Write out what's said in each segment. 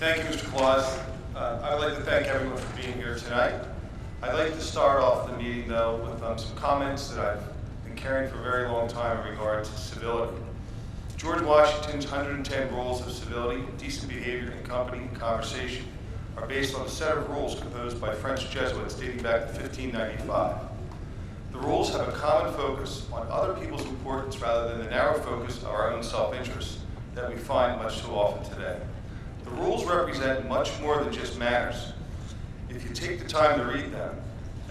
Thank you, Mr. Claus. I'd like to thank everyone for being here tonight. I'd like to start off the meeting, though, with some comments that I've been carrying for a very long time in regard to civility. George Washington's 110 rules of civility, decent behavior in company and conversation are based on a set of rules composed by French Jesuits dating back to 1595. The rules have a common focus on other people's importance rather than the narrow focus of our own self-interest that we find much too often today. The rules represent much more than just manners. If you take the time to read them,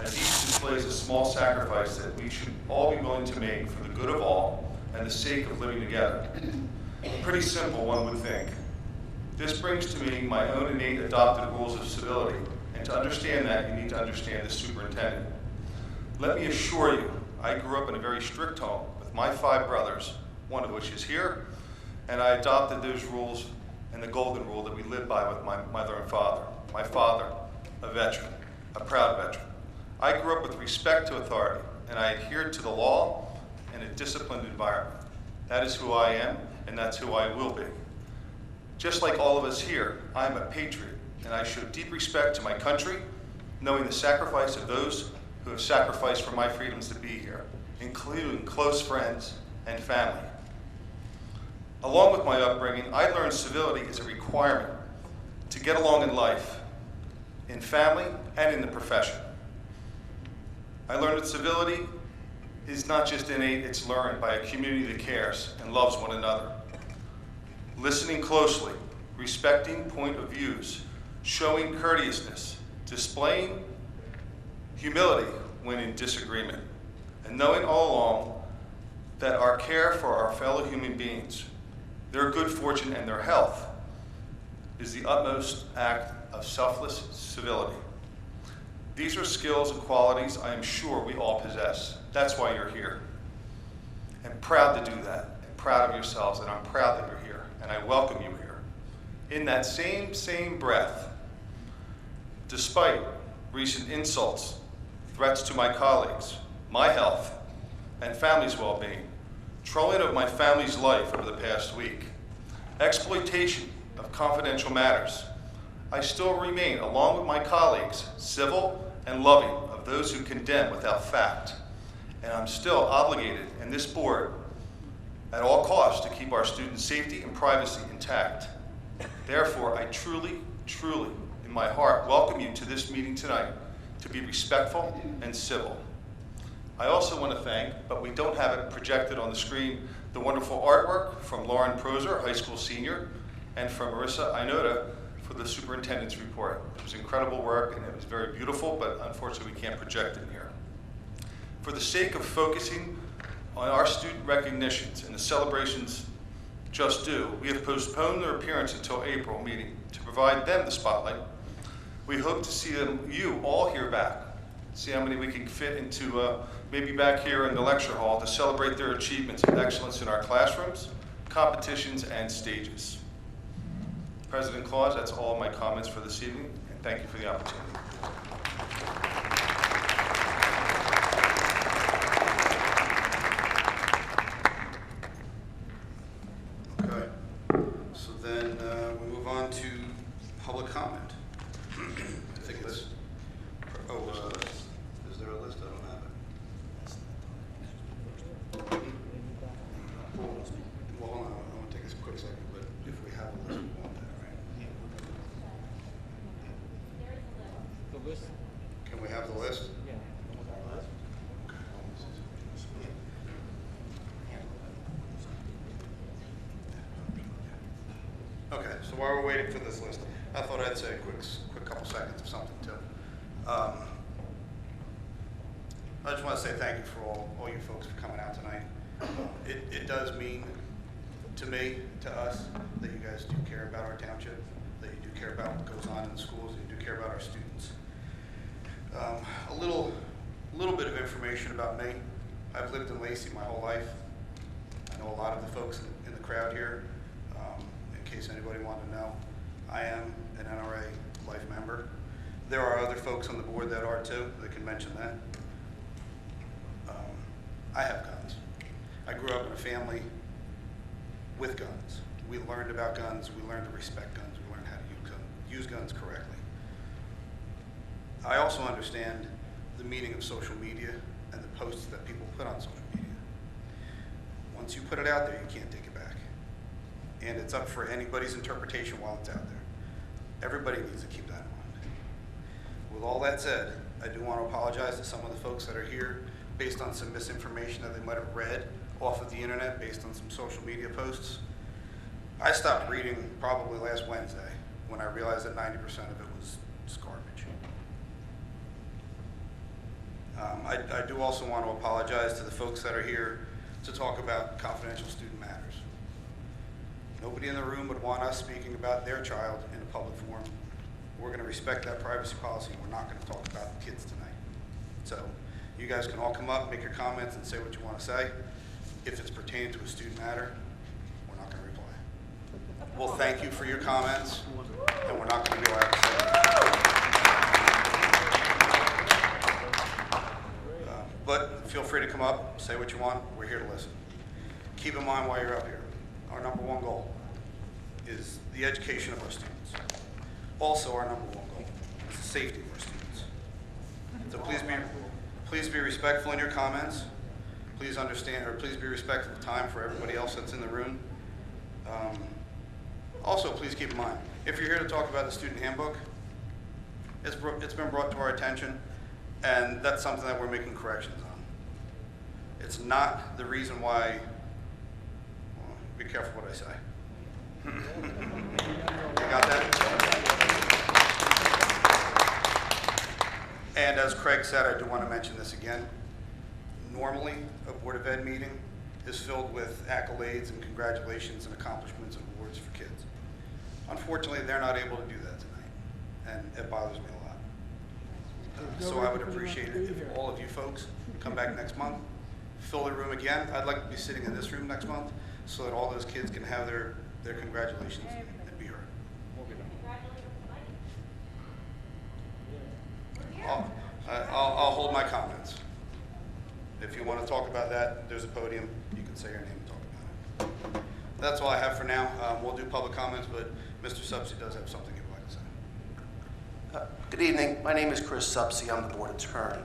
as each displays a small sacrifice that we should all be willing to make for the good of all and the sake of living together. Pretty simple, one would think. This brings to me my own innate adopted rules of civility, and to understand that, you need to understand the superintendent. Let me assure you, I grew up in a very strict home with my 5 brothers, one of which is here, and I adopted those rules and the golden rule that we live by with my mother and father. My father, a veteran, a proud veteran. I grew up with respect to authority, and I adhered to the law in a disciplined environment. That is who I am, and that's who I will be. Just like all of us here, I am a patriot, and I show deep respect to my country, knowing the sacrifice of those who have sacrificed for my freedoms to be here, including close friends and family. Along with my upbringing, I learned civility is a requirement to get along in life, in family, and in the profession. I learned that civility is not just innate, it's learned by a community that cares and loves one another. Listening closely, respecting point of views, showing courteousness, displaying humility when in disagreement, and knowing all along that our care for our fellow human beings, their good fortune and their health, is the utmost act of selfless civility. These are skills and qualities I am sure we all possess. That's why you're here. I'm proud to do that, and proud of yourselves, and I'm proud that you're here, and I welcome you here. In that same breath, despite recent insults, threats to my colleagues, my health, and family's well-being, trolling of my family's life over the past week, exploitation of confidential matters, I still remain, along with my colleagues, civil and loving of those who condemn without fact. And I'm still obligated in this board at all costs to keep our students' safety and privacy intact. Therefore, I truly, in my heart, welcome you to this meeting tonight to be respectful and civil. I also want to thank, but we don't have it projected on the screen, the wonderful artwork from Lauren Proser, high school senior, and from Marissa Inota for the superintendent's report. It was incredible work and it was very beautiful, but unfortunately we can't project it here. For the sake of focusing on our student recognitions and the celebrations just due, we have postponed their appearance until April meeting to provide them the spotlight. We hope to see you all here back. See how many we can fit into maybe back here in the lecture hall to celebrate their achievements of excellence in our classrooms, competitions, and stages. President Claus, that's all of my comments for this evening, and thank you for the opportunity. Okay, so then we move on to public comment. I think it's, is there a list? I don't have it. Well, hold on, I want to take a quick second, but if we have a list, we want that, right? The list? Can we have the list? Yeah. Okay, so while we're waiting for this list, I thought I'd say a quick couple seconds of something too. I just want to say thank you for all you folks for coming out tonight. It does mean to me, to us, that you guys do care about our township, that you do care about what goes on in the schools, that you do care about our students. A little bit of information about me. I've lived in Lacey my whole life. I know a lot of the folks in the crowd here. In case anybody wanted to know, I am an NRA life member. There are other folks on the board that are too, that can mention that. I have guns. I grew up in a family with guns. We learned about guns. We learned to respect guns. We learned how to use guns. use guns correctly. I also understand the meaning of social media and the posts that people put on social media. Once you put it out there, you can't take it back. And it's up for anybody's interpretation while it's out there. Everybody needs to keep that in mind. With all that said, I do want to apologize to some of the folks that are here based on some misinformation that they might have read off of the internet based on some social media posts. I stopped reading probably last Wednesday when I realized that 90% of it was just garbage. I do also want to apologize to the folks that are here to talk about confidential student matters. Nobody in the room would want us speaking about their child in a public forum. We're going to respect that privacy policy, and we're not going to talk about the kids tonight. So you guys can all come up, make your comments, and say what you want to say. If it's pertaining to a student matter, we're not going to reply. We'll thank you for your comments, and we're not going to go out and say but feel free to come up, say what you want. We're here to listen. Keep in mind while you're up here, our number one goal is the education of our students. Also, our number one goal is the safety of our students. So please be respectful in your comments. Please understand, or please be respectful of time for everybody else that's in the room. Also, please keep in mind, if you're here to talk about the student handbook, it's been brought to our attention, and that's something that we're making corrections on. It's not the reason why, well, be careful what I say. You got that? And as Craig said, I do want to mention this again. Normally, a Board of Ed meeting is filled with accolades and congratulations and accomplishments and awards for kids. Unfortunately, they're not able to do that tonight, and it bothers me a lot. So I would appreciate it if all of you folks come back next month, fill the room again. I'd like to be sitting in this room next month so that all those kids can have their congratulations and be heard. I'll hold my comments. If you want to talk about that, there's a podium. You can say your name and talk about it. That's all I have for now. We'll do public comments, but Mr. Subsi does have something he would like to say. Good evening. My name is Chris Subsi. I'm the board attorney.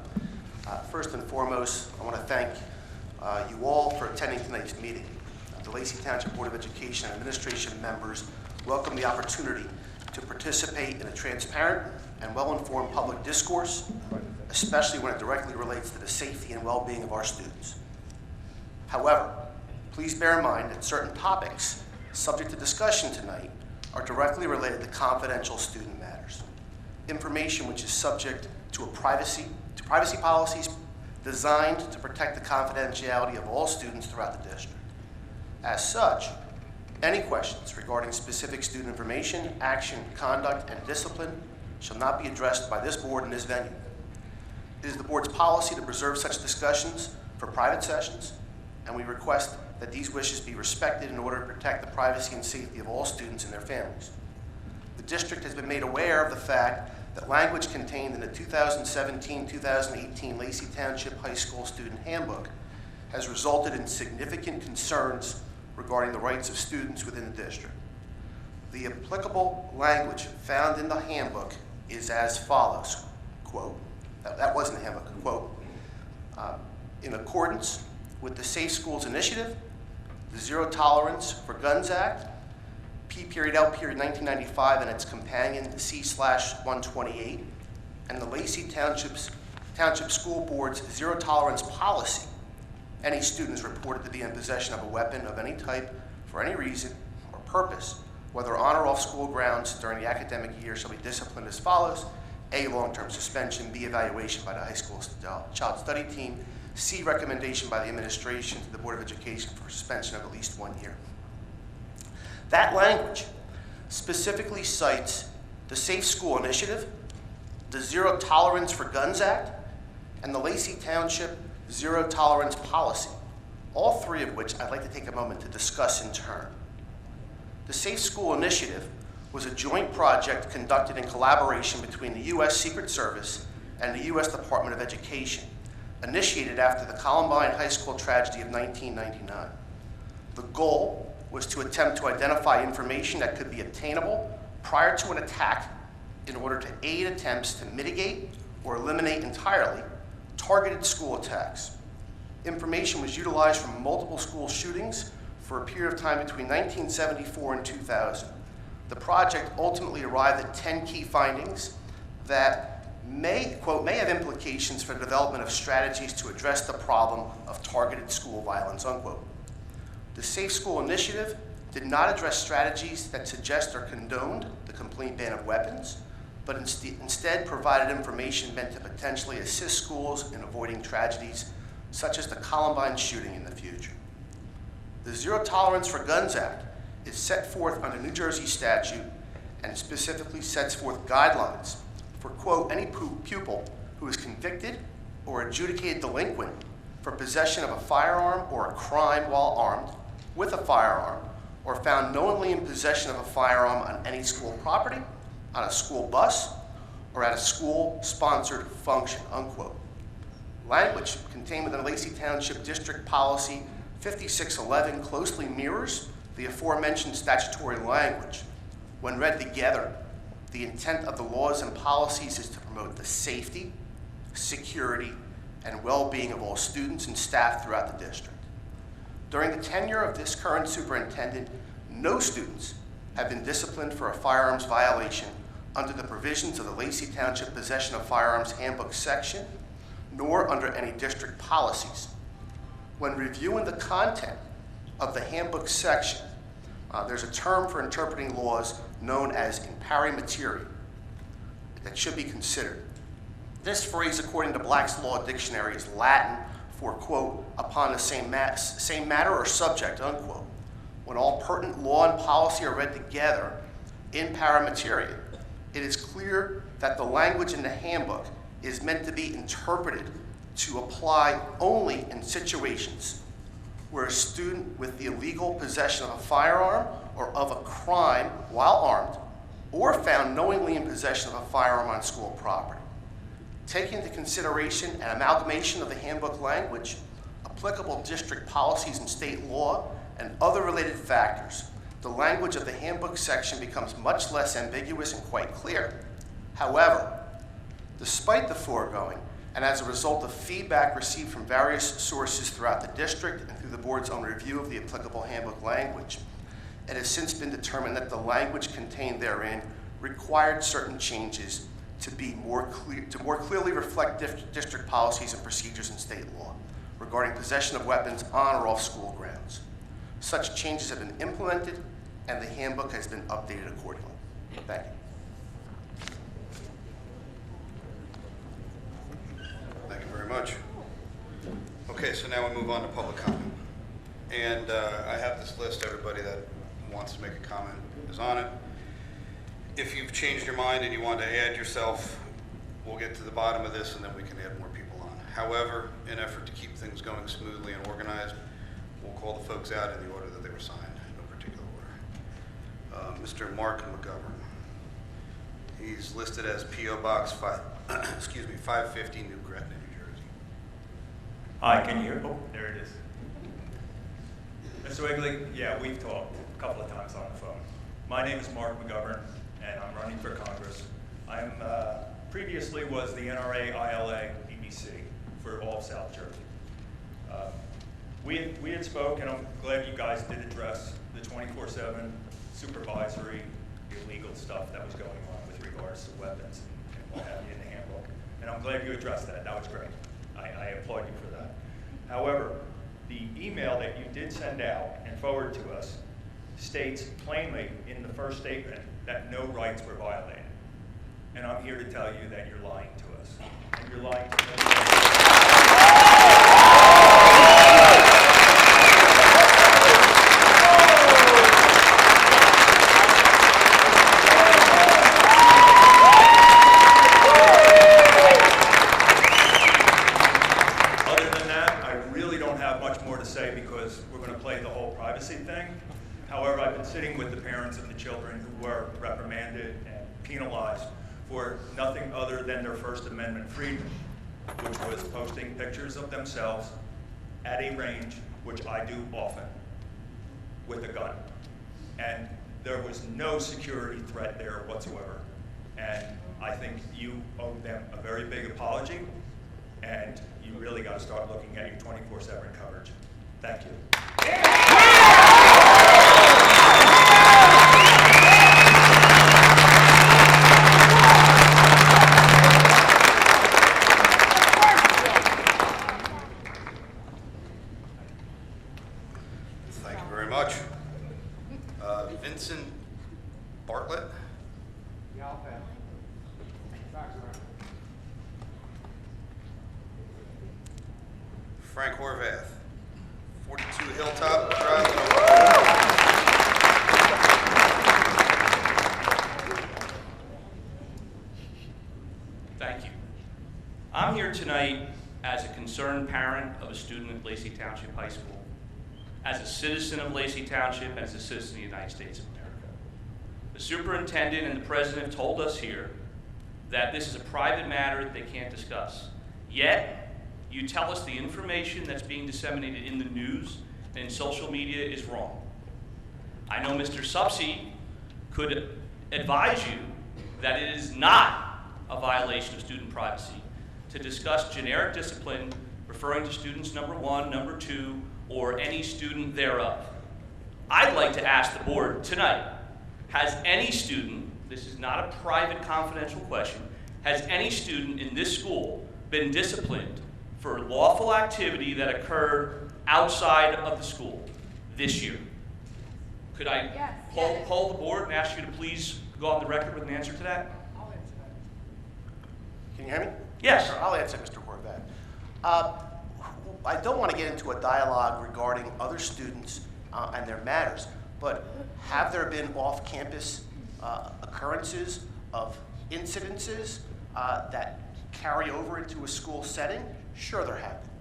First and foremost, I want to thank you all for attending tonight's meeting. The Lacey Township Board of Education and Administration members welcome the opportunity to participate in a transparent and well-informed public discourse, especially when it directly relates to the safety and well-being of our students. However, please bear in mind that certain topics subject to discussion tonight are directly related to confidential student matters. Information which is subject to privacy policies designed to protect the confidentiality of all students throughout the district. As such, any questions regarding specific student information, action, conduct, and discipline shall not be addressed by this board in this venue. It is the board's policy to preserve such discussions for private sessions, and we request that these wishes be respected in order to protect the privacy and safety of all students and their families. The district has been made aware of the fact that language contained in the 2017-2018 Lacey Township High School Student Handbook has resulted in significant concerns regarding the rights of students within the district. The applicable language found in the handbook is as follows, quote, that wasn't the handbook, quote, in accordance with the Safe Schools Initiative, the Zero Tolerance for Guns Act, P.L. 1995 and its companion C/128, and the Lacey Township School Board's Zero Tolerance Policy, any student is reported to be in possession of a weapon of any type for any reason or purpose, whether on or off school grounds during the academic year, shall be disciplined as follows: A, long-term suspension; B, evaluation by the high school child study team; C, recommendation by the administration to the Board of Education for suspension of at least 1 year. That language specifically cites the Safe School Initiative, the Zero Tolerance for Guns Act, and the Lacey Township Zero Tolerance Policy, all three of which I'd like to take a moment to discuss in turn. The Safe School Initiative was a joint project conducted in collaboration between the U.S. Secret Service and the U.S. Department of Education, initiated after the Columbine High School tragedy of 1999. The goal was to attempt to identify information that could be obtainable prior to an attack in order to aid attempts to mitigate or eliminate entirely targeted school attacks. Information was utilized from multiple school shootings for a period of time between 1974 and 2000. The project ultimately arrived at 10 key findings that may, quote, may have implications for the development of strategies to address the problem of targeted school violence, unquote. The Safe School Initiative did not address strategies that suggest or condoned the complete ban of weapons, but instead provided information meant to potentially assist schools in avoiding tragedies such as the Columbine shooting in the future. The Zero Tolerance for Guns Act is set forth under New Jersey statute and specifically sets forth guidelines for, quote, any pupil who is convicted or adjudicated delinquent for possession of a firearm or a crime while armed with a firearm or found knowingly in possession of a firearm on any school property, on a school bus, or at a school-sponsored function, unquote. Language contained within Lacey Township District Policy 5611 closely mirrors the aforementioned statutory language. When read together, the intent of the laws and policies is to promote the safety, security, and well-being of all students and staff throughout the district. During the tenure of this current superintendent, no students have been disciplined for a firearms violation under the provisions of the Lacey Township Possession of Firearms Handbook section, nor under any district policies. When reviewing the content of the handbook section, there's a term for interpreting laws known as impari materia that should be considered. This phrase, according to Black's Law Dictionary, is Latin for, quote, upon the same matter or subject, unquote. When all pertinent law and policy are read together in para materia, it is clear that the language in the handbook is meant to be interpreted to apply only in situations where a student with the illegal possession of a firearm or of a crime while armed or found knowingly in possession of a firearm on school property. Taking into consideration an amalgamation of the handbook language, applicable district policies and state law, and other related factors, the language of the handbook section becomes much less ambiguous and quite clear. However, despite the foregoing, and as a result of feedback received from various sources throughout the district and through the board's own review of the applicable handbook language, it has since been determined that the language contained therein required certain changes to more clearly reflect district policies and procedures in state law regarding possession of weapons on or off school grounds. Such changes have been implemented, and the handbook has been updated accordingly. Thank you. Thank you very much. Okay, so now we move on to public comment. And I have this list. Everybody that wants to make a comment is on it. If you've changed your mind and you want to add yourself, we'll get to the bottom of this and then we can add more people on. However, in effort to keep things going smoothly and organized, we'll call the folks out in the order that they were signed, no particular order. Mr. Mark McGovern. He's listed as P.O. Box 550, New Gretna, New Jersey. Hi, can you hear? Oh, there it is. Mr. Wigley, yeah, we've talked a couple of times on the phone. My name is Mark McGovern, and I'm running for Congress. I'm previously was the NRA ILA EBC for all of South Jersey. We had spoke, and I'm glad you guys did address the 24/7 supervisory illegal stuff that was going on with regards to weapons and what have you in the handbook. And I'm glad you addressed that. That was great. I applaud you for that. However, the email that you did send out and forward to us states plainly in the first statement that no rights were violated. And I'm here to tell you that you're lying to us. And you're lying to me. Other than that, I really don't have much more to say because we're going to play the whole privacy thing. However, I've been sitting with the parents of the children who were reprimanded and penalized for nothing other than their First Amendment freedom, which was posting pictures of themselves at a range, which I do often, with a gun. And There was no security threat there whatsoever. And I think you owe them a very big apology, and you really got to start looking at your 24/7 coverage. Thank you. Thank you very much. Vincent Bartlett. Frank Horvath, 42 Hilltop Drive. Thank you. I'm here tonight as a concerned parent of a student at Lacey Township High School, as a citizen of Lacey Township, and as a citizen of the United States of America. The superintendent and the president told us here that this is a private matter that they can't discuss. Yet, you tell us the information that's being disseminated in the news and in social media is wrong. I know Mr. Subsey could advise you that it is not a violation of student privacy to discuss generic discipline referring to students number 1, number 2, or any student thereof. I'd like to ask the board tonight, has any student, this is not a private confidential question, has any student in this school been disciplined for lawful activity that occurred outside of the school this year? Could I poll the board and ask you to please go on the record with an answer to that? Can you hear me? Yes. Sure, I'll answer, Mr. Horvath. I don't want to get into a dialogue regarding other students and their matters, but have there been off-campus occurrences of incidences that carry over into a school setting? Sure, there have been.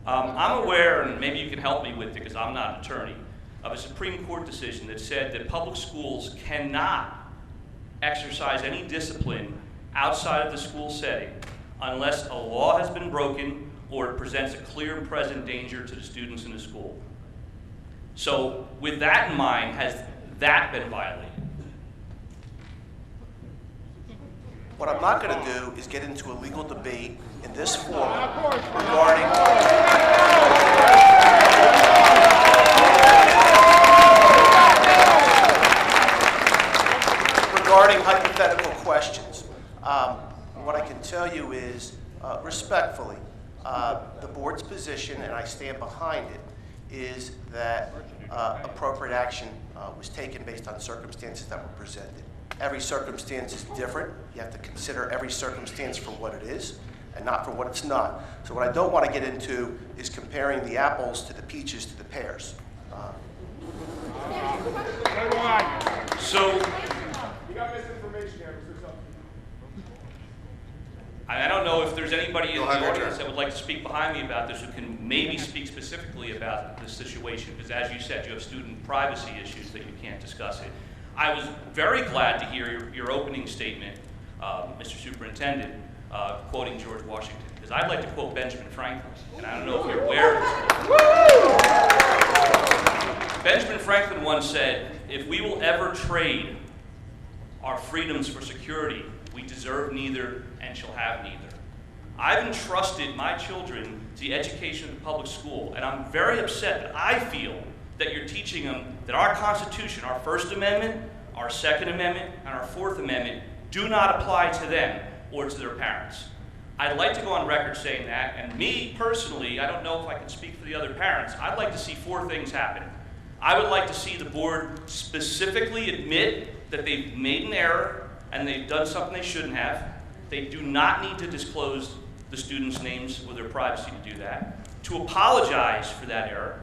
I'm aware, and maybe you can help me with it because I'm not an attorney, of a Supreme Court decision that said that public schools cannot exercise any discipline outside of the school setting unless a law has been broken or it presents a clear and present danger to the students in the school. So with that in mind, has that been violated? What I'm not going to do is get into a legal debate in this forum regarding hypothetical questions. What I can tell you is, respectfully, the board's position, and I stand behind it, is that appropriate action was taken based on circumstances that were presented. Every circumstance is different. You have to consider every circumstance for what it is and not for what it's not. So what I don't want to get into is comparing the apples to the peaches to the pears. So I don't know if there's anybody in the audience that would like to speak behind me about this who can maybe speak specifically about this situation, because as you said, you have student privacy issues that you can't discuss it. I was very glad to hear your opening statement, Mr. Superintendent, quoting George Washington, because I'd like to quote Benjamin Franklin, and I don't know if you're aware of this. Benjamin Franklin once said, "If we will ever trade our freedoms for security, we deserve neither and shall have neither." I've entrusted my children to the education of the public school, and I'm very upset that I feel that you're teaching them that our Constitution, our First Amendment, our Second Amendment, and our Fourth Amendment do not apply to them or to their parents. I'd like to go on record saying that, and me personally, I don't know if I can speak for the other parents, I'd like to see 4 things happen. I would like to see the board specifically admit that they've made an error and they've done something they shouldn't have. They do not need to disclose the students' names or their privacy to do that. To apologize for that error.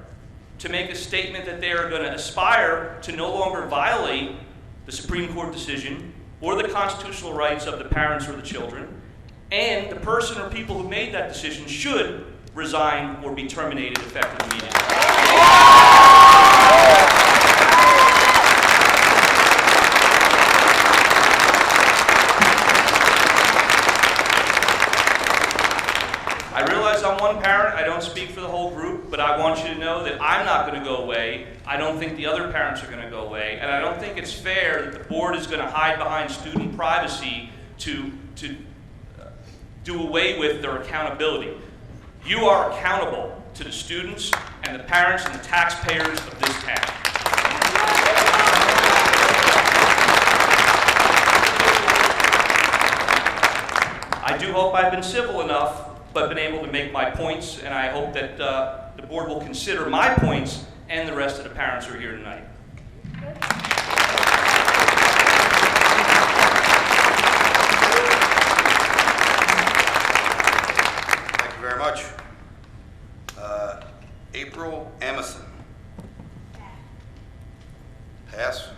To make a statement that they are going to aspire to no longer violate the Supreme Court decision or the constitutional rights of the parents or the children. And the person or people who made that decision should resign or be terminated effective immediately. I realize I'm one parent, I don't speak for the whole group, but I want you to know that I'm not going to go away I don't think the other parents are going to go away, and I don't think it's fair that the board is going to hide behind student privacy to do away with their accountability. You are accountable to the students and the parents and the taxpayers of this town. I do hope I've been civil enough, but been able to make my points, and I hope that the board will consider my points and the rest of the parents who are here tonight. Thank you very much. April Emerson. Pass.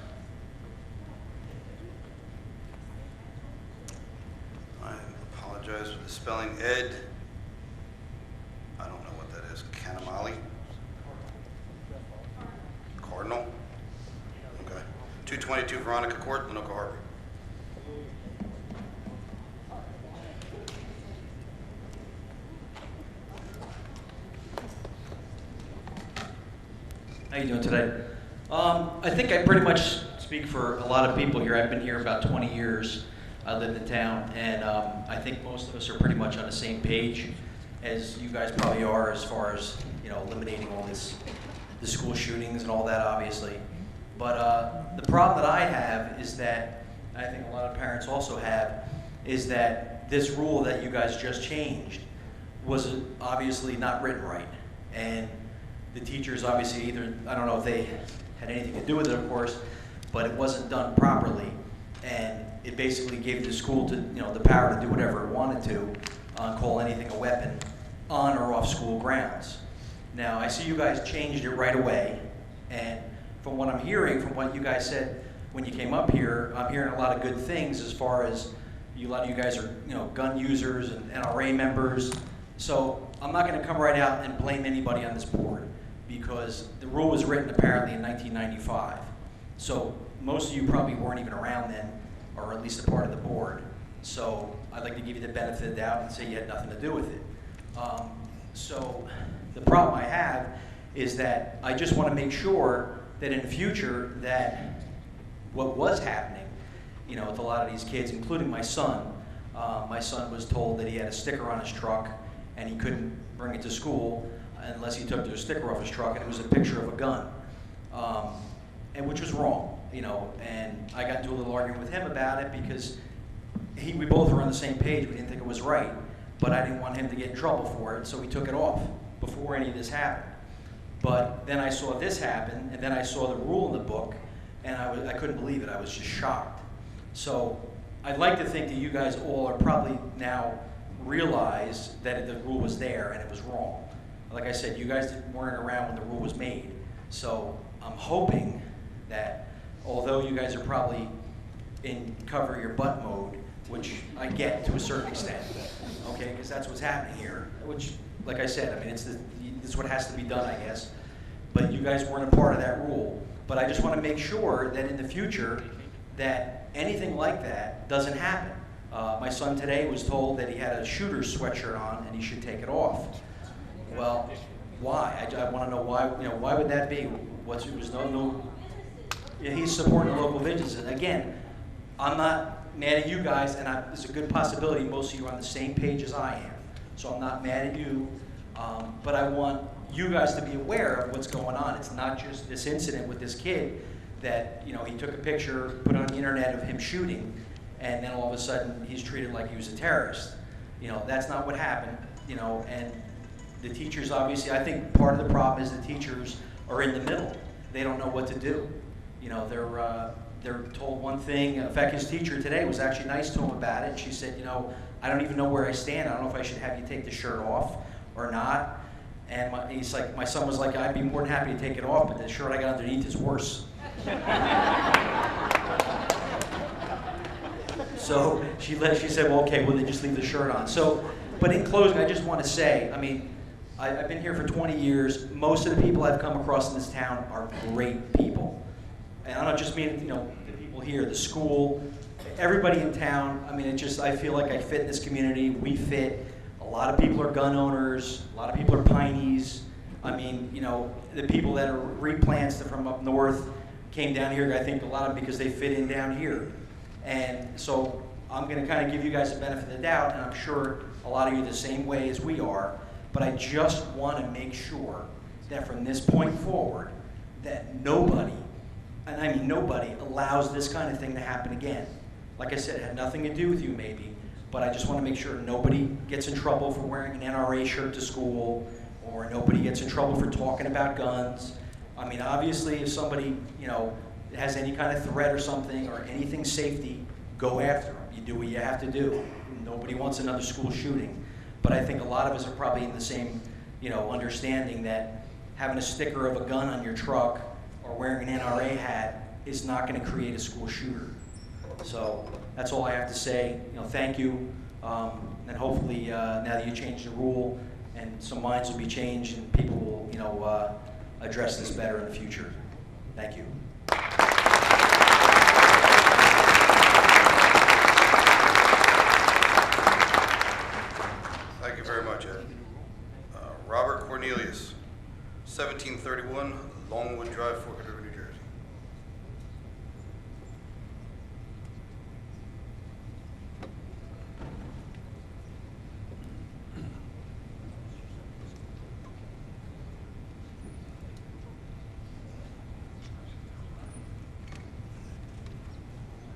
I apologize for the spelling. Ed, I don't know what that is. Canamali? Cardinal? Okay. 222 Veronica Court, Lenoka Harbor. How you doing today? I think I pretty much speak for a lot of people here. I've been here about 20 years. I lived in town, and I think most of us are pretty much on the same page as you guys probably are, as far as eliminating all the school shootings and all that, obviously. But the problem that I have is that, I think a lot of parents also have, is that this rule that you guys just changed was obviously not written right, and the teachers obviously either, I don't know if they had anything to do with it, of course, but it wasn't done properly, and it basically gave the school the power to do whatever it wanted to, call anything a weapon, on or off school grounds. Now, I see you guys changed it right away, and from what I'm hearing, from what you guys said when you came up here, I'm hearing a lot of good things as far as a lot of you guys are gun users and NRA members. So I'm not going to come right out and blame anybody on this board, because the rule was written apparently in 1995. So most of you probably weren't even around then, or at least a part of the board. So I'd like to give you the benefit of the doubt and say you had nothing to do with it. So the problem I have is that I just want to make sure that in the future that what was happening, with a lot of these kids, including my son was told that he had a sticker on his truck and he couldn't bring it to school unless he took the sticker off his truck, and it was a picture of a gun, and which was wrong, and I got into a little argument with him about it because we both were on the same page. We didn't think it was right, but I didn't want him to get in trouble for it, so we took it off before any of this happened. But then I saw this happen, and then I saw the rule in the book, and I couldn't believe it. I was just shocked. So I'd like to think that you guys all are probably now realize that the rule was there and it was wrong. Like I said, you guys weren't around when the rule was made. So I'm hoping that although you guys are probably in cover your butt mode, which I get to a certain extent, okay, because that's what's happening here, which, like I said, I mean, it's what has to be done, I guess. But you guys weren't a part of that rule. But I just want to make sure that in the future that anything like that doesn't happen. My son today was told that he had a shooter's sweatshirt on and he should take it off. Well, why? I want to know why. Why would that be? He's supporting local vigilance. And again, I'm not mad at you guys, and there's a good possibility most of you are on the same page as I am. So I'm not mad at you, but I want you guys to be aware of what's going on. It's not just this incident with this kid that he took a picture, put it on the internet of him shooting, and then all of a sudden he's treated like he was a terrorist. That's not what happened. And the teachers, obviously, I think part of the problem is the teachers are in the middle. They don't know what to do. They're told one thing. In fact, his teacher today was actually nice to him about it. She said, I don't even know where I stand. I don't know if I should have you take the shirt off or not. And my son was like, I'd be more than happy to take it off, but the shirt I got underneath is worse. So she said, well, okay, well, then just leave the shirt on. So, but in closing, I just want to say, I've been here for 20 years. Most of the people I've come across in this town are great people. And I don't just mean, the people here, the school, everybody in town. I feel like I fit in this community. We fit. A lot of people are gun owners. A lot of people are pineys. I mean, you know, the people that are replants from up north came down here, I think a lot of them because they fit in down here. And so I'm gonna kind of give you guys the benefit of the doubt, and I'm sure a lot of you are the same way as we are, but I just want to make sure that from this point forward, that nobody, and I mean nobody, allows this kind of thing to happen again. Like I said, it had nothing to do with you maybe, but I just want to make sure nobody gets in trouble for wearing an NRA shirt to school, or nobody gets in trouble for talking about guns. I mean, obviously, if somebody, you know, has any kind of threat or something, or anything safety, go after them. You do what you have to do. Nobody wants another school shooting. But I think a lot of us are probably in the same, you know, understanding that having a sticker of a gun on your truck or wearing an NRA hat is not going to create a school shooter. So that's all I have to say. You know, thank you, and hopefully now that you changed the rule, and some minds will be changed, and people will, you know, address this better in the future. Thank you. Thank you very much, Ed. Robert Cornelius, 1731 Longwood Drive, Forked River, New Jersey.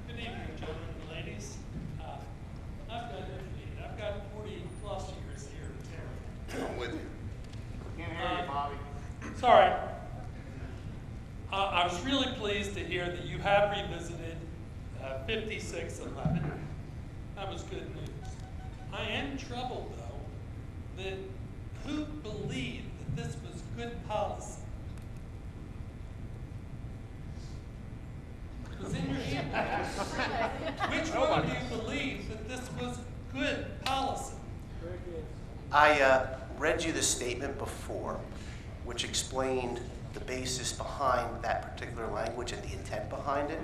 Good evening, gentlemen and ladies. I've got 40 plus years here in town. I'm with you. Sorry. I was really pleased to hear that you have revisited 5611. That was good news. I am troubled, though, that who believed that this was good policy? It was in your email. Which one of you believed that this was good policy? I read you the statement before, which explained the basis behind that particular language and the intent behind it.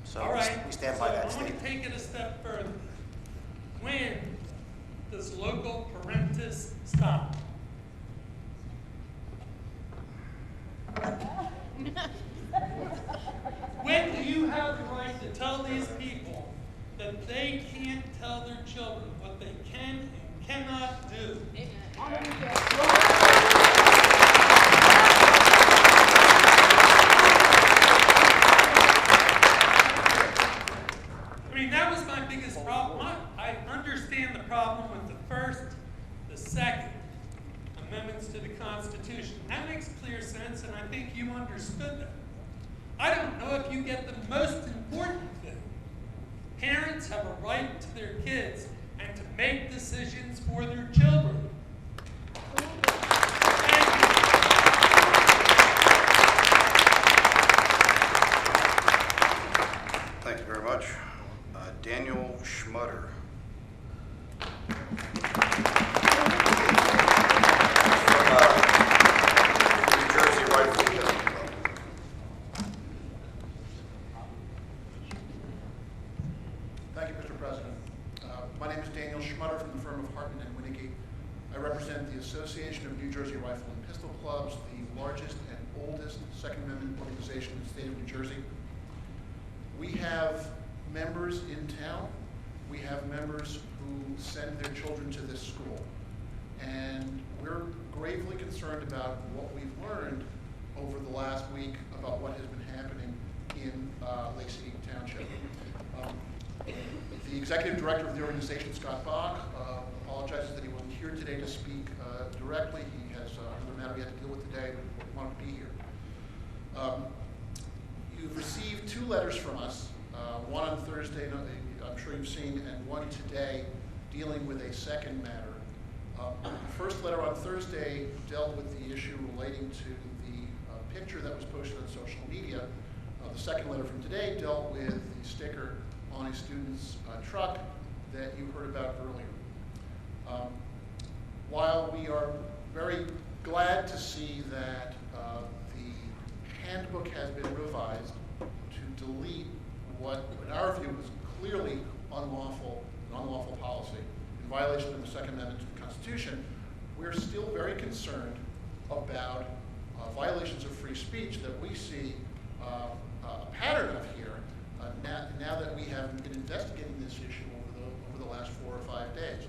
So All right. we stand by that So I want statement. to take it a step further. When does local parentis stop? When do you have the right to tell these people that they can't tell their children what they can and cannot do? I mean, that was my biggest problem. I understand the problem with the first, the second amendments to the Constitution. That makes clear sense, and I think you understood that. I don't know if you get the most important thing. Parents have a right to their kids and to make decisions for their children. Thank you very much. Daniel Schmutter. From New Jersey Rifle Pistol Club. Thank you, Mr. President. My name is Daniel Schmutter from the firm of Hartman and Winnicke. I represent the Association of New Jersey Rifle and Pistol Clubs, the largest and oldest Second Amendment organization in the state of New Jersey. We have members in town. We have members who send their children to this school. And we're gravely concerned about what we've learned over the last week about what has been happening in Lacey Township. The executive director of the organization, Scott Bach, apologizes that he wasn't here today to speak directly. He has another matter he had to deal with today, but wanted to be here. You've received 2 letters from us, one on Thursday, I'm sure you've seen, and one today dealing with a second matter. The first letter on Thursday dealt with the issue relating to the picture that was posted on social media. The second letter from today dealt with the sticker on a student's truck that you heard about earlier. While we are very glad to see that the handbook has been revised to delete what, in our view, was clearly an unlawful policy in violation of the Second Amendment to the Constitution, we're still very concerned about violations of free speech that we see a pattern of here now that we have been investigating this issue over the last 4 or 5 days.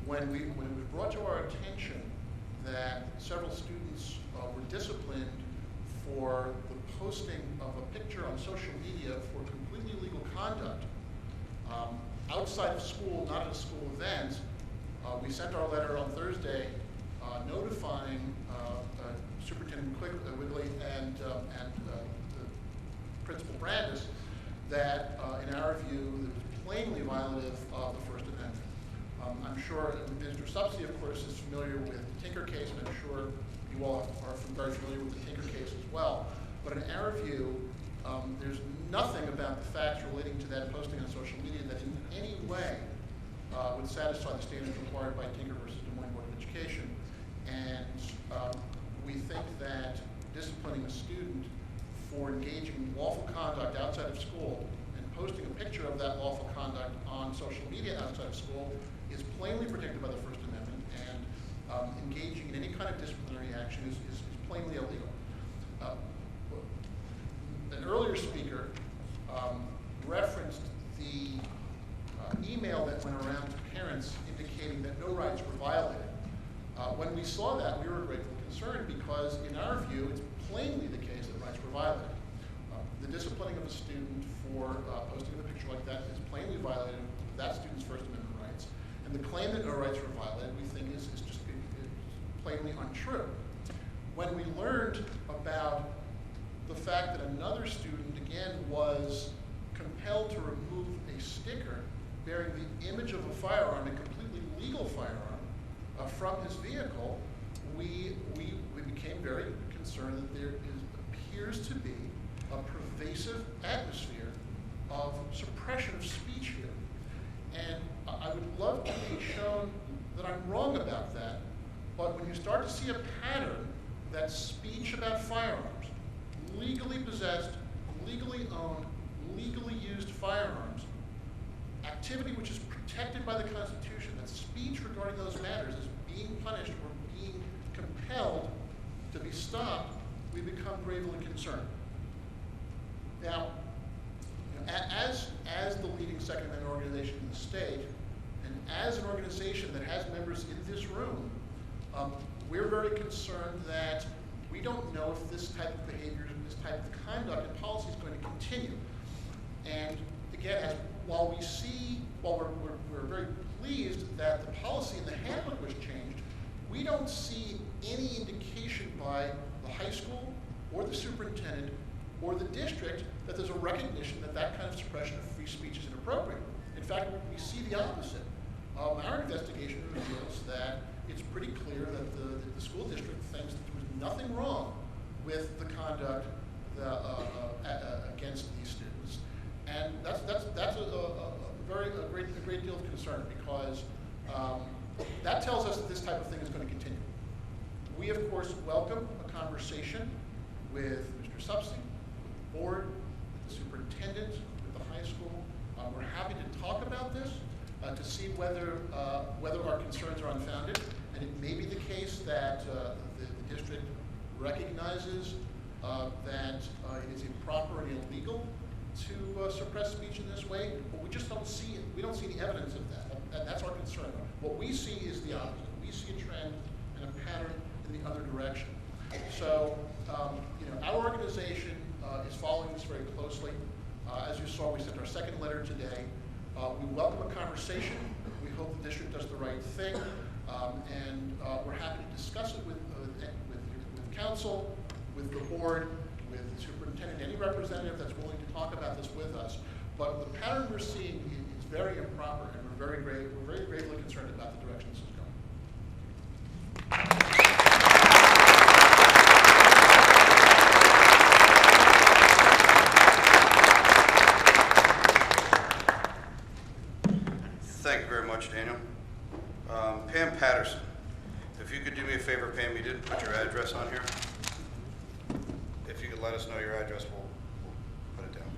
When it was brought to our attention that several students were disciplined for the posting of a picture on social media for completely illegal conduct outside of school, not at a school event, we sent our letter on Thursday notifying Superintendent Wigley and Principal Brandis that, in our view, it was plainly violative of the First Amendment. I'm sure Mr. Subsidy, of course, is familiar with the Tinker case, and I'm sure you all are very familiar with the Tinker case as well. But in our view, there's nothing about the facts relating to that posting on social media that in any way would satisfy the standards required by Tinker versus Des Moines Board of Education. And we think that disciplining a student for engaging in lawful conduct outside of school and posting a picture of that lawful conduct on social media outside of school is plainly protected by the First Amendment, and engaging in any kind of disciplinary action is plainly illegal. An earlier speaker referenced the email that went around to parents indicating that no rights were violated. When we saw that, we were gratefully concerned because, in our view, it's plainly the case that rights were violated. The disciplining of a student for posting a picture like that is plainly violated that student's First Amendment rights. And the claim that no rights were violated, we think, is just plainly untrue. When we learned about the fact that another student, again, was compelled to remove a sticker bearing the image of a firearm, a completely legal firearm, from his vehicle, we became very concerned that there appears to be a pervasive atmosphere of suppression of speech here. And I would love to be shown that I'm wrong about that, but when you start to see a pattern that speech about firearms, legally possessed, legally owned, legally used firearms, activity which is protected by the Constitution, that speech regarding those matters is being punished or being compelled to be stopped, we become gravely concerned. Now, as the leading Second Amendment organization in the state, and as an organization that has members in this room, we're very concerned that we don't know if this type of behavior, this type of conduct and policy is going to continue. And again, while we're very pleased that the policy in the handbook was changed, we don't see any indication by the high school or the superintendent or the district that there's a recognition that that kind of suppression of free speech is inappropriate. In fact, we see the opposite. Our investigation reveals that it's pretty clear that the school district thinks that there was nothing wrong with the conduct against these students, and that's a great deal of concern, because that tells us that this type of thing is going to continue. We, of course, welcome a conversation with Mr. Subsidy, the board, with the superintendent, with the high school. We're happy to talk about this to see whether our concerns are unfounded, and it may be the case that the district recognizes that it is improper and illegal to suppress speech in this way, but we just don't see it. We don't see the evidence of that, and that's our concern. What we see is the opposite. We see a trend and a pattern in the other direction. So, our organization is following this very closely. As you saw, we sent our second letter today. We welcome a conversation. We hope the district does the right thing, and we're happy to discuss it with council, with the board, with the superintendent, any representative that's willing to talk about this with us. But the pattern we're seeing is very improper, and we're very gravely concerned about the direction this is going. Thank you very much, Daniel. Pam Patterson, if you could do me a favor, Pam, you did put your address on here. If you could let us know your address, we'll put it down.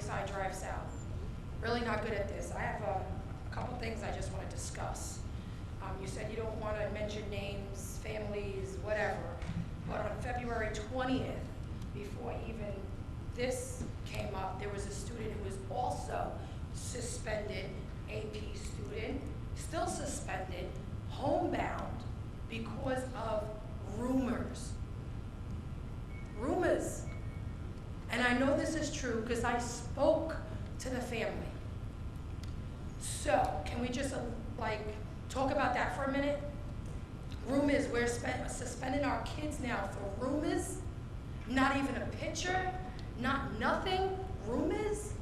Lakeside Drive South. Really not good at this. I have a couple things I just want to discuss. You said you don't want to mention names, families, whatever. But on February 20th, before even this came up, there was a student who was also suspended, AP student, still suspended, homebound, because of rumors. Rumors. And I know this is true because I spoke to the family. So, can we just talk about that for a minute? Rumors, we're suspending our kids now for rumors, not even a picture, not nothing, rumors.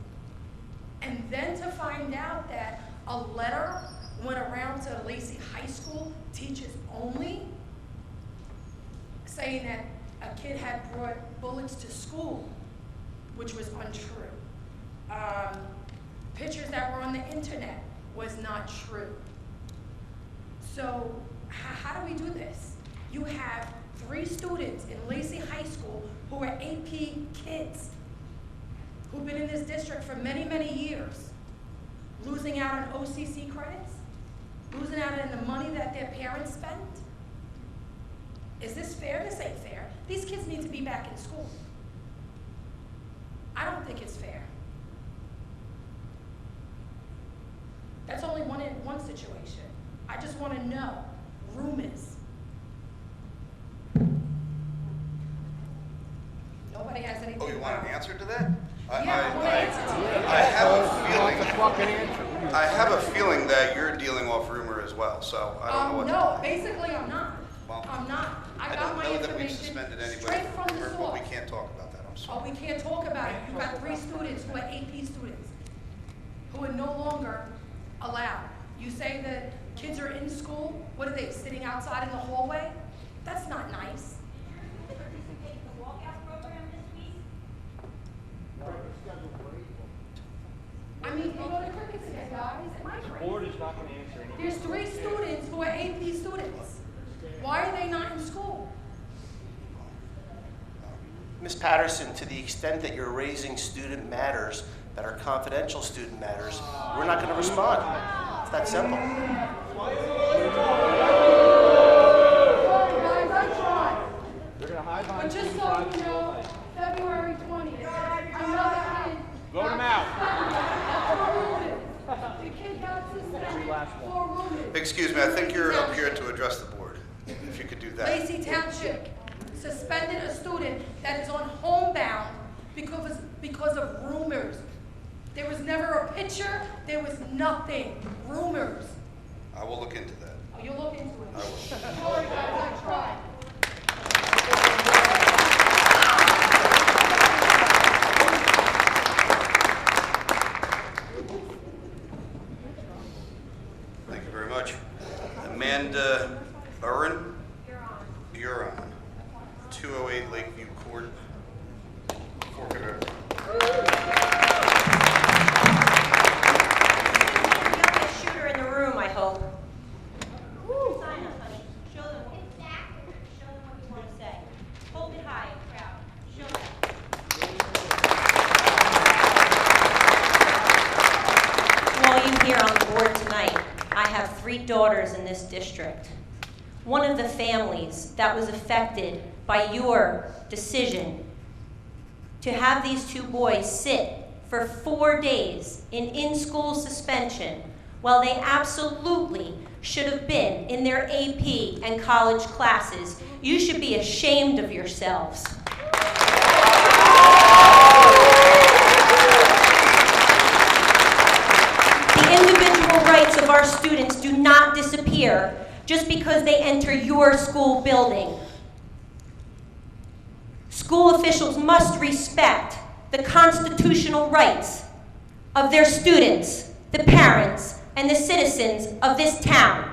And then to find out that a letter went around to Lacey High School teachers only, saying that a kid had brought bullets to school, which was untrue. Pictures that were on the internet was not true. So how do we do this? You have 3 students in Lacey High School who are AP kids, who've been in this district for many, many years, losing out on OCC credits, losing out on the money that their parents spent. Is this fair? This ain't fair. These kids need to be back in school. I don't think it's fair. That's only one situation. I just want to know. Rumors. Nobody has anything. Oh, you want an answer to that? I want an answer to that. I have a feeling that you're dealing off rumor as well, so I don't know what. No, basically I'm not. Well, I'm not. I I got don't my know that we've information suspended anybody straight from the but source. we can't talk about that, I'm sorry. Oh, we can't talk about it. You've got 3 students who are AP students who are no longer allowed. You say that kids are in school, what are they, sitting outside in the hallway? That's not nice. I mean, they go to cricket today, guys. Am I crazy? Board is not going to answer any. There's 3 students who are AP students. Why are they not in school? Ms. Patterson, to the extent that you're raising student matters that are confidential student matters, we're not going to respond. It's that simple. Sorry, guys, I tried. They're going to hide behind. But just so you know, February 20th, another kid. Vote him out. The kid got suspended for rumors. Excuse me, I think you're up here to address the board, if you could do that. Lacey Township suspended a student that is on homebound because of rumors. There was never a picture, there was nothing. Rumors. I will look into that. Oh, you'll look into it. I will. Sorry, guys, I tried. Thank you very much. Amanda Burren? You're on. 208 Lakeview Court, Forked River. Shooter in the room, I hope. Sign up, honey. Show them what you want to say. Hold it high, proud. Show them. To all you here on the board tonight, I have 3 daughters in this district. One of the families that was affected by your decision to have these 2 boys sit for 4 days in-school suspension while they absolutely should have been in their AP and college classes. You should be ashamed of yourselves. The individual rights of our students do not disappear just because they enter your school building. School officials must respect the constitutional rights of their students, the parents, and the citizens of this town.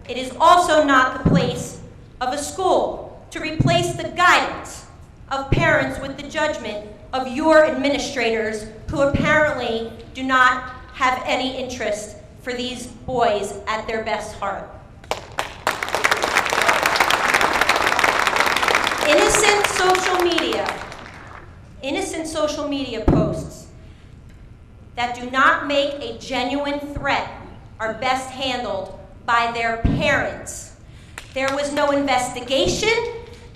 It is also not the place of a school to replace the guidance of parents with the judgment of your administrators who apparently do not have any interest for these boys at their best heart. Innocent social media innocent social media posts that do not make a genuine threat are best handled by their parents. There was no investigation,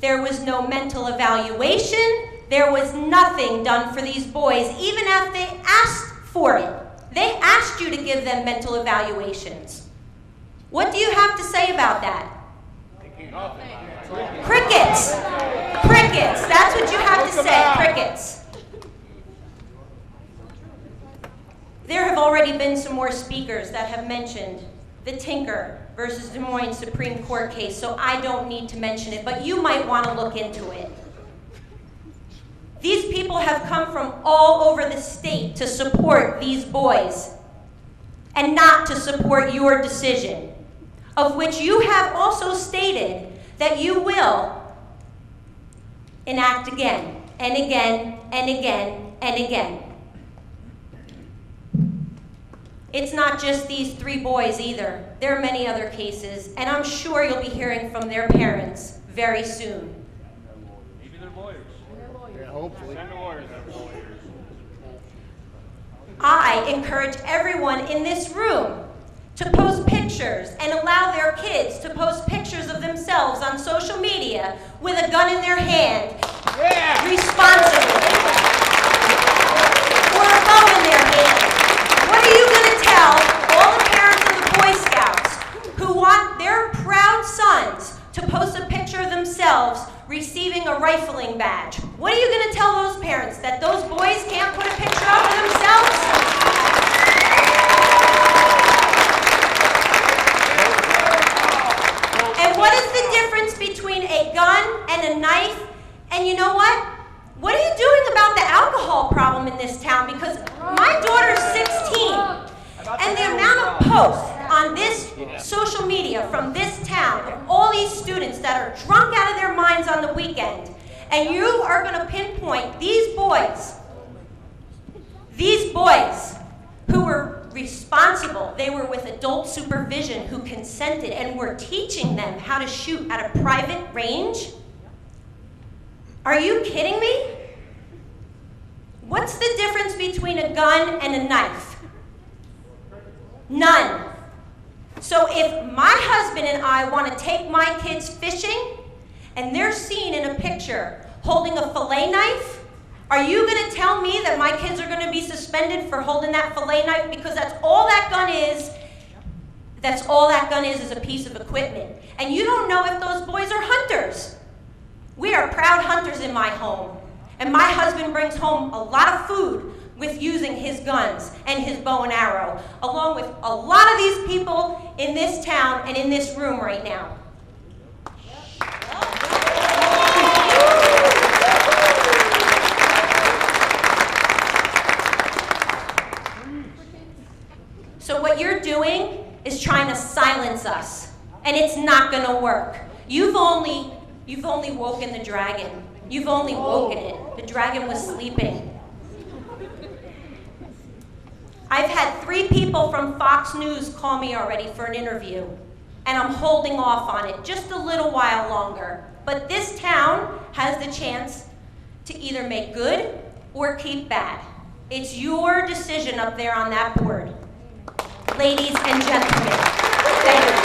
there was no mental evaluation, there was nothing done for these boys, even if they asked for it. They asked you to give them mental evaluations. What do you have to say about that? Crickets. Crickets. That's what you have to say. Crickets. There have already been some more speakers that have mentioned the Tinker versus Des Moines Supreme Court case, so I don't need to mention it, but you might want to look into it. These people have come from all over the state to support these boys and not to support your decision, of which you have also stated that you will enact again and again and again and again. It's not just these 3 boys either. There are many other cases, and I'm sure you'll be hearing from their parents very soon. Maybe they're lawyers. Yeah, hopefully. Send the lawyers out. I encourage everyone in this room to post pictures and allow their kids to post pictures of themselves on social media with a gun in their hand, responsibly, or a bow in their hand. What are you going to tell all the parents of the Boy Scouts who want their proud sons to post a picture of themselves receiving a rifling badge? What are you going to tell those parents, that those boys can't put a picture up of themselves? And what is the difference between a gun and a knife? And you know what? What are you doing about the alcohol problem in this town? Because my daughter's 16, and the amount of posts on this social media from this town of all these students that are drunk out of their minds on the weekend, and you are going to pinpoint these boys who were responsible, they were with adult supervision, who consented and were teaching them how to shoot at a private range? Are you kidding me? What's the difference between a gun and a knife? None. So if my husband and I want to take my kids fishing and they're seen in a picture holding a fillet knife, are you going to tell me that my kids are going to be suspended for holding that fillet knife? Because that's all that gun is. That's all that gun is a piece of equipment. And you don't know if those boys are hunters. We are proud hunters in my home. And my husband brings home a lot of food with using his guns and his bow and arrow, along with a lot of these people in this town and in this room right now. So what you're doing is trying to silence us, and it's not going to work. You've only woken the dragon. You've only woken it. The dragon was sleeping. I've had 3 people from Fox News call me already for an interview, and I'm holding off on it just a little while longer. But this town has the chance to either make good or keep bad. It's your decision up there on that board. Ladies and gentlemen, thank you.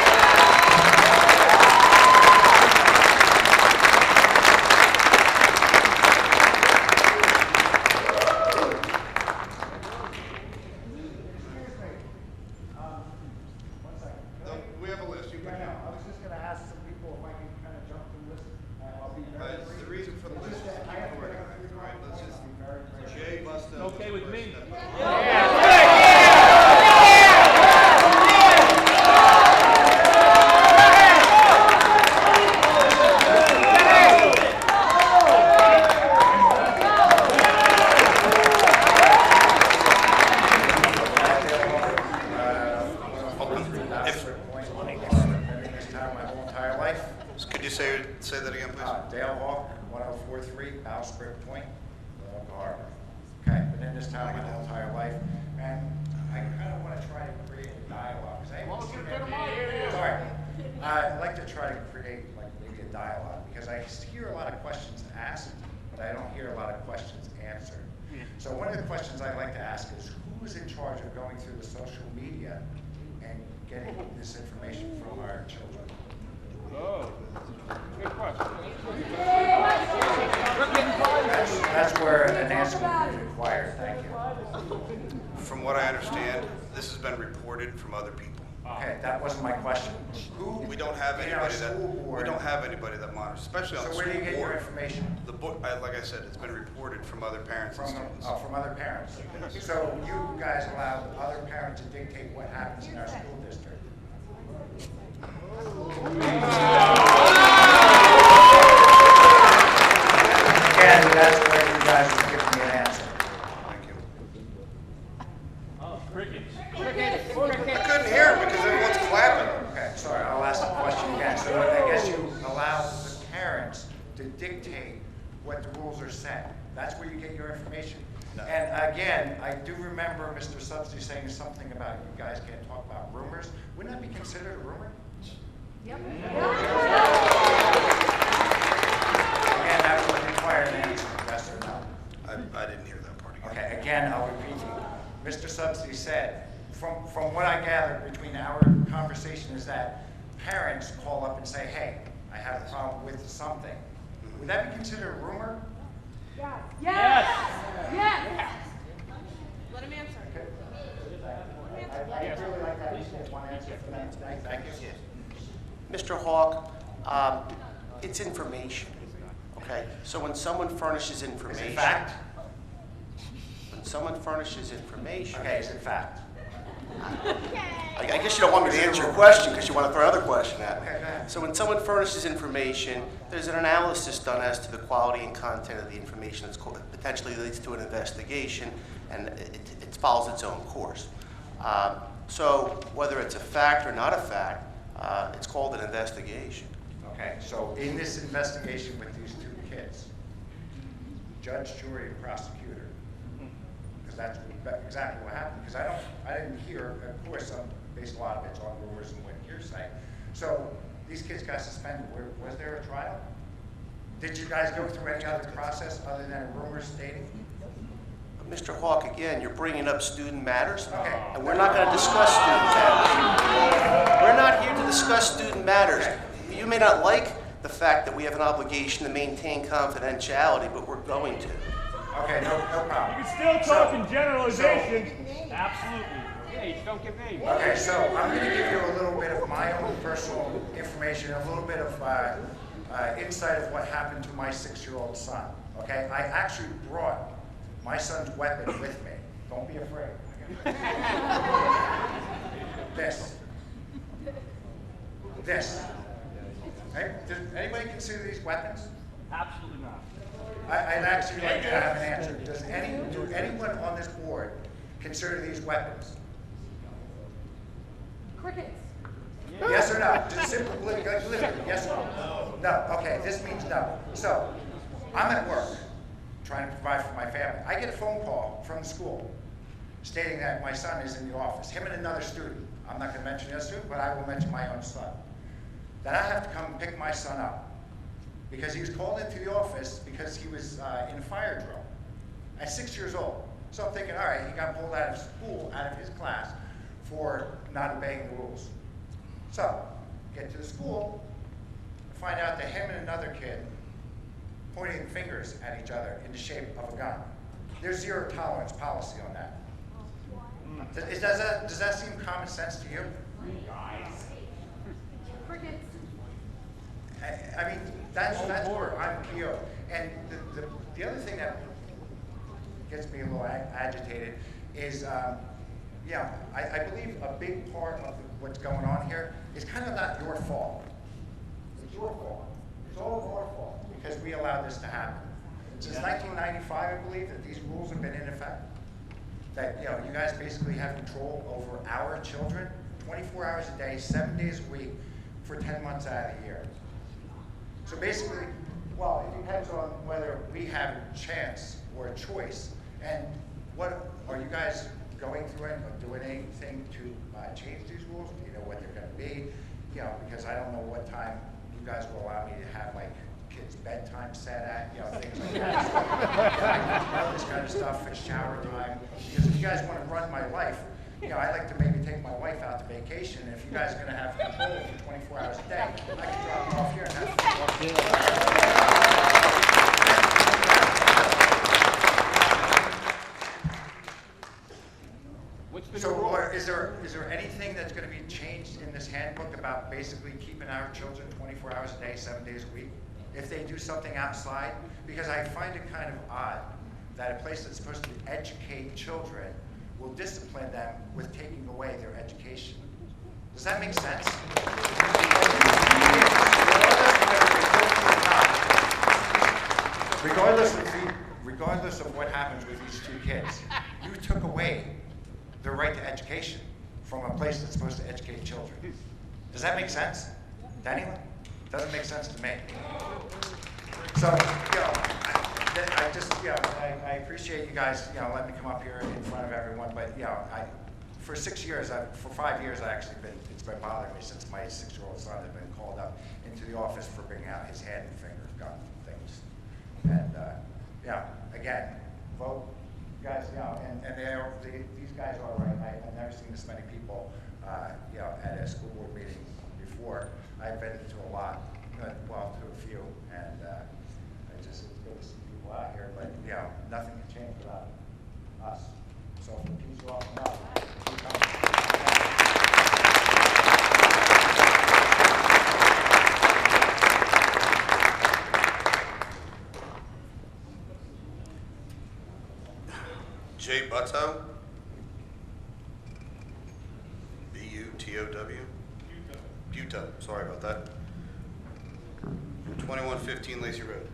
Okay with me. Could you say that again, please? Dale Hawk, 1043 Bowsprit Point, Long Harbor. Okay, been in this town my whole entire life, and I kind of want to try to create a dialogue. Sorry. I'd like to try to create like maybe a dialogue, because I hear a lot of questions asked, but I don't hear a lot of questions answered. charge of going through the social media and getting this information from our children? Oh, good question. That's where an answer would be required. Thank you. From what I understand, this has been reported from other people. Okay, that wasn't my question. Who? We don't have in our anybody that, school board- we don't have anybody that monitors, especially on the So school where board. do you get your information? The book, like I said, it's been reported from other parents and From, students. from other parents. So you guys allow other parents to dictate what happens in our school district? Again, that's where you guys will give me an answer. Thank you. Oh, crickets. I couldn't hear it because everyone's clapping. Okay, sorry, I'll ask the question again. So I guess you allow the parents to dictate what the rules are set. That's where you get your information. No. And again, I do remember Mr. Subsidy saying something about you guys can't talk about rumors. Wouldn't that be considered a rumor? Yep. Again, that would require an answer, yes or no. I didn't hear that part again. Okay, again, I'll repeat to you. Mr. Subsidy said, from what I gathered between our conversation is that parents call up and say, hey, I have a problem with something. Would that be considered a rumor? Yes. Let him answer. I'd really like to have just one answer for that tonight. Thank you. Mr. Hawk, it's information, okay? So when someone furnishes Is information... it fact? When someone furnishes information... Okay, is it fact? I guess you don't want me to answer your question because you want to throw another question at me. Okay, go ahead. So when someone furnishes information, there's an analysis done as to the quality and content of the information that's potentially leads to an investigation, and it follows its own course. So whether it's a fact or not a fact, it's called an investigation. Okay, so in this investigation with these two kids, judge, jury, and prosecutor, because that's exactly what happened, because I didn't hear, of course, based a lot of it's on rumors and what hearsay. So these kids got suspended. Was there a trial? Did you guys go through any other process other than rumors stating? Mr. Hawk, again, you're bringing up student matters, Okay. and we're not going to discuss student matters. We're not here to discuss student matters. You may not like the fact that we have an obligation to maintain confidentiality, but we're going to. Okay, no problem. You can still talk in generalization. Absolutely. Yeah, just don't give names. Okay, so I'm going to give you a little bit of my own personal information, a little bit of insight of what happened to my 6-year-old son. Okay, I actually brought my son's weapon with me. Don't be afraid. This. Hey, does anybody consider these weapons? Absolutely not. I'd actually like to have an answer. Do anyone on this board consider these weapons? Crickets. Yes or no? Just simple, literally, yes or no? No, okay, this means no. So, I'm at work, trying to provide for my family. I get a phone call from the school stating that my son is in the office, him and another student. I'm not gonna mention the other student, but I will mention my own son. Then I have to come and pick my son up because he was called into the office because he was in a fire drill at 6 years old. So I'm thinking, all right, he got pulled out of school, out of his class, for not obeying the rules. So, get to the school, find out that him and another kid pointing fingers at each other in the shape of a gun. There's zero tolerance policy on that. Does that seem common sense to you? Crickets. I mean, that's where I'm PO. And the other thing that gets me a little agitated is, I believe a big part of what's going on here is kind of not your fault. It's your fault. It's all of our fault because we allowed this to happen. Since 1995, I believe that these rules have been in effect. That you guys basically have control over our children 24 hours a day, 7 days a week, for 10 months out of the year. So basically, well, it depends on whether we have a chance or a choice. And what are you guys going through it or doing anything to change these rules? Do you know what they're going to be? Because I don't know what time you guys will allow me to have like kids' bedtime set at, things like that. All this kind of stuff, it's shower time. Because if you guys want to run my life, I like to maybe take my wife out to vacation. And if you guys are going to have control for 24 hours a day, I can drop her off here and have So is there anything that's going to be changed in this handbook about basically keeping our children 24 hours a day, 7 days a week? If they do something outside? Because I find it kind of odd that a place that's supposed to educate children will discipline them with taking away their education. Does that make sense? Regardless of what happens with these two kids, you took away their right to education from a place that's supposed to educate children. Does that make sense to anyone? Doesn't make sense to me. So, I appreciate you guys, letting me come up here in front of everyone. But for 5 years, it's been bothering me since my 6-year-old son has been called up into the office for bringing out his head and finger gun things. And again, vote, guys. These guys are all right. I've never seen this many people, at a school board meeting before. I've been to a lot, to a few, and it's good to see people out here. But nothing can change without us. So if the peas are off and up, keep coming. Jay Buttow. B-U-T-O-W. Butow. Sorry about that. 2115 Lacey Road.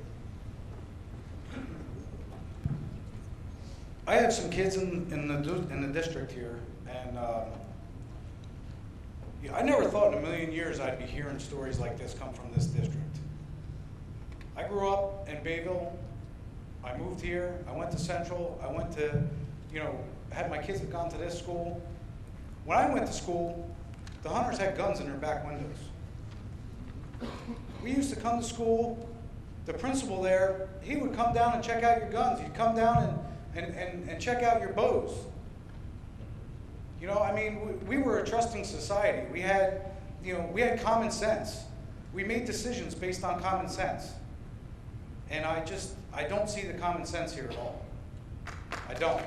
I have some kids in the district here, and I never thought in a million years I'd be hearing stories like this come from this district. I grew up in Bayville. I moved here. I went to Central. I went to, had my kids have gone to this school. When I went to school, the Hunters had guns in their back windows. We used to come to school. The principal there, he would come down and check out your guns. He'd come down and check out your bows. We were a trusting society. We had common sense. We made decisions based on common sense. And I don't see the common sense here at all. I don't.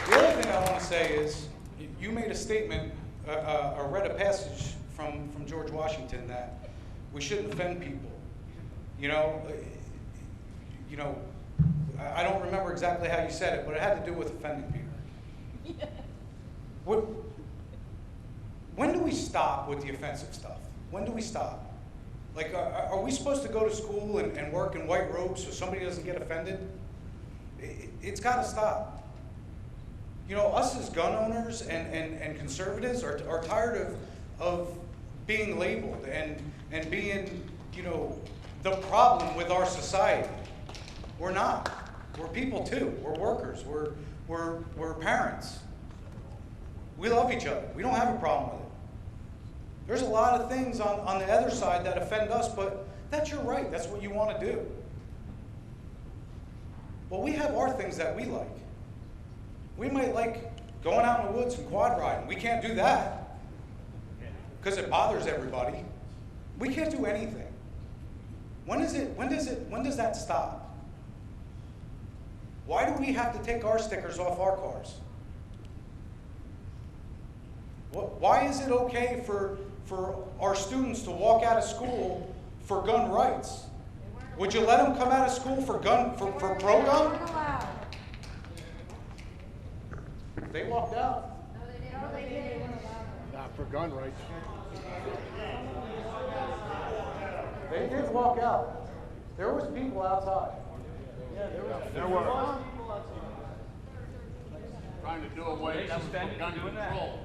The other thing I want to say is, you made a statement, or read a passage from George Washington that we shouldn't offend people. I don't remember exactly how you said it, but it had to do with offending people. When do we stop with the offensive stuff? When do we stop? Like, are we supposed to go to school and work in white robes so somebody doesn't get offended? It's got to stop. Us as gun owners and conservatives are tired of being labeled and being, the problem with our society. We're not. We're people too. We're workers. We're parents. We love each other. We don't have a problem with it. There's a lot of things on the other side that offend us, but that's your right. That's what you want to do. Well, we have our things that we like. We might like going out in the woods and quad riding. We can't do that because it bothers everybody. We can't do anything. When does that stop? Why do we have to take our stickers off our cars? Why is it okay for our students to walk out of school for gun rights? Would you let them come out of school for pro-gun? They walked out. Not for gun rights. They did walk out. There was people outside. Yeah, there were. Trying to do away with gun control.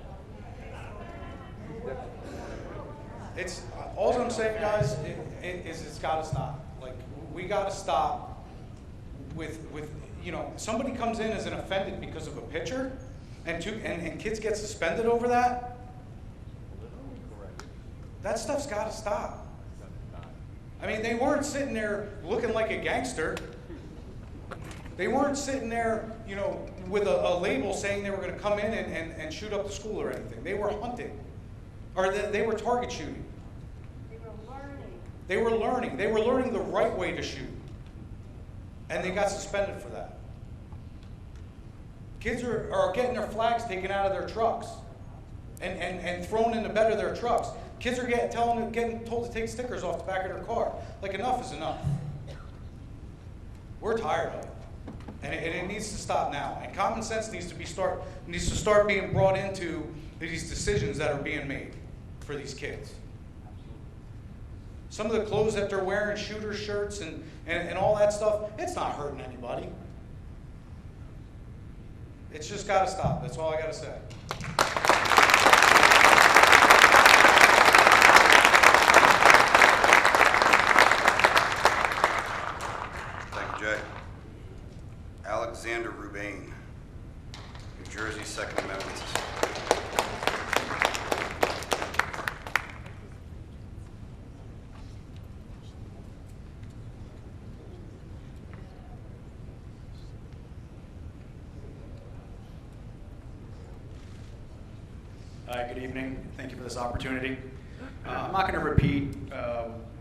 It's all I'm saying, guys, is it's got to stop. Like, we got to stop with somebody comes in as an offended because of a picture, and kids get suspended over that. That stuff's got to stop. I mean, they weren't sitting there looking like a gangster. They weren't sitting there, you know, with a label saying they were going to come in and shoot up the school or anything. They were hunting. Or they were target shooting. They were learning. They were learning the right way to shoot. And they got suspended for that. Kids are getting their flags taken out of their trucks and thrown in the bed of their trucks. Kids are getting told to take stickers off the back of their car. Like, enough is enough. We're tired of it. And it needs to stop now. And common sense needs to start being brought into these decisions that are being made for these kids. Some of the clothes that they're wearing, shooter shirts and all that stuff, it's not hurting anybody. It's just got to stop. That's all I got to say. Thank you, Jay. Alexander Rubain, New Jersey, Second Amendment. Hi, good evening. Thank you for this opportunity. I'm not going to repeat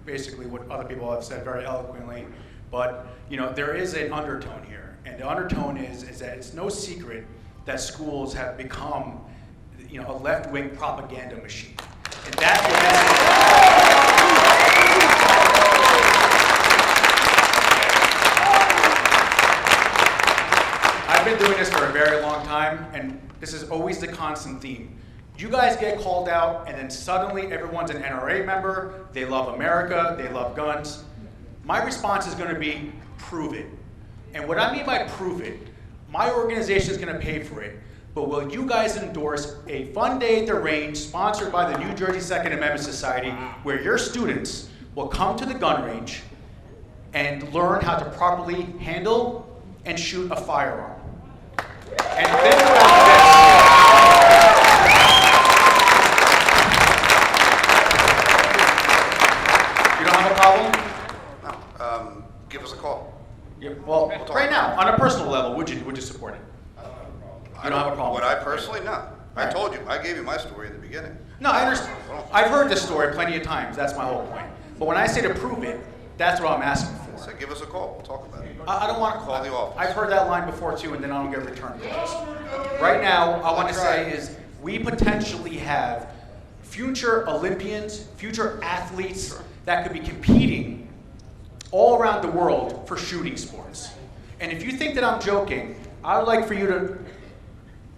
basically what other people have said very eloquently, but you know, there is an undertone here, and the undertone is that it's no secret that schools have become, you know, a left-wing propaganda machine, and that's what this is. I've been doing this for a very long time, and this is always the constant theme. You guys get called out, and then suddenly everyone's an NRA member, they love America, they love guns. My response is going to be, prove it. And what I mean by prove it, my organization is going to pay for it, but will you guys endorse a fun day at the range sponsored by the New Jersey Second Amendment Society, where your students will come to the gun range and learn how to properly handle and shoot a firearm? And think about this. Give us a call. Yeah, well, right now, on a personal level, would you support it? You don't have a problem? Would I personally? No. I told you. I gave you my story at the beginning. No, I understand. I've heard this story plenty of times. That's my whole point. But when I say to prove it, that's what I'm asking for. So give us a call. We'll talk about it. I don't want to call the office. I've heard that line before too, and then I don't get return calls. Right now, I want to say is we potentially have future Olympians, future athletes that could be competing all around the world for shooting sports. And if you think that I'm joking, I would like for you to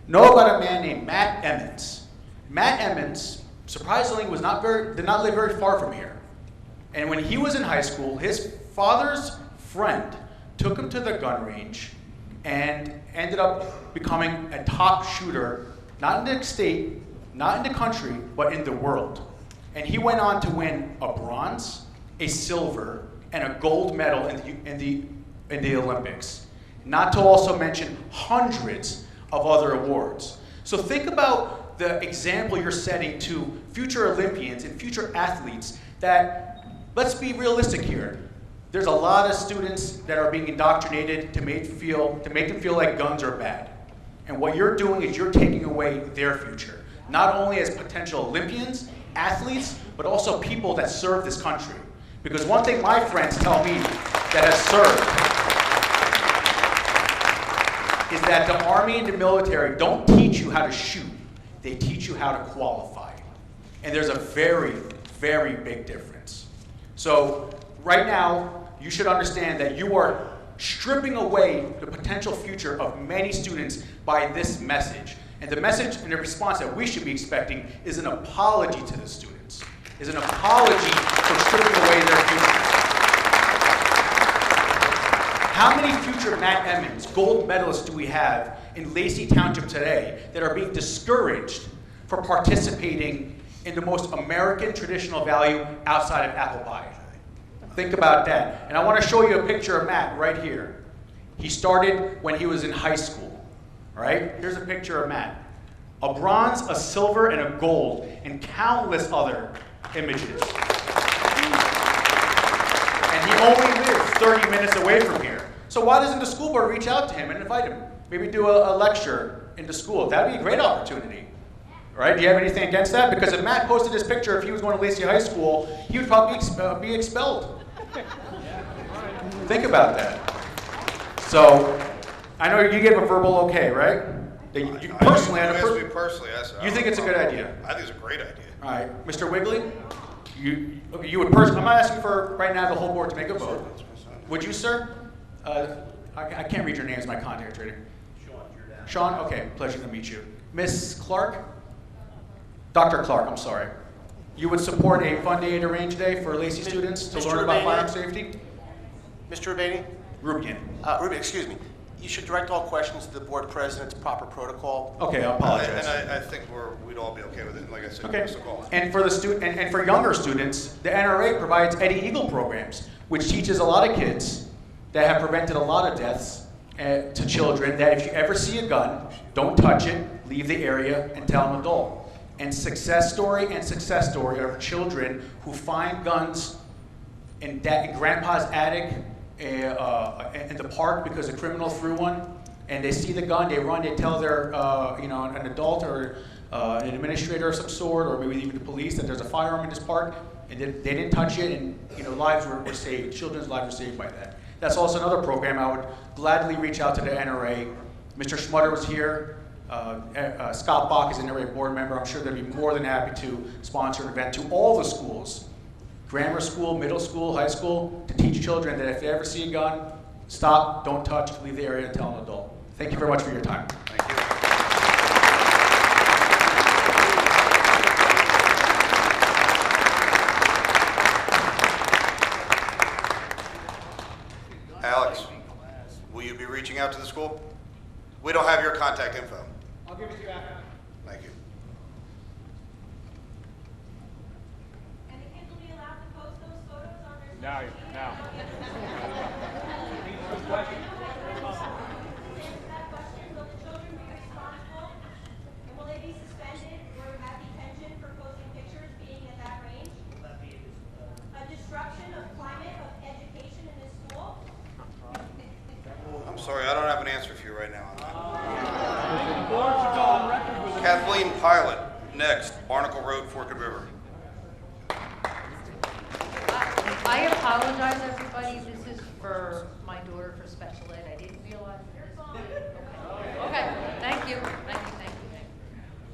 know about a man named Matt Emmons. Matt Emmons, surprisingly, did not live very far from here. And when he was in high school, his father's friend took him to the gun range and ended up becoming a top shooter, not in the state, not in the country, but in the world. And he went on to win a bronze, a silver, and a gold medal in the Olympics. Not to also mention hundreds of other awards. So think about the example you're setting to future Olympians and future athletes that, let's be realistic here, there's a lot of students that are being indoctrinated to make them feel like guns are bad. And what you're doing is you're taking away their future, not only as potential Olympians, athletes, but also people that serve this country. Because one thing my friends tell me that has served is that the Army and the military don't teach you how to shoot. They teach you how to qualify. And there's a very, very big difference. So right now, you should understand that you are stripping away the potential future of many students by this message. And the message and the response that we should be expecting is an apology to the students, is an apology for stripping away their future. How many future Matt Emmons, gold medalists, do we have in Lacey Township today that are being discouraged for participating in the most American traditional value outside of apple pie? Think about that. And I want to show you a picture of Matt right here. He started when he was in high school. All right? Here's a picture of Matt. A bronze, a silver, and a gold, and countless other images. And he only lives 30 minutes away from here. So why doesn't the school board reach out to him and invite him? Maybe do a lecture in the school. That'd be a great opportunity. Right? Do you have anything against that? Because if Matt posted this picture, if he was going to Lacey High School, he would probably be expelled. Think about that. So, I know you gave a verbal okay, right? You personally, you think it's a good idea? I think it's a great idea. All right, Mr. Wigley, you would personally. I'm not asking for right now the whole board to make a vote. Would you, sir? I can't read your names. My contact rating. Sean. Okay, pleasure to meet you. Miss Clark. Dr. Clark, I'm sorry. You would support a fun day to range day for Lacey students to learn about firearm safety? Mr. Urbani? Rubian. Rubian, excuse me. You should direct all questions to the board president's proper protocol. Okay, I apologize. And I think we'd all be okay with it. Like I said, okay. give us a call. And for the and for younger students, the NRA provides Eddie Eagle programs, which teaches a lot of kids that have prevented a lot of deaths to children that if you ever see a gun, don't touch it, leave the area, and tell an adult. And success story of children who find guns in grandpa's attic in the park because a criminal threw one, and they see the gun, they run, they tell their an adult or an administrator of some sort, or maybe even the police, that there's a firearm in this park, and they didn't touch it, and lives were saved. Children's lives were saved by that. That's also another program I would gladly reach out to the NRA. Mr. Schmutter was here. Scott Bach is an NRA board member. I'm sure they'd be more than happy to sponsor an event to all the schools, grammar school, middle school, high school, to teach children that if they ever see a gun, stop, don't touch, leave the area, and tell an adult. Thank you very much for your time. Thank you. Alex, will you be reaching out to the school? We don't have your contact info. I'll give it to you after. Thank you. And the kids will be allowed to post those photos on their No, social media? no. Answer that question, will the children be responsible? And will they be suspended or have detention for posting pictures being at that range? A destruction of climate of education in this school? I'm sorry, I don't have an answer for you right now on that. The board should go on record with it. Kathleen Pilot, next, Barnacle Road, Forked River. I apologize, everybody. This is for my daughter for special ed. I didn't realize. Okay, thank you.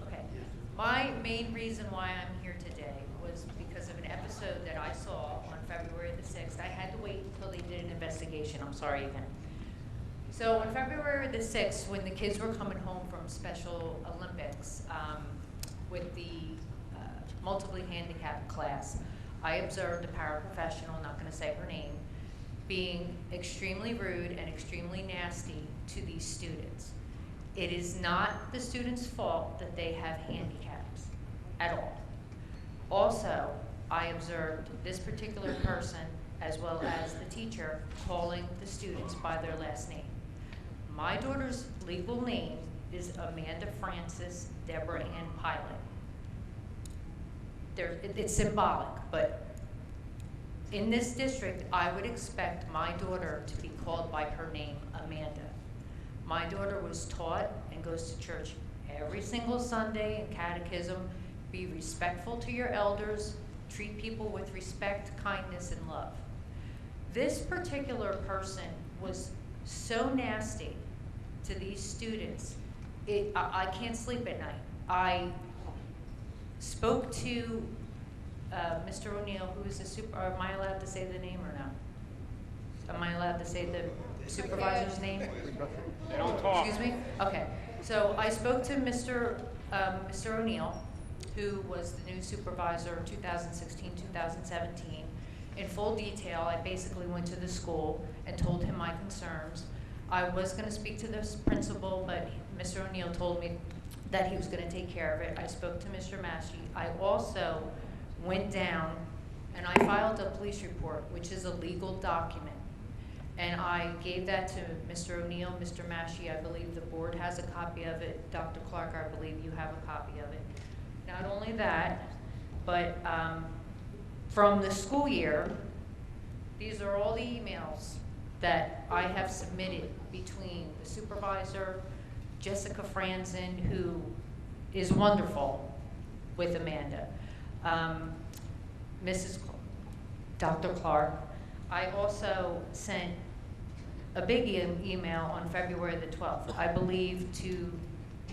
Okay, my main reason why I'm here today was because of an episode that I saw on February the 6th. I had to wait until they did an investigation. I'm sorry, Ethan. So on February the 6th, when the kids were coming home from Special Olympics with the multiply handicapped class, I observed a paraprofessional, not going to say her name, being extremely rude and extremely nasty to these students. It is not the students' fault that they have handicaps at all. Also, I observed this particular person, as well as the teacher, calling the students by their last name. My daughter's legal name is Amanda Frances Deborah Ann Pilot. It's symbolic, but in this district, I would expect my daughter to be called by her name, Amanda. My daughter was taught and goes to church every single Sunday in catechism. Be respectful to your elders, treat people with respect, kindness, and love. This particular person was so nasty to these students, I can't sleep at night. I spoke to Mr. O'Neill, who is the super, am I allowed to say the name or no? Am I allowed to say the supervisor's name? They don't talk. Excuse me? Okay. So I spoke to Mr. O'Neill, who was the new supervisor 2016, 2017. In full detail, I basically went to the school and told him my concerns. I was going to speak to this principal, but Mr. O'Neill told me that he was going to take care of it. I spoke to Mr. Massey. I also went down and I filed a police report, which is a legal document. And I gave that to Mr. O'Neill, Mr. Massey. I believe the board has a copy of it. Dr. Clark, I believe you have a copy of it. Not only that, but From the school year, these are all the emails that I have submitted between the supervisor, Jessica Franzen, who is wonderful with Amanda, Dr. Clark. I also sent a big email on February the 12th, I believe, to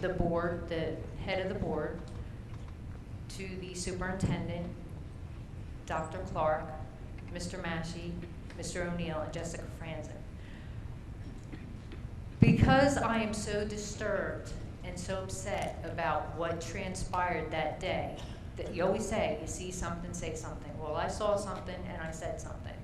the board, the head of the board, to the superintendent, Dr. Clark, Mr. Massey, Mr. O'Neill, and Jessica Franzen. Because I am so disturbed and so upset about what transpired that day, that you always say, you see something, say something. Well, I saw something and I said something.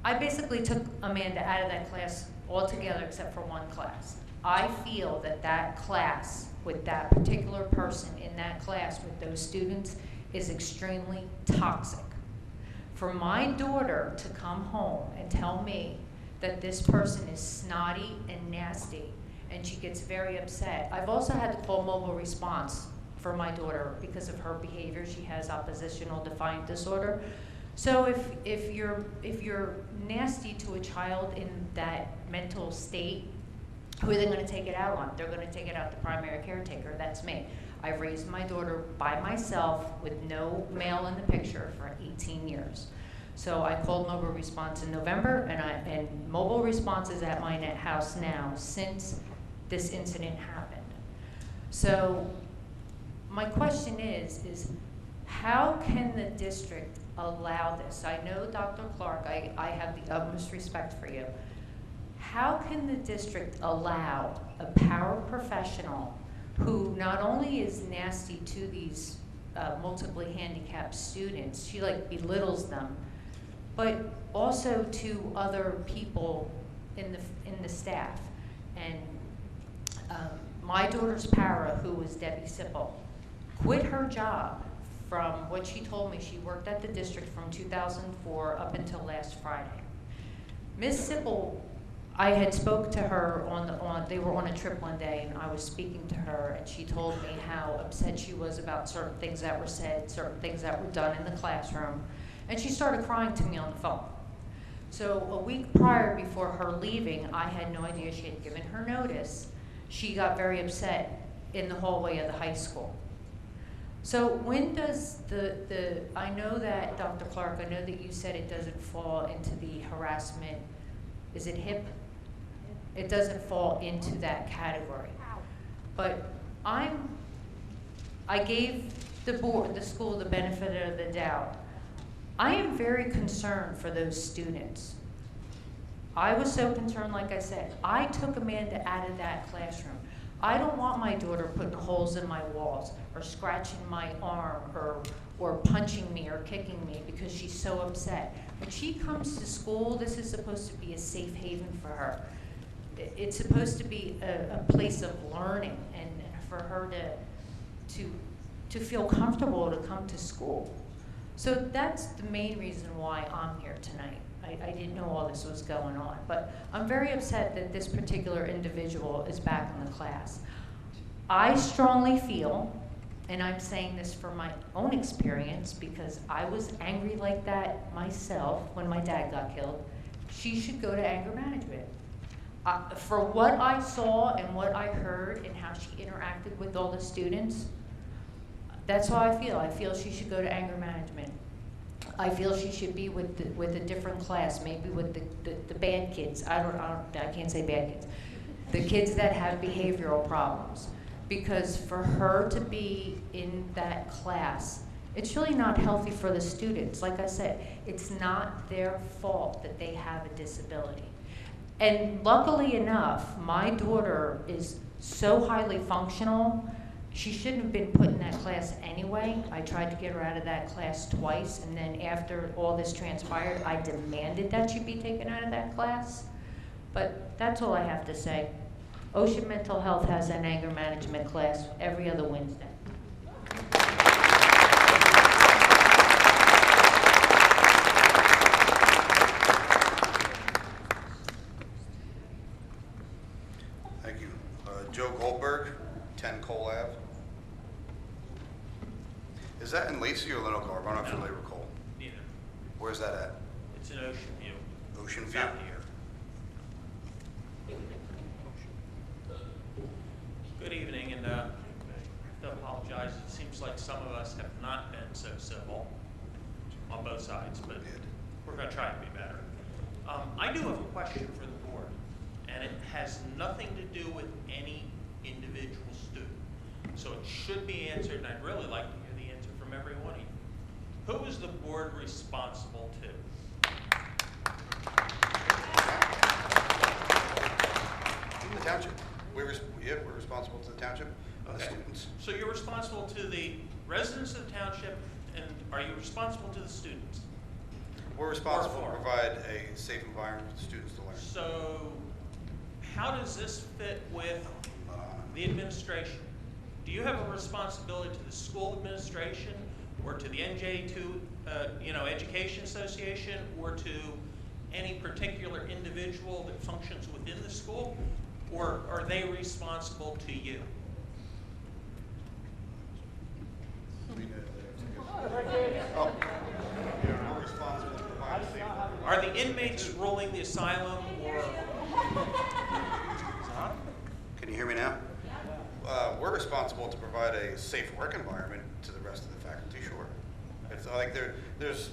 I basically took Amanda out of that class altogether except for one class. I feel that that class with that particular person in that class with those students is extremely toxic. For my daughter to come home and tell me that this person is snotty and nasty and she gets very upset. I've also had to call mobile response for my daughter because of her behavior. She has oppositional defiant disorder. So if you're nasty to a child in that mental state, who are they going to take it out on? They're going to take it out the primary caretaker. That's me. I've raised my daughter by myself with no male in the picture for 18 years. So I called mobile response in November, and mobile response is at my house now since this incident happened. So my question is how can the district allow this? I know, Dr. Clark, I have the utmost respect for you. How can the district allow a paraprofessional who not only is nasty to these multiply handicapped students, she like belittles them, but also to other people in the staff? And my daughter's para, who was Debbie Sipple, quit her job from what she told me. She worked at the district from 2004 up until last Friday. Ms. Sipple, I had spoke to her they were on a trip one day, and I was speaking to her, and she told me how upset she was about certain things that were said, certain things that were done in the classroom, and she started crying to me on the phone. So a week prior, before her leaving, I had no idea she had given her notice. She got very upset in the hallway of the high school. So when does I know that, Dr. Clark, I know that you said it doesn't fall into the harassment, is it HIP? It doesn't fall into that category. But I gave the school the benefit of the doubt. I am very concerned for those students. I was so concerned, like I said. I took Amanda out of that classroom. I don't want my daughter putting holes in my walls or scratching my arm or punching me or kicking me because she's so upset. When she comes to school, this is supposed to be a safe haven for her. It's supposed to be a place of learning and for her to feel comfortable to come to school. So that's the main reason why I'm here tonight. I didn't know all this was going on, but I'm very upset that this particular individual is back in the class. I strongly feel, and I'm saying this for my own experience because I was angry like that myself when my dad got killed, she should go to anger management. For what I saw and what I heard and how she interacted with all the students, that's how I feel. I feel she should go to anger management. I feel she should be with a different class, maybe with the bad kids. I can't say bad kids. The kids that have behavioral problems. Because for her to be in that class, it's really not healthy for the students. Like I said, it's not their fault that they have a disability. And luckily enough, my daughter is so highly functional, she shouldn't have been put in that class anyway. I tried to get her out of that class twice, and then after all this transpired, I demanded that she be taken out of that class. But that's all I have to say. Ocean Mental Health has an anger management class every other Wednesday. Thank you. Joe Goldberg, 10 Cole Ave. Is that in Lacey or Little Carb? I don't actually recall. Where's that at? It's in Ocean View. Ocean It's View? out here. Good evening, and I apologize. It seems like some of us have not been so civil on both sides, but we're going to try to be better. I do have a question for the board, and it has nothing to do with any individual student. So it should be answered, and I'd really like to hear the answer from every one of you. Who is the board responsible to? The township. We're responsible to the township and the Okay. students. So you're responsible to the residents of the township, and are you responsible to the students? We're responsible to Or for. provide a safe environment for the students to learn. So how does this fit with the administration? Do you have a responsibility to the school administration or to the NJ2, Education Association, or to any particular individual that functions within the school? Or are they responsible to you? We're responsible to provide a safe environment. Are the inmates ruling the asylum, or? Can you hear me now? We're responsible to provide a safe work environment to the rest of the faculty, sure. It's like there's,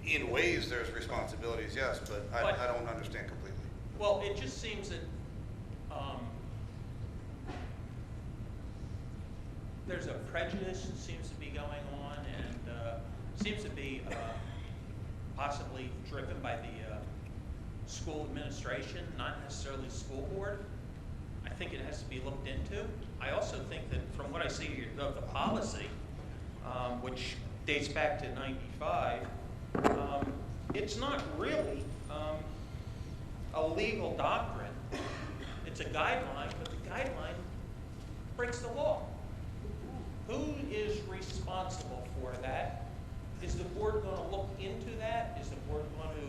in ways, there's responsibilities, yes, but I don't understand completely. Well, it just seems that there's a prejudice that seems to be going on, and seems to be possibly driven by the school administration, not necessarily the school board. I think it has to be looked into. I also think that from what I see of the policy, which dates back to '95, it's not really a legal doctrine. It's a guideline, but the guideline breaks the law. Who is responsible for that? Is the board going to look into that? Is the board going to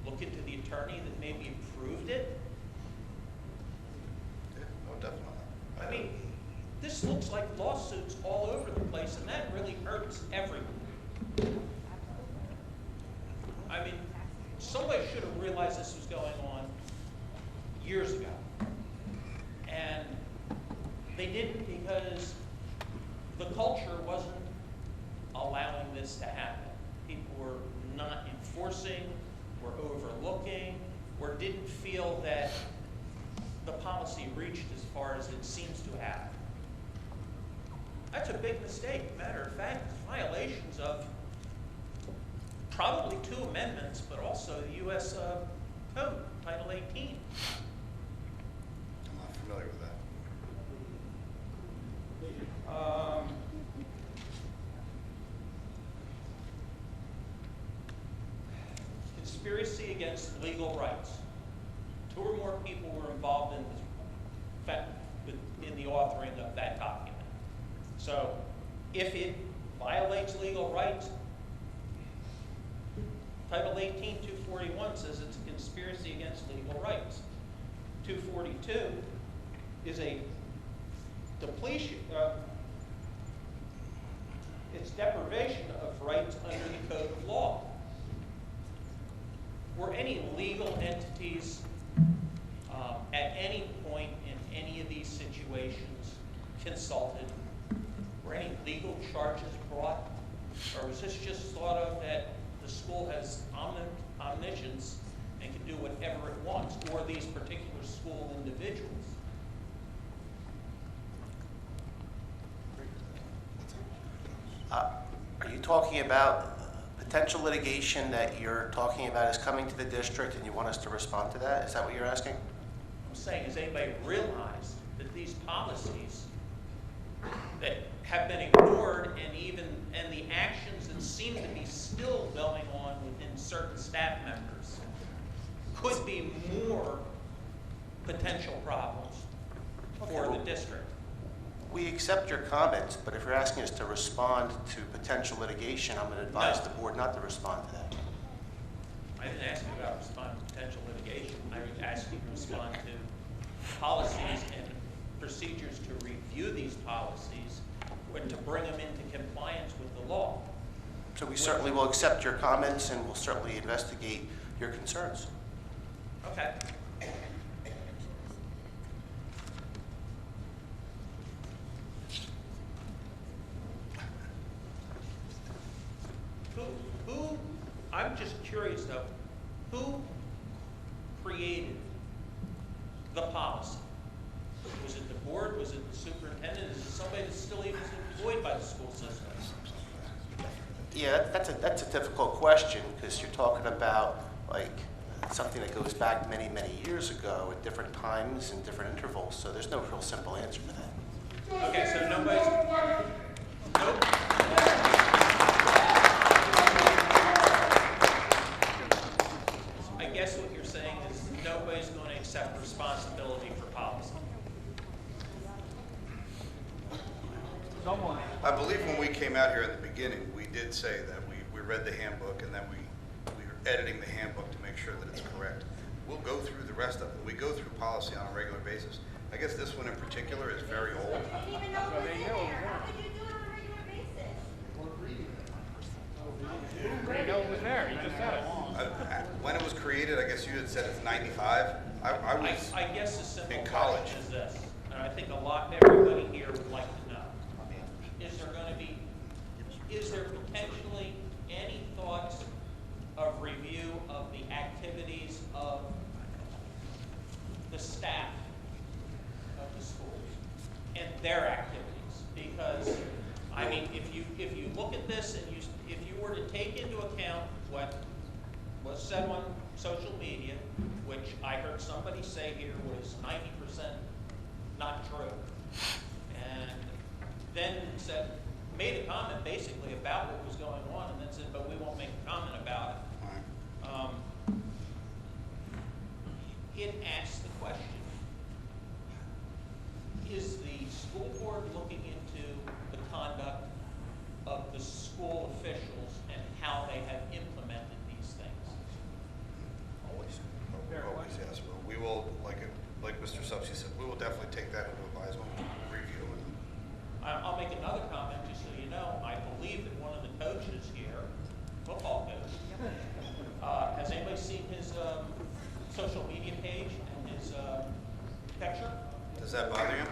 look into the attorney that maybe approved it? Yeah, no, definitely. I mean, this looks like lawsuits all over the place, and that really hurts everyone. I mean, somebody should have realized this was going on years ago. And they didn't, because the culture wasn't allowing this to happen. People were not enforcing, were overlooking, or didn't feel that the policy reached as far as it seems to have. That's a big mistake. Matter of fact, it's violations of probably 2 amendments, but also the U.S. Code, Title 18. I'm not familiar with that. Conspiracy against legal rights. 2 or more people were involved in the authoring of that document. So if it violates legal rights, Title 18, 241 says it's a conspiracy against legal rights. 242 is a depletion, it's deprivation of rights under the code of law. Were any legal entities at any point in any of these situations consulted? Were any legal charges brought? Or was this just thought of that the school has omniscience and can do whatever it wants, or these particular school individuals? Are you talking about potential litigation that you're talking about is coming to the district and you want us to respond to that? Is that what you're asking? I'm saying, has anybody realized that these policies that have been ignored, and the actions that seem to be still going on within certain staff members could be more potential problems for the district? We accept your comments, but if you're asking us to respond to potential litigation, I'm going to advise the board not to respond to that. I didn't ask you about responding to potential litigation. I was asking you to respond to policies and procedures to review these policies and to bring them into compliance with the law. So we certainly will accept your comments and we'll certainly investigate your concerns. Okay. Who, I'm just curious though, who created the policy? Was it the board, was it the superintendent, is it somebody that's still even employed by the school system? Yeah, that's a difficult question because you're talking about like something that goes back many, many years ago at different times and different intervals. So there's no real simple answer to that. Okay, so nobody's, nope. I guess what you're saying is nobody's going to accept responsibility for policy. I believe when we came out here at the beginning, we did say that we read the handbook and then we were editing the handbook to make sure that it's correct. We'll go through the rest of it. We go through policy on a regular basis. I guess this one in particular is very old. You didn't even know it was in there. How could you do it on a regular basis? You didn't know it was there, you just said it. When it was created, I guess you had said it's 95. I guess the simple in college. question is this, and I think a lot, everybody here would like to know. Is there potentially any thoughts of review of the activities of the staff of the schools and their activities? Because, I mean, if you look at this and if you were to take into account what was said on social media, which I heard somebody say here was 90% not true, and then made a comment basically about what was going on, and then said, but we won't make a comment about it. It asks the question, is the school board looking into the conduct of the school officials and how they have implemented these things? Always, yes. But we will, like Mr. Subsey said, we will definitely take that into advisement, review it. I'll make another comment, just so you know. I believe that one of the coaches here, football coach, has anybody seen his social media page and his picture? Does that bother you?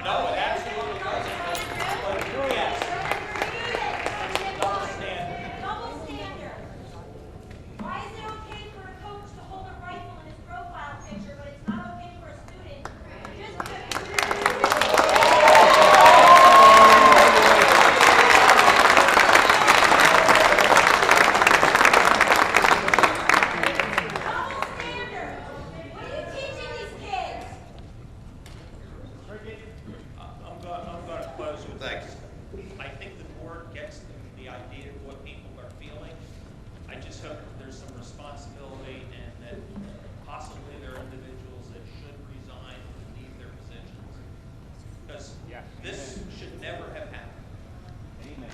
No, it absolutely doesn't. But yes. Double standard. Double standard. Why is it okay for a coach to hold a rifle in his profile picture, but it's not okay for a student just I'm going to close with Thank this. I think the board gets the idea of what people are feeling. I just hope that there's some responsibility and that possibly there are individuals that should resign and leave their positions. Because this should never have happened. Amen.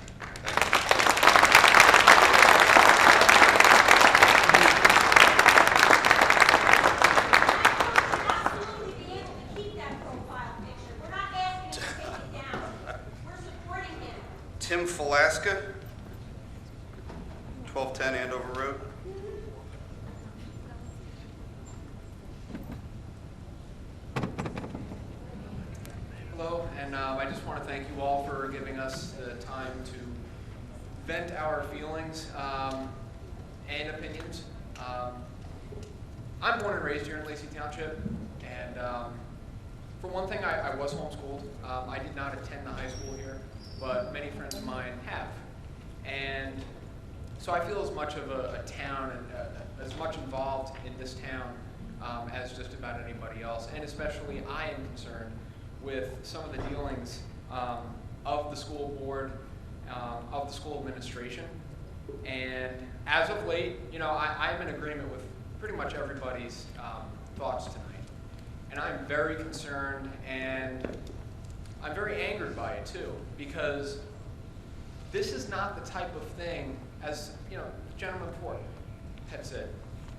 absolutely be able to keep that profile picture. We're not asking him to take it down. We're supporting him. Tim Falaska, 1210 Andover Road. Hello, and I just want to thank you all for giving us the time to vent our feelings and opinions. I'm born and raised here in Lacey Township, and for one thing, I was homeschooled. I did not attend the high school here, but many friends of mine have. And so I feel as much of a town and as much involved in this town as just about anybody else. And especially I am concerned with some of the dealings of the school board, of the school administration. And as of late, you know, I'm in agreement with pretty much everybody's thoughts tonight. And I'm very concerned and I'm very angered by it too, because this is not the type of thing, as you know, the gentleman before had said,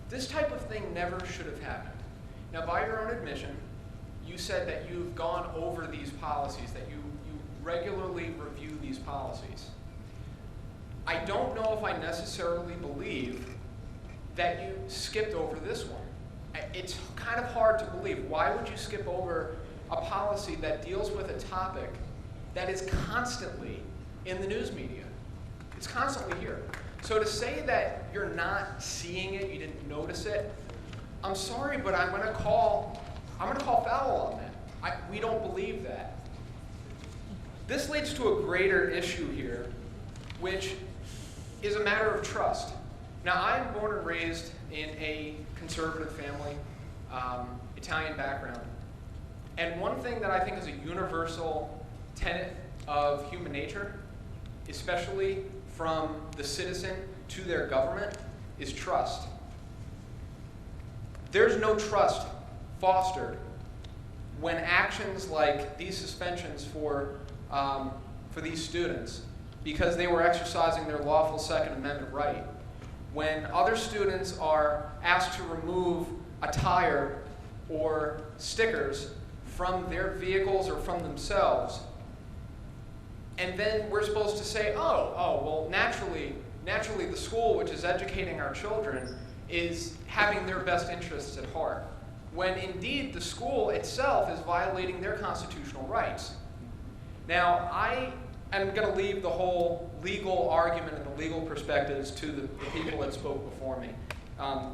this type of thing never should have happened. Now, by your own admission, you said that you've gone over these policies, that you regularly review these policies. I don't know if I necessarily believe that you skipped over this one. It's kind of hard to believe. Why would you skip over a policy that deals with a topic that is constantly in the news media? It's constantly here. So to say that you're not seeing it, you didn't notice it, I'm sorry, but I'm going to call foul on that. We don't believe that. This leads to a greater issue here, which is a matter of trust. Now, I'm born and raised in a conservative family, Italian background. And one thing that I think is a universal tenet of human nature, especially from the citizen to their government, is trust. There's no trust fostered when actions like these suspensions for these students, because they were exercising their lawful Second Amendment right, when other students are asked to remove a tire or stickers from their vehicles or from themselves, and then we're supposed to say, well, naturally the school, which is educating our children, is having their best interests at heart, when indeed the school itself is violating their constitutional rights. Now, I am going to leave the whole legal argument and the legal perspectives to the people that spoke before me.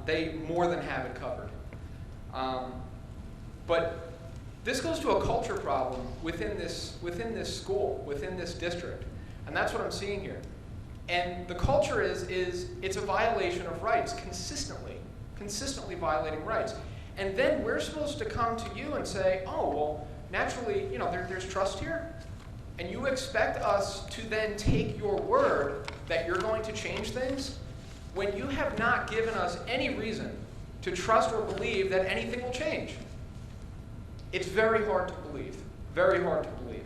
They more than have it covered. But this goes to a culture problem within this school, within this district. And that's what I'm seeing here. And the culture is it's a violation of rights, consistently violating rights. And then we're supposed to come to you and say, well, naturally, there's trust here. And you expect us to then take your word that you're going to change things when you have not given us any reason to trust or believe that anything will change. It's very hard to believe, very hard to believe.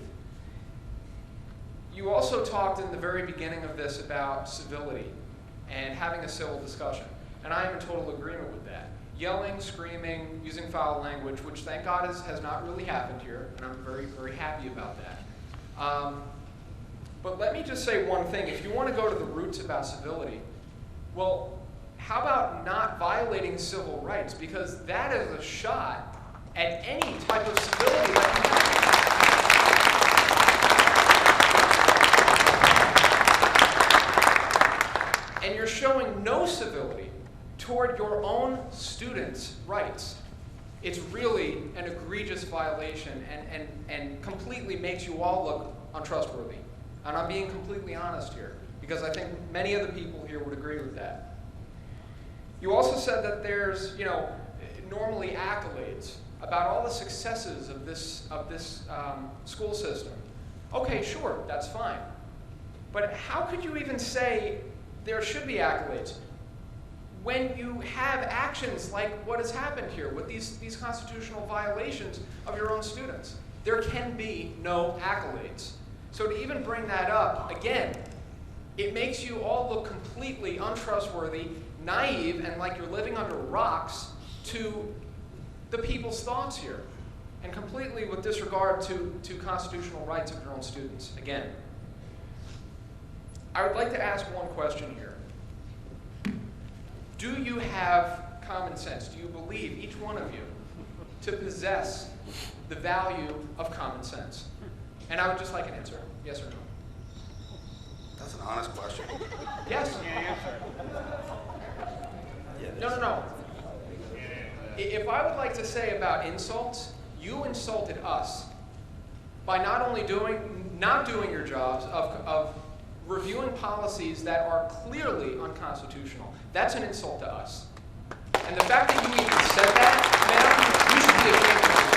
You also talked in the very beginning of this about civility and having a civil discussion. And I am in total agreement with that. Yelling, screaming, using foul language, which thank God has not really happened here, and I'm very, very happy about that. But let me just say one thing. If you want to go to the roots about civility, well, how about not violating civil rights? Because that is a shot at any type of civility that you have. And you're showing no civility toward your own students' rights. It's really an egregious violation and completely makes you all look untrustworthy. And I'm being completely honest here, because I think many of the people here would agree with that. You also said that there's, normally accolades about all the successes of this school system. Okay, sure, that's fine. But how could you even say there should be accolades when you have actions like what has happened here with these constitutional violations of your own students? There can be no accolades. So to even bring that up, again, it makes you all look completely untrustworthy, naive, and like you're living under rocks to the people's thoughts here, and completely with disregard to constitutional rights of your own students. Again, I would like to ask one question here. Do you have common sense? Do you believe, each one of you, to possess the value of common sense? And I would just like an answer, yes or no. That's an honest question. Yes. No. If I would like to say about insults, you insulted us by not only not doing your jobs of reviewing policies that are clearly unconstitutional. That's an insult to us. And the fact that you even said that, ma'am, you should be ashamed of yourself.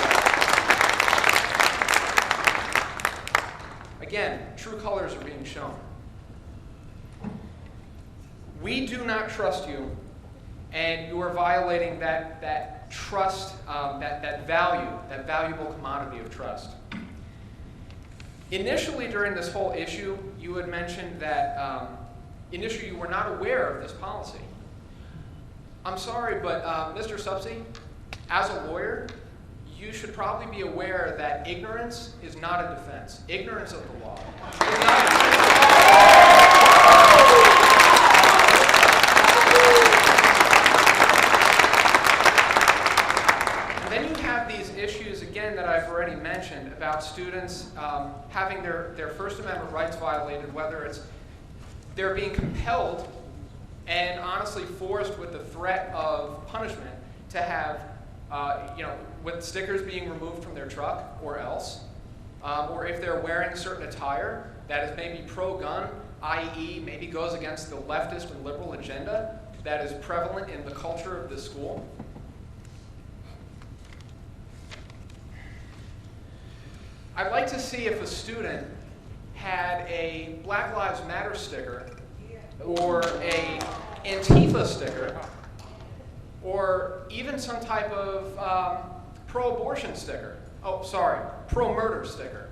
Again, true colors are being shown. We do not trust you, and you are violating that trust, that valuable commodity of trust. Initially, during this whole issue, you had mentioned that initially you were not aware of this policy. I'm sorry, but Mr. Subsi, as a lawyer, you should probably be aware that ignorance is not a defense. Ignorance of the law is not a defense. again, that I've already mentioned about students having their First Amendment rights violated, whether it's they're being compelled and honestly forced with the threat of punishment to have, with stickers being removed from their truck or else, or if they're wearing a certain attire that is maybe pro-gun, i.e. maybe goes against the leftist and liberal agenda that is prevalent in the culture of the school. I'd like to see if a student had a Black Lives Matter sticker or a Antifa sticker or even some type of pro-abortion sticker. Oh, sorry, pro-murder sticker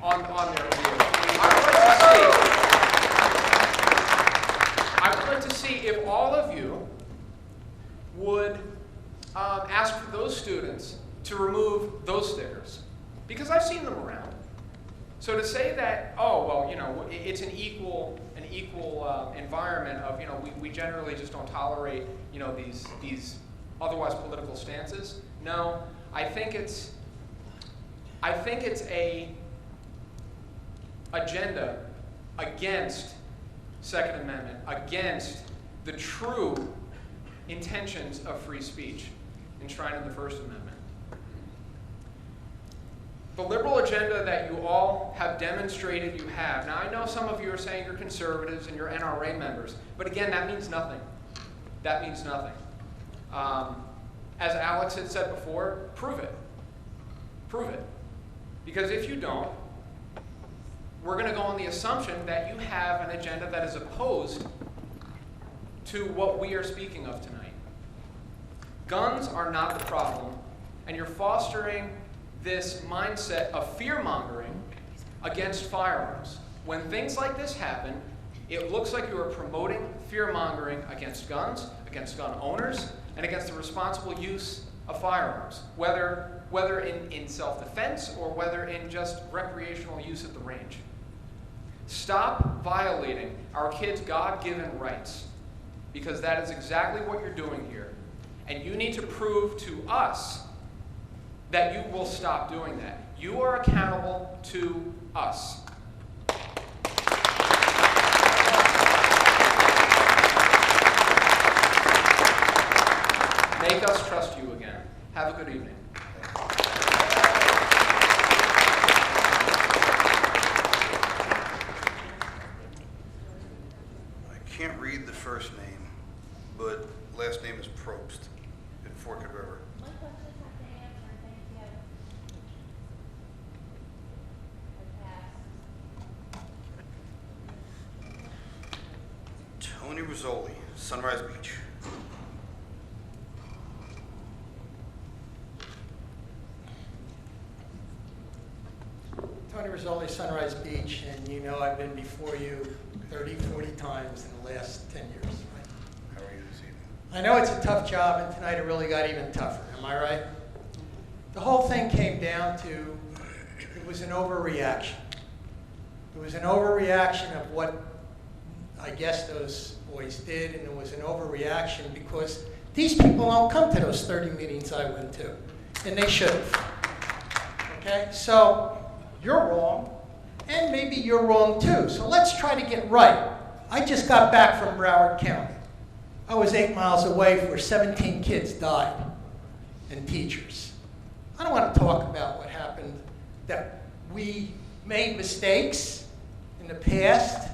on their vehicle. I would like to see if all of you would ask for those students to remove those stickers, because I've seen them around. So to say that, oh, well, it's an equal environment of, we generally just don't tolerate, these otherwise political stances. No, I think it's a agenda against Second Amendment, against the true intentions of free speech enshrined in the First Amendment. The liberal agenda that you all have demonstrated you have. Now, I know some of you are saying you're conservatives and you're NRA members, but again, that means nothing. That means nothing. As Alex had said before, prove it. Prove it. Because if you don't, we're going to go on the assumption that you have an agenda that is opposed to what we are speaking of tonight. Guns are not the problem, and you're fostering this mindset of fear-mongering against firearms. When things like this happen, it looks like you are promoting fear-mongering against guns, against gun owners, and against the responsible use of firearms, whether in self-defense or whether in just recreational use at the range. Stop violating our kids' God-given rights, because that is exactly what you're doing here. And you need to prove to us that you will stop doing that. You are accountable to us. Make us trust you again. Have a good evening. I can't read the first name, but last name is Probst in Forked River. Tony Rizzoli, Sunrise Beach. Tony Rizzoli, Sunrise Beach, and you know I've been before you 30, 40 times in the last 10 years. Right? How are you this evening? I know it's a tough job, and tonight it really got even tougher. Am I right? The whole thing came down to it was an overreaction. It was an overreaction of what I guess those boys did, and it was an overreaction because these people don't come to those 30 meetings I went to, and they should have. Okay? So you're wrong, and maybe you're wrong too. So let's try to get right. I just got back from Broward County. I was 8 miles away where 17 kids died, and teachers. I don't want to talk about what happened, that we made mistakes in the past.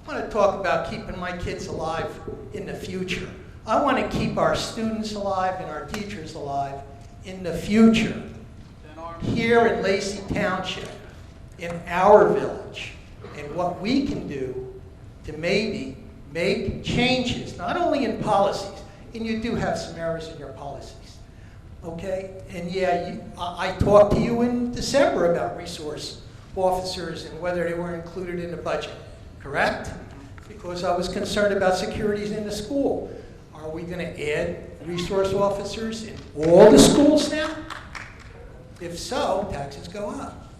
I want to talk about keeping my kids alive in the future. I want to keep our students alive and our teachers alive in the future. Here in Lacey Township, in our village, and what we can do to maybe make changes, not only in policies, and you do have some errors in your policies, okay? And yeah, I talked to you in December about resource officers and whether they were included in the budget, correct? Because I was concerned about securities in the school. Are we going to add resource officers in all the schools now? If so, taxes go up.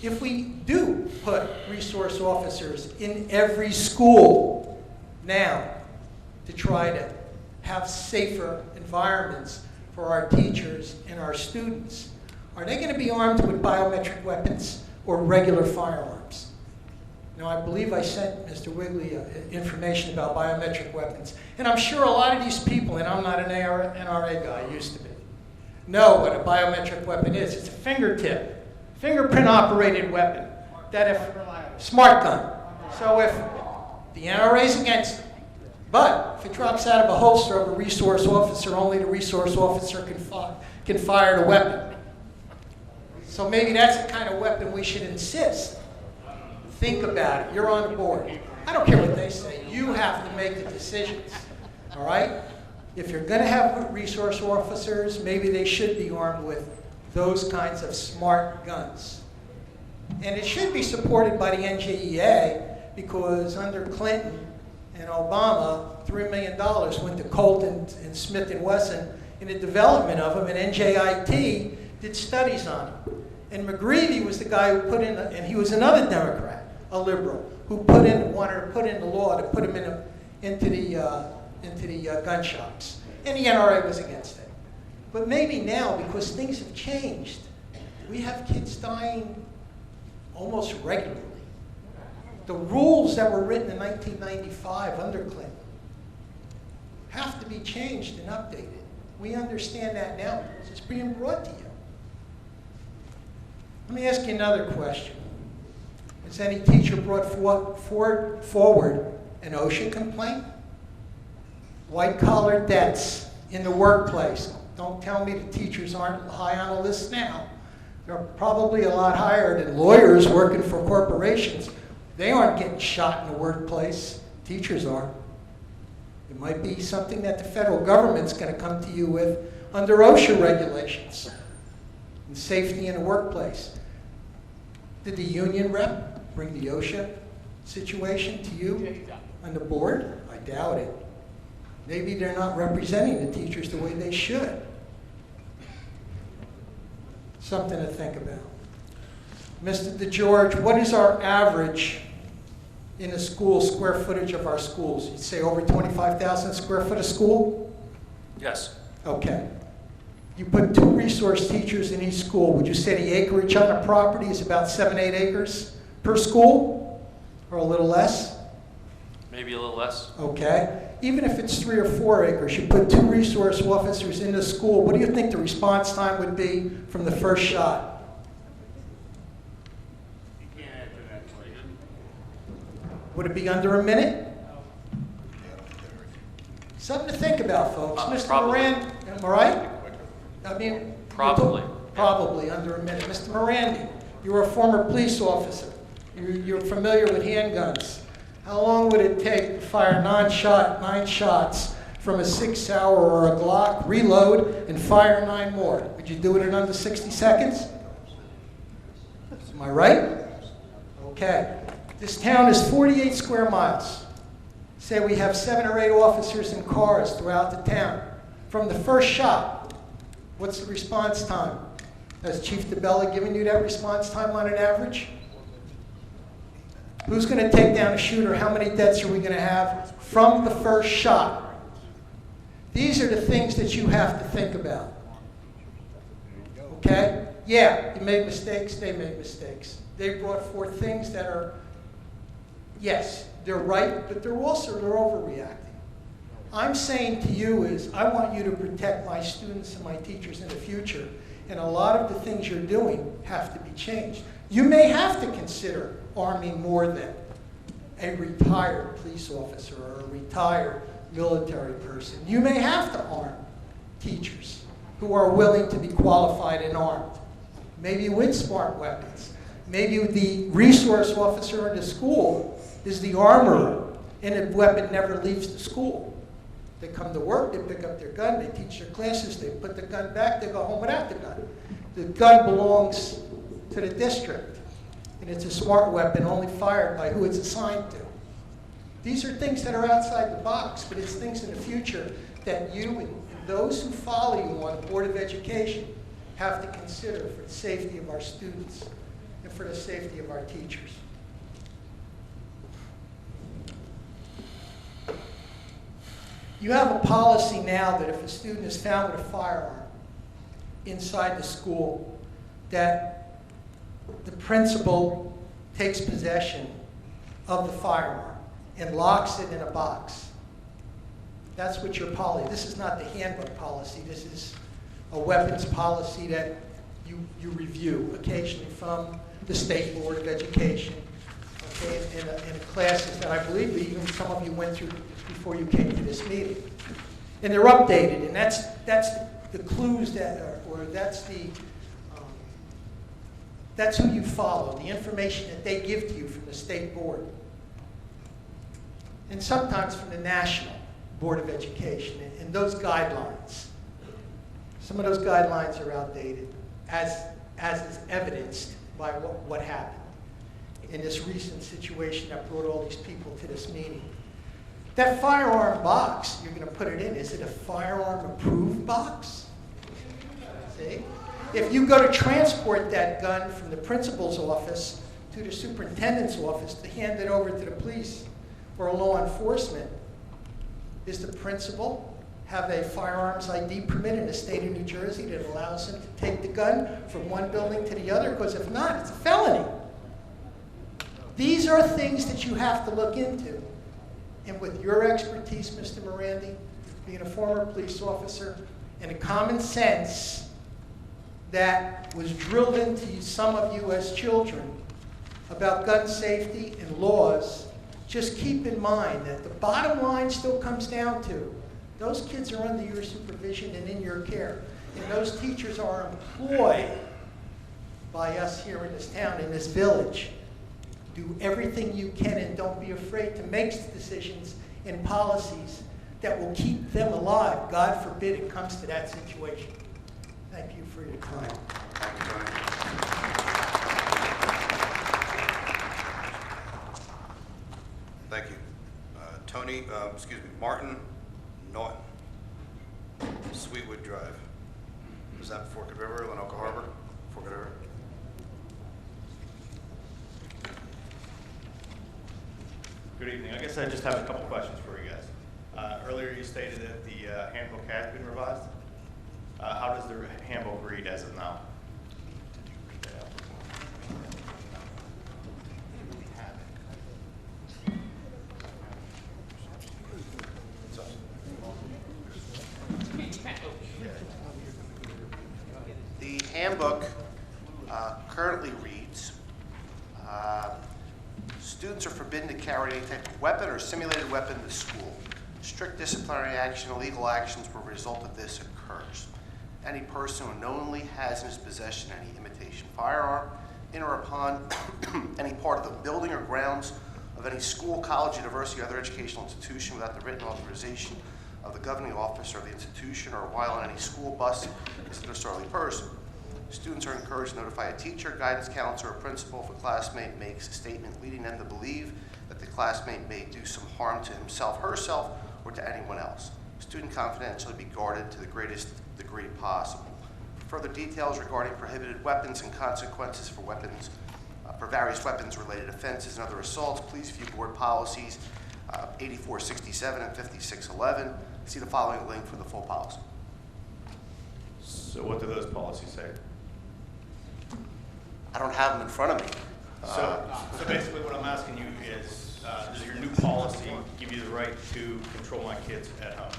If we do put resource officers in every school now to try to have safer environments for our teachers and our students, Are they going to be armed with biometric weapons or regular firearms? Now, I believe I sent Mr. Wigley information about biometric weapons. And I'm sure a lot of these people, and I'm not an NRA guy, I used to be, know what a biometric weapon is. It's a fingertip, fingerprint-operated weapon. Smart gun. So if the NRA is against it, but if it drops out of a holster of a resource officer, only the resource officer can fire the weapon. So maybe that's the kind of weapon we should insist. Think about it. You're on the board. I don't care what they say. You have to make the decisions. All right? If you're going to have resource officers, maybe they should be armed with those kinds of smart guns. And it should be supported by the NJEA, because under Clinton and Obama, $3 million went to Colt and Smith & Wesson in the development of them, and NJIT did studies on them. And McGreevey was the guy who put in, and he was another Democrat, a liberal, who wanted to put in the law to put him into the gun shops. And the NRA was against it. But maybe now, because things have changed, we have kids dying almost regularly. The rules that were written in 1995 under Clinton have to be changed and updated. We understand that now because it's being brought to you. Let me ask you another question. Has any teacher brought forward an OSHA complaint? White-collar deaths in the workplace. Don't tell me the teachers aren't high on the list now. They're probably a lot higher than lawyers working for corporations. They aren't getting shot in the workplace. Teachers are. It might be something that the federal government's going to come to you with under OSHA regulations and safety in the workplace. Did the union rep bring the OSHA situation to you on the board? I doubt it. Maybe they're not representing the teachers the way they should. Something to think about. Mr. DeGeorge, what is our average in the school square footage of our schools? You'd say over 25,000 square foot of school? Yes. Okay. You put 2 resource teachers in each school. Would you say the acreage on a property is about 7, 8 acres per school? Or a little less? Maybe a little less. Okay. Even if it's 3 or 4 acres, you put 2 resource officers in the school, what do you think the response time would be from the first shot? You can't answer that question. Would it be under a minute? Something to think about, folks. Mr. Probably. Moran, am I right? I mean, Probably. Probably under a minute. Mr. Morandi, you're a former police officer. You're familiar with handguns. How long would it take to fire 9 shots from a 6-hour or a Glock, reload, and fire 9 more? Would you do it in under 60 seconds? Am I right? Okay. This town is 48 square miles. Say we have 7 or 8 officers in cars throughout the town. From the first shot, what's the response time? Has Chief DeBella given you that response time on an average? Who's going to take down a shooter? How many deaths are we going to have from the first shot? These are the things that you have to think about. Okay? Yeah, you made mistakes, they made mistakes. They brought forth things that are, yes, they're right, but they're overreacting. I'm saying to you is, I want you to protect my students and my teachers in the future, and a lot of the things you're doing have to be changed. You may have to consider arming more than a retired police officer or a retired military person. You may have to arm teachers who are willing to be qualified and armed, maybe with smart weapons. Maybe the resource officer in the school is the armorer, and the weapon never leaves the school. They come to work, they pick up their gun, they teach their classes, they put the gun back, they go home without the gun. The gun belongs to the district, and it's a smart weapon only fired by who it's assigned to. These are things that are outside the box, but it's things in the future that you and those who follow you on the Board of Education have to consider for the safety of our students and for the safety of our teachers. You have a policy now that if a student is found with a firearm inside the school, that the principal takes possession of the firearm and locks it in a box. That's what your policy, this is not the handbook policy, this is a weapons policy that you review occasionally from the State Board of Education, okay, in classes that I believe that even some of you went through before you came to this meeting. And they're updated, and that's the clues that, or that's who you follow, the information that they give to you from the State Board. And sometimes from the National Board of Education, and those guidelines. Some of those guidelines are outdated, as is evidenced by what happened in this recent situation that brought all these people to this meeting. That firearm box you're going to put it in, is it a firearm approved box? See? If you go to transport that gun from the principal's office to the superintendent's office to hand it over to the police or law enforcement, is the principal have a firearms ID permit in the state of New Jersey that allows him to take the gun from one building to the other? Because if not, it's a felony. These are things that you have to look into. And with your expertise, Mr. Morandi, being a former police officer, and a common sense that was drilled into some of you as children about gun safety and laws, just keep in mind that the bottom line still comes down to those kids are under your supervision and in your care. And those teachers are employed by us here in this town, in this village. Do everything you can and don't be afraid to make decisions and policies that will keep them alive. God forbid it comes to that situation. Thank you for your time. Thank you, Tony. Martin Naughton, Sweetwood Drive. Is that Forked River, Lenoka Harbor? Forked River. Good evening. I guess I just have a couple questions for you guys. Earlier you stated that the handbook has been revised. How does the handbook read as of now? The handbook currently reads, students are forbidden to carry any type of weapon or simulated weapon to school. Strict disciplinary action or legal actions will result of this occurs. Any person who knowingly has in his possession any imitation firearm in or upon any part of the building or grounds of any school, college, university, or other educational institution without the written authorization of the governing officer of the institution or while on any school bus is a disorderly person. Students are encouraged to notify a teacher, guidance counselor, or principal if a classmate makes a statement leading them to believe that the classmate may do some harm to himself, herself, or to anyone else. Student confidentiality be guarded to the greatest degree possible. For further details regarding prohibited weapons and consequences for weapons, for various weapons-related offenses and other assaults, please view board policies 8467 and 5611. See the following link for the full policy. So what do those policies say? I don't have them in front of me. So basically what I'm asking you is, does your new policy give you the right to control my kids at home?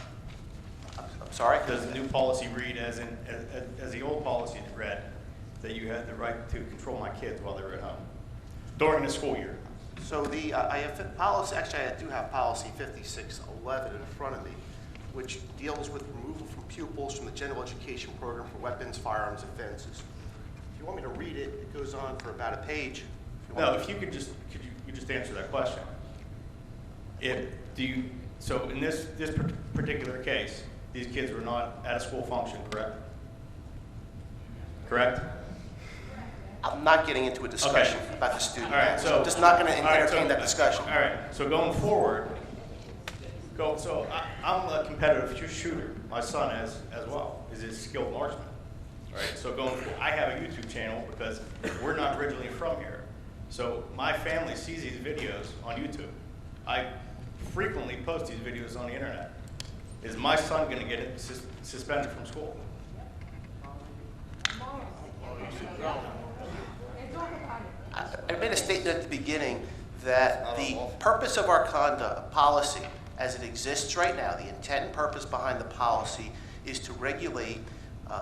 I'm sorry? Does the new policy read as the old policy read, that you had the right to control my kids while they were at home during the school year? So I have policy, actually I do have policy 5611 in front of me, which deals with removal from pupils from the general education program for weapons, firearms, and fences. If you want me to read it, it goes on for about a page. No, if you could just, could you just answer that question? So in this particular case, these kids were not at a school function, correct? Correct? I'm not getting into a discussion Okay. about the student. All right, so I'm just not going to entertain so, that discussion. All right, so going forward, I'm a competitive shooter. My son is as well. Is a skilled marksman. Right. So going forward, I have a YouTube channel because we're not originally from here. So my family sees these videos on YouTube. I frequently post these videos on the internet. Is my son going to get suspended from school? made a statement at the beginning that the purpose of our conduct policy, as it exists right now, the intent and purpose behind the policy is to regulate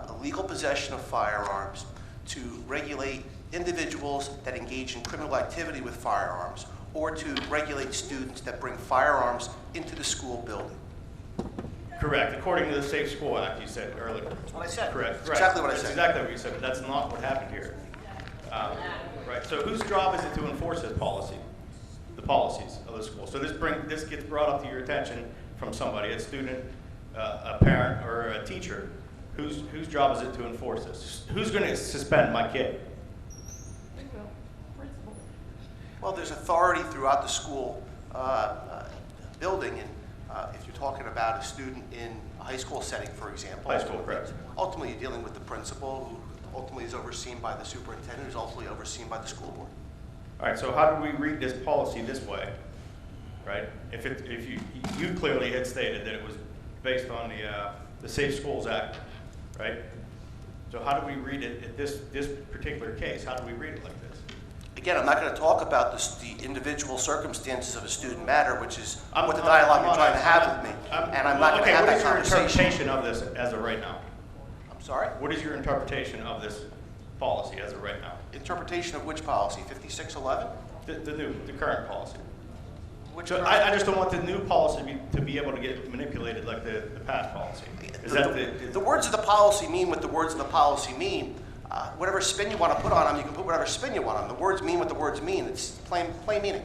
illegal possession of firearms, to regulate individuals that engage in criminal activity with firearms, or to regulate students that bring firearms into the school building. Correct. According to the Safe School Act, you said earlier. That's what I said. Correct. That's exactly what I That's said. exactly what you said, but that's not what happened here. Right. So whose job is it to enforce this policy? The policies of the school. So this gets brought up to your attention from somebody, a student, a parent, or a teacher. Whose job is it to enforce this? Who's going to suspend my kid? Well, there's authority throughout the school building, and if you're talking about a student in a high school setting, for example. High school, correct. Ultimately, you're dealing with the principal, who ultimately is overseen by the superintendent, who's ultimately overseen by the school board. All right, so how do we read this policy this way, right? If you clearly had stated that it was based on the Safe Schools Act, right? So how do we read it in this particular case? How do we read it like this? Again, I'm not going to talk about the individual circumstances of a student matter, which is what the dialogue you're trying to have with me, and I'm not going to have that conversation. What is your interpretation of this as of right now? I'm sorry? What is your interpretation of this policy as of right now? Interpretation of which policy? 5611? The current policy. Which I just don't want the new policy to be able to get manipulated like the past policy. The words of the policy mean what the words of the policy mean. Whatever spin you want to put on them, you can put whatever spin you want on them. The words mean what the words mean. It's plain meaning.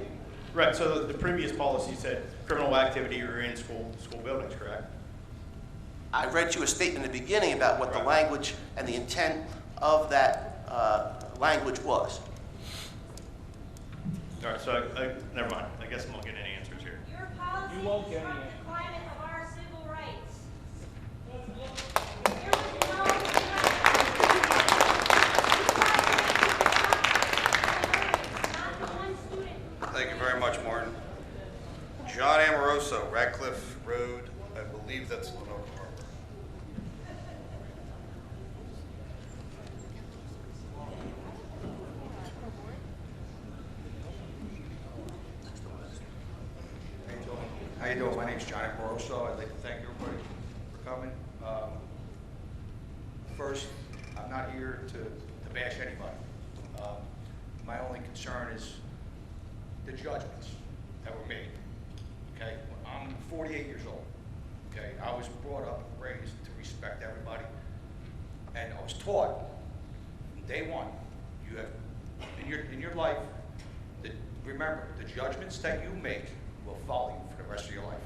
Right, so the previous policy said criminal activity or in school buildings, correct? I read you a statement in the beginning about what the language and the intent of that language was. All right, so never mind. I guess I'm not getting any answers here. Your policy You won't get any disrupt the climate of our civil rights. Thank you very much, Martin. John Amoroso, Radcliffe Road, I believe that's Lenoka Harbor. How you doing? My name's John Amoroso. I'd like to thank everybody for coming. First, I'm not here to bash anybody. My only concern is the judgments that were made. Okay, I'm 48 years old. Okay, I was brought up and raised to respect everybody, and I was taught from day one. You have in your life. Remember, the judgments that you make will follow you for the rest of your life.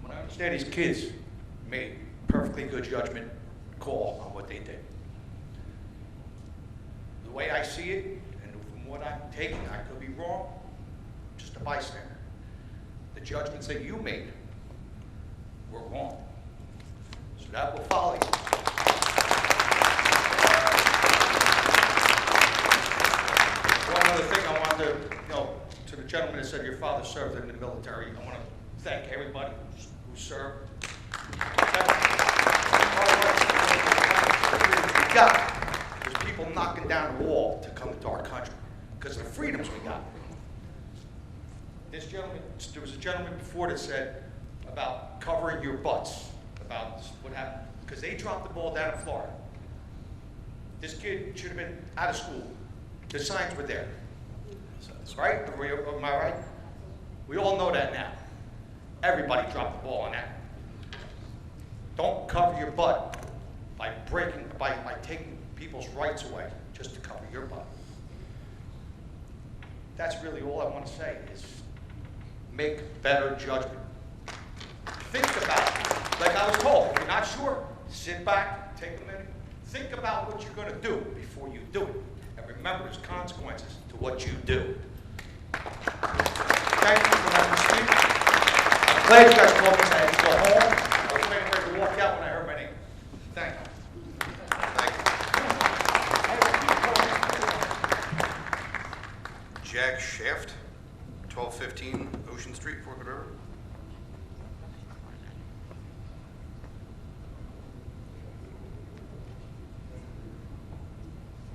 When I understand these kids made perfectly good judgment call on what they did. The way I see it, and from what I'm taking, I could be wrong, just a bystander. The judgments that you made were wrong. So that will follow you. One other thing I wanted to the gentleman that said your father served in the military, I want to thank everybody who served. We got. There's people knocking down the wall to come into our country because of the freedoms we got. This gentleman, there was a gentleman before that said about covering your butts, about what happened, because they dropped the ball down in Florida. This kid should have been out of school. The signs were there. Right? Am I right? We all know that now. Everybody dropped the ball on that. Don't cover your butt by taking people's rights away just to cover your butt. That's really all I want to say is make better judgment. Think about it. Like I was told, if you're not sure, sit back, take a minute, think about what you're going to do before you do it. And remember, there's consequences to what you do. Thank you for letting me speak. I'm glad you guys called me and I had to go home. I was getting ready to walk out when I heard my name. Thank you. Jack Shaft, 1215 Ocean Street, Forked River.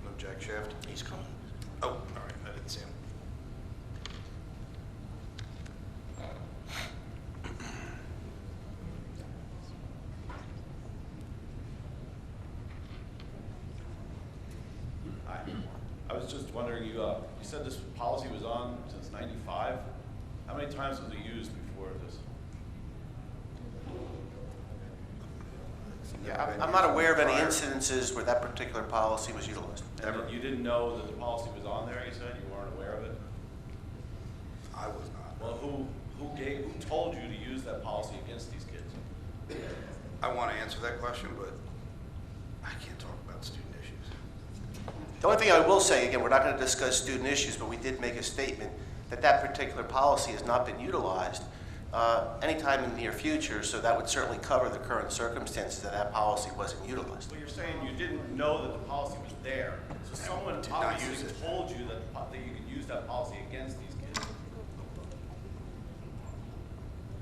No Jack Shaft? He's coming. Oh, all right. Good to see him. Hi. I was just wondering, you said this policy was on since '95. How many times was it used before this? Yeah, I'm not aware of any incidences where that particular policy was utilized. And you didn't know that the policy was on there, you said? You weren't aware of it? I was not. Well, who told you to use that policy against these kids? I want to answer that question, but I can't talk about student issues. The only thing I will say, again, we're not going to discuss student issues, but we did make a statement that that particular policy has not been utilized anytime in the near future, so that would certainly cover the current circumstances that that policy wasn't utilized. Well, you're saying you didn't know that the policy was there, so someone did not obviously use it. told you that you could use that policy against these kids.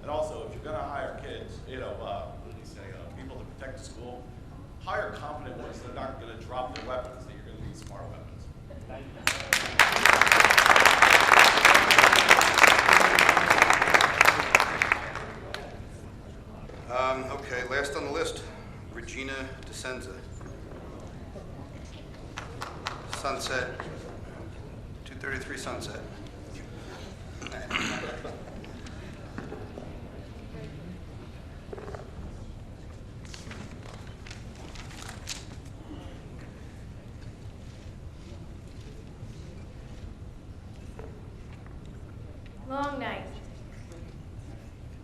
And also, if you're going to hire kids, what did he say, people to protect the school, hire competent ones that are not going to drop their weapons, that you're going to need smart weapons. Thank you. Okay, last on the list, Regina DeSenza. Sunset, 233 Sunset. Long night.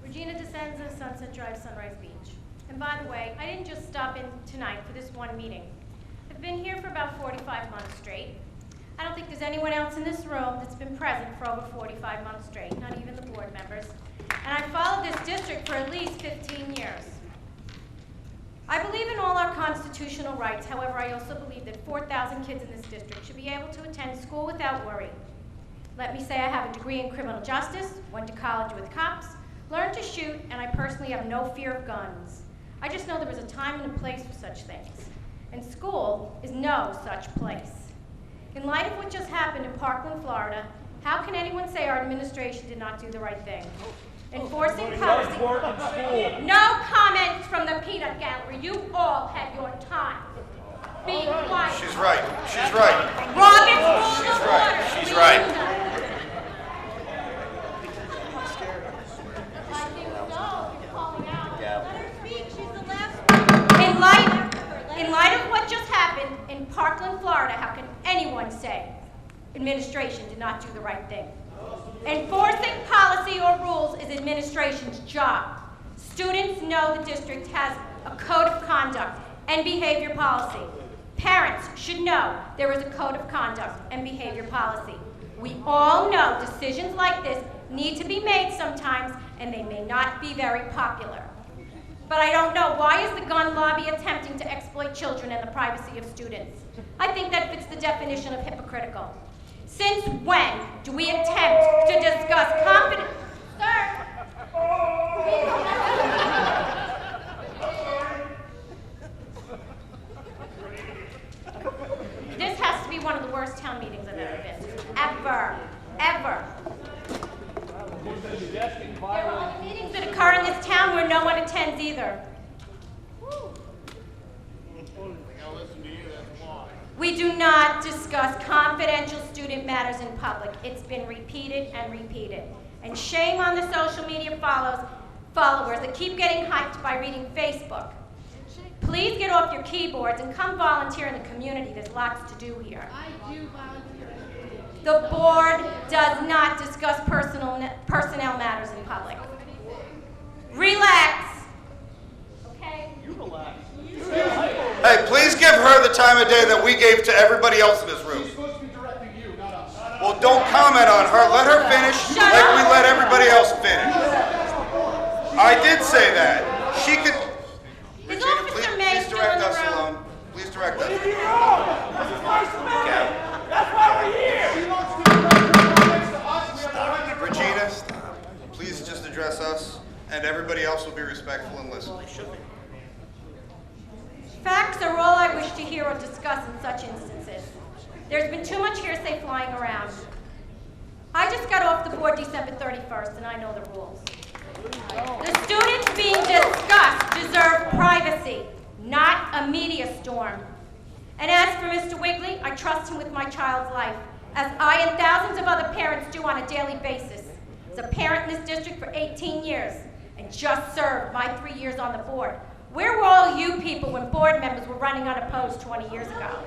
Regina DeSenza, Sunset Drive, Sunrise Beach. And by the way, I didn't just stop in tonight for this one meeting. I've been here for about 45 months straight. I don't think there's anyone else in this room that's been present for over 45 months straight, not even the board members. And I've followed this district for at least 15 years. I believe in all our constitutional rights. However, I also believe that 4,000 kids in this district should be able to attend school without worry. Let me say I have a degree in criminal justice, went to college with cops, learned to shoot, and I personally have no fear of guns. I just know there is a time and a place for such things. And school is no such place. In light of what just happened in Parkland, Florida, how can anyone say our administration did not do the right thing? Enforcing policy. No comments from the peanut gallery. You all had your time. Be quiet. She's right. She's right. Robert's Rules of Order. She's right. In light of what just happened in Parkland, Florida, how can anyone say administration did not do the right thing? Enforcing policy or rules is administration's job. Students know the district has a code of conduct and behavior policy. Parents should know there is a code of conduct and behavior policy. We all know decisions like this need to be made sometimes, and they may not be very popular. But I don't know, why is the gun lobby attempting to exploit children and the privacy of students? I think that fits the definition of hypocritical. Since when do we attempt to discuss confidence? Sir! This has to be one of the worst town meetings I've ever been to. Ever. Ever. There are other meetings that occur in this town where no one attends either. We do not discuss confidential student matters in public. It's been repeated and repeated. And shame on the social media followers that keep getting hyped by reading Facebook. Please get off your keyboards and come volunteer in the community. There's lots to do here. I do volunteer. The board does not discuss personnel matters in public. Relax. Okay? You relax. Hey, please give her the time of day that we gave to everybody else in this room. She's supposed to be directing you, not us. Well, don't comment on her. Let her finish like we let everybody else finish. I did say that. She could. Regina, please direct us alone. Please direct us. What did you wrong? This is First Amendment. That's why we're here. Regina, please just address us, and everybody else will be respectful and listen. Facts are all I wish to hear or discuss in such instances. There's been too much hearsay flying around. I just got off the board December 31st, and I know the rules. The students being discussed deserve privacy, not a media storm. And as for Mr. Wigley, I trust him with my child's life, as I and thousands of other parents do on a daily basis. As a parent in this district for 18 years, and just served my 3 years on the board. Where were all you people when board members were running unopposed 20 years ago?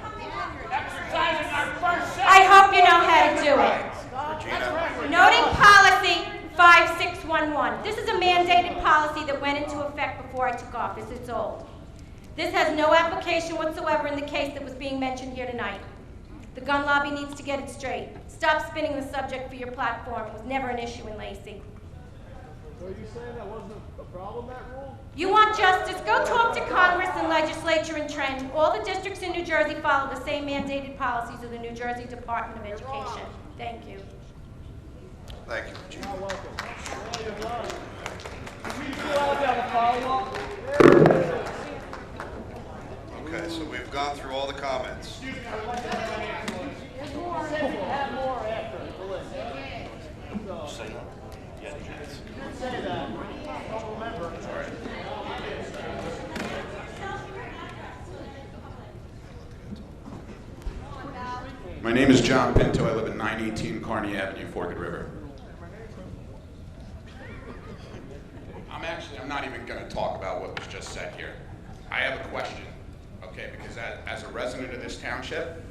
I hope you know how to do it. Noting policy 5611. This is a mandated policy that went into effect before I took office. It's old. This has no application whatsoever in the case that was being mentioned here tonight. The gun lobby needs to get it straight. Stop spinning the subject for your platform. It was never an issue in Lacey. So are you saying that wasn't a problem, that rule? You want justice? Go talk to Congress and legislature and Trenton. All the districts in New Jersey follow the same mandated policies of the New Jersey Department of Education. Thank you. Thank you, Regina. You're welcome. You're welcome. You allowed to have a follow-up? Okay, so we've gone through all the comments. My name is John Pinto. I live at 918 Kearney Avenue, Forked River. I'm not even going to talk about what was just said here. I have a question, okay, because as a resident of this township,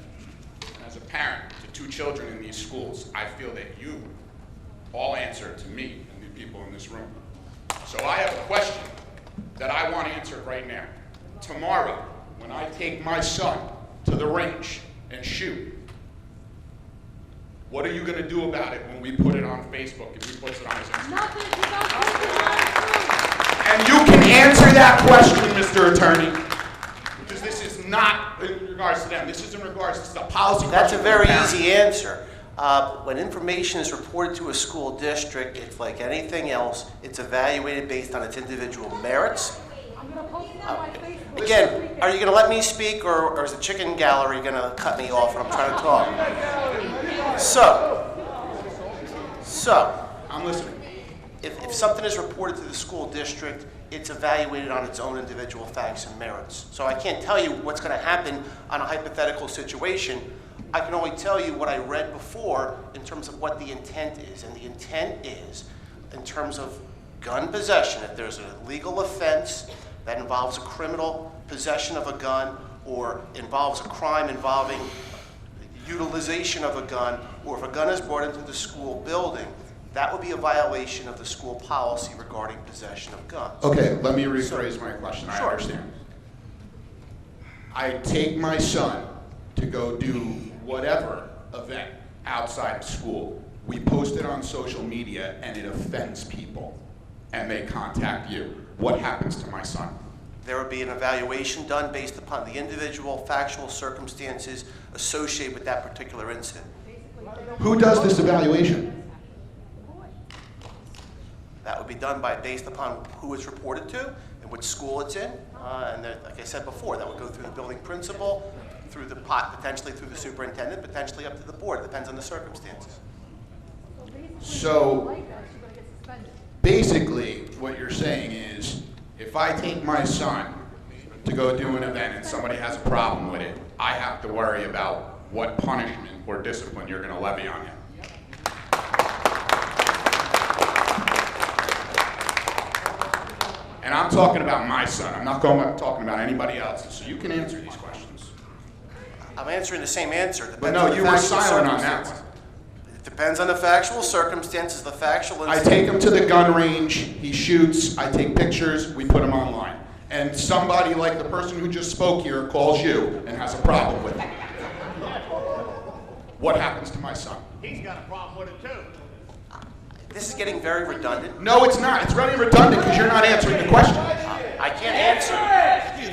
and as a parent to 2 children in these schools, I feel that you all answer to me and the people in this room. So I have a question that I want answered right now. Tomorrow, when I take my son to the range and shoot, what are you going to do about it when we put it on Facebook and he puts it on his Instagram? Nothing. And you can answer that question, Mr. Attorney, because this is not in regards to them. This is in regards to the policy. That's a very easy answer. When information is reported to a school district, it's like anything else. It's evaluated based on its individual merits. Again, are you going to let me speak, or is the chicken gallery going to cut me off when I'm trying to talk? So, I'm listening. If something is reported to the school district, it's evaluated on its own individual facts and merits. So I can't tell you what's going to happen on a hypothetical situation. I can only tell you what I read before in terms of what the intent is. And the intent is, in terms of gun possession, if there's a legal offense that involves a criminal possession of a gun, or involves a crime involving utilization of a gun, or if a gun is brought into the school building, that would be a violation of the school policy regarding possession of guns. Okay, let me rephrase my question. I Sure. understand. I take my son to go do whatever event outside of school. We post it on social media and it offends people and they contact you. What happens to my son? There would be an evaluation done based upon the individual factual circumstances associated with that particular incident. Who does this evaluation? That would be done based upon who it's reported to and which school it's in. And like I said before, that would go through the building principal, through the potentially through the superintendent, potentially up to the board. It depends on the circumstances. So basically what you're saying is, if I take my son to go do an event and somebody has a problem with it, I have to worry about what punishment or discipline you're going to levy on him. And I'm talking about my son. I'm not talking about anybody else's. So you can answer these questions. I'm answering the same answer. But no, you were silent on that one. It depends on the factual circumstances, the factual I incident. take him to the gun range, he shoots, I take pictures, we put them online. And somebody like the person who just spoke here calls you and has a problem with it. What happens to my son? He's got a problem with it too. This is getting very redundant. No, it's not. It's very redundant because you're not answering the question. I can't answer.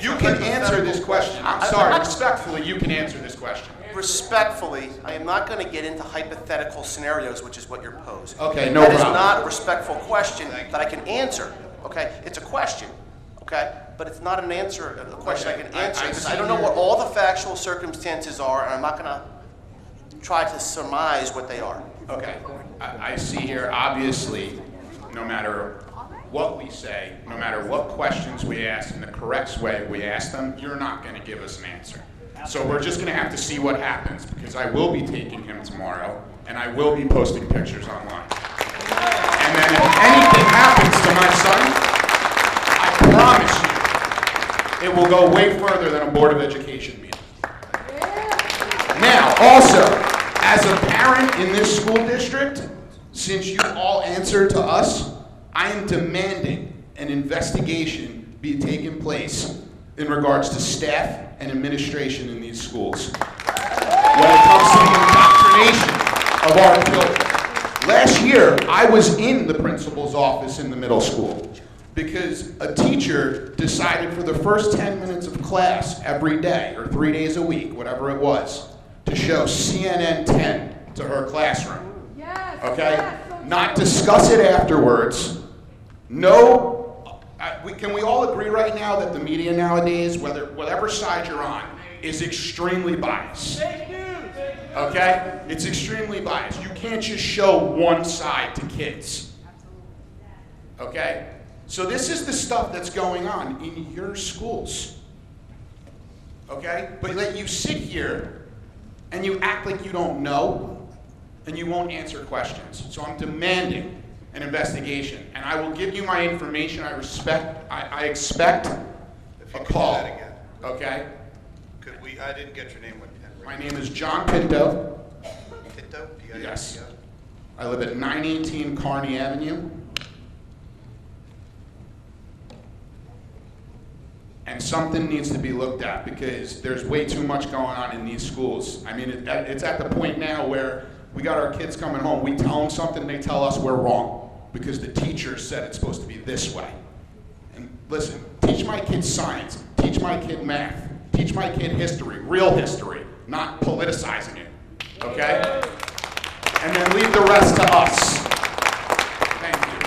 You can answer this question. I'm sorry, respectfully, you can answer this question. Respectfully, I am not going to get into hypothetical scenarios, which is what you're posing. Okay, no That is problem. not a respectful question that I can answer. Okay, it's a question. Okay, but it's not an answer, a question I can answer because I don't know what all the factual circumstances are, and I'm not going to try to surmise what they are. Okay, I see here, obviously, no matter what we say, no matter what questions we ask, in the correct way we ask them, you're not going to give us an answer. So we're just going to have to see what happens, because I will be taking him tomorrow, and I will be posting pictures online. And then if anything happens to my son, I promise you, it will go way further than a Board of Education meeting. Now, also, as a parent in this school district, since you all answered to us, I am demanding an investigation be taken place in regards to staff and administration in these schools when it comes to the indoctrination of our children. Last year, I was in the principal's office in the middle school because a teacher decided for the first 10 minutes of class every day, or 3 days a week, whatever it was, to show CNN 10 to her classroom. Yes, Okay? yes, so Not discuss it afterwards. No. Can we all agree right now that the media nowadays, whatever side you're on, is extremely biased? Okay? It's extremely biased. You can't just show one side to kids. Okay? So this is the stuff that's going on in your schools. Okay? But let you sit here and you act like you don't know and you won't answer questions. So I'm demanding an investigation, and I will give you my information. I expect a call. That again. Okay? I didn't get your name. My name is John Pinto. Pinto? Yes. I live at 918 Kearney Avenue. And something needs to be looked at because there's way too much going on in these schools. I mean, it's at the point now where we got our kids coming home, we tell them something, they tell us we're wrong because the teacher said it's supposed to be this way. And listen, teach my kid science, teach my kid math, teach my kid history, real history, not politicizing it, okay? And then leave the rest to us. Thank you.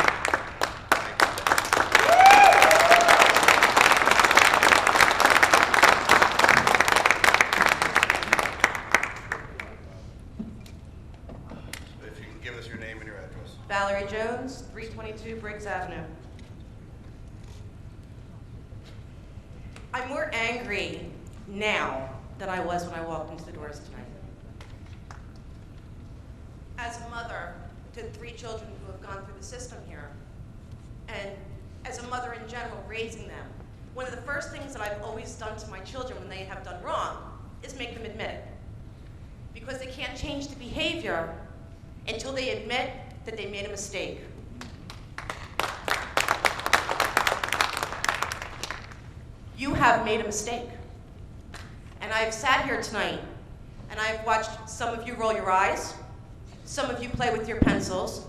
If you can give us your name and your address. Valerie Jones, 322 Briggs Avenue. I'm more angry now than I was when I walked into the doors tonight. As a mother to 3 children who have gone through the system here, and as a mother in general raising them, one of the first things that I've always done to my children when they have done wrong is make them admit it. Because they can't change the behavior until they admit that they made a mistake. You have made a mistake. And I've sat here tonight, and I've watched some of you roll your eyes, some of you play with your pencils,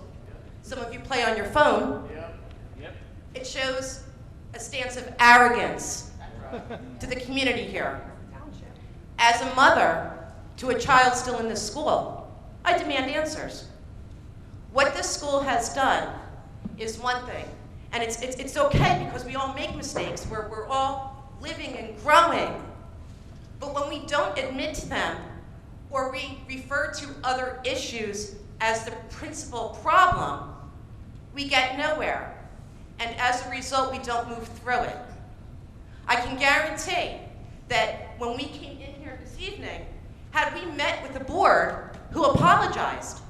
some of you play on your phone. It shows a stance of arrogance to the community here. As a mother to a child still in this school, I demand answers. What this school has done is one thing, and it's okay because we all make mistakes. We're all living and growing. But when we don't admit to them, or we refer to other issues as the principal problem, we get nowhere. And as a result, we don't move through it. I can guarantee that when we came in here this evening, had we met with a board who apologized,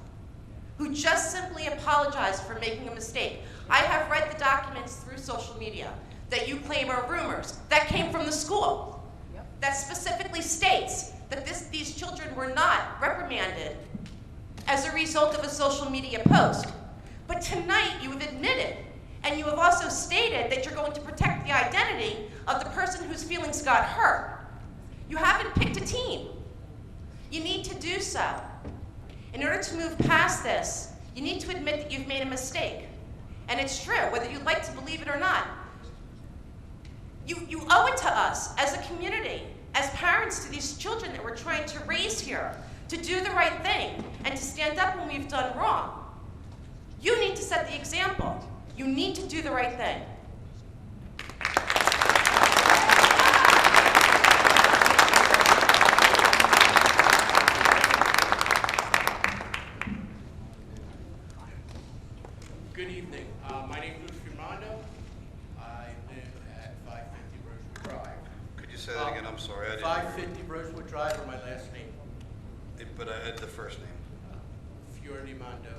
who just simply apologized for making a mistake. I have read the documents through social media that you claim are rumors that came from the school that specifically states that these children were not reprimanded as a result of a social media post. But tonight you have admitted, and you have also stated that you're going to protect the identity of the person whose feelings got hurt. You haven't picked a team. You need to do so. In order to move past this, you need to admit that you've made a mistake. And it's true, whether you'd like to believe it or not. You owe it to us as a community, as parents to these children that we're trying to raise here, to do the right thing and to stand up when we've done wrong. You need to set the example. You need to do the right thing. first name? Fiordimondo,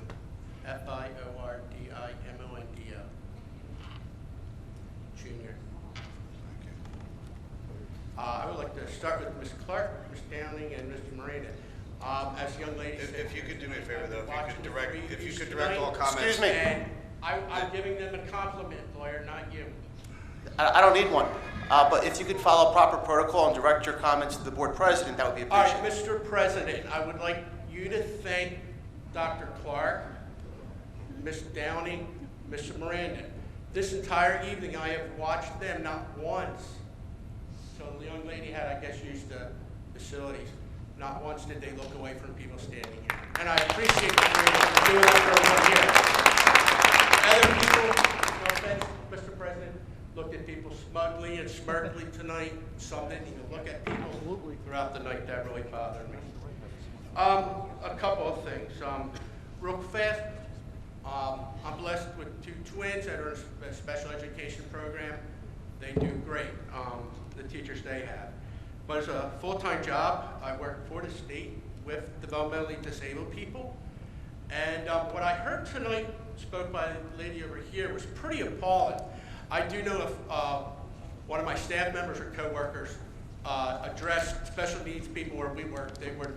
Fiordimondo, Junior. I would like to start with Ms. Clark, Ms. Downing, and Mr. Miranda. As young ladies, If you could do me a favor though, watching if you reviews could direct all tonight, comments. Excuse me. And I'm giving them a compliment, lawyer, not you. I don't need one. But if you could follow proper protocol and direct your comments to the board president, that would be All right, appreciated. Mr. President, I would like you to thank Dr. Clark, Ms. Downing, Mr. Miranda. This entire evening, I have watched them not once. So the young lady had, I guess, used the facilities. Not once did they look away from people standing here. And I appreciate the three of you for doing that for 1 year. Other people, no offense, Mr. President, looked at people smugly and smirkly tonight. Some didn't even look at people throughout the night. That really bothered me. A couple of things. Real fast, I'm blessed with 2 twins that are in a special education program. They do great, the teachers they have. But it's a full-time job. I work for the state with developmentally disabled people. And what I heard tonight, spoke by the lady over here, was pretty appalling. I do know if one of my staff members or coworkers addressed special needs people where we work, they would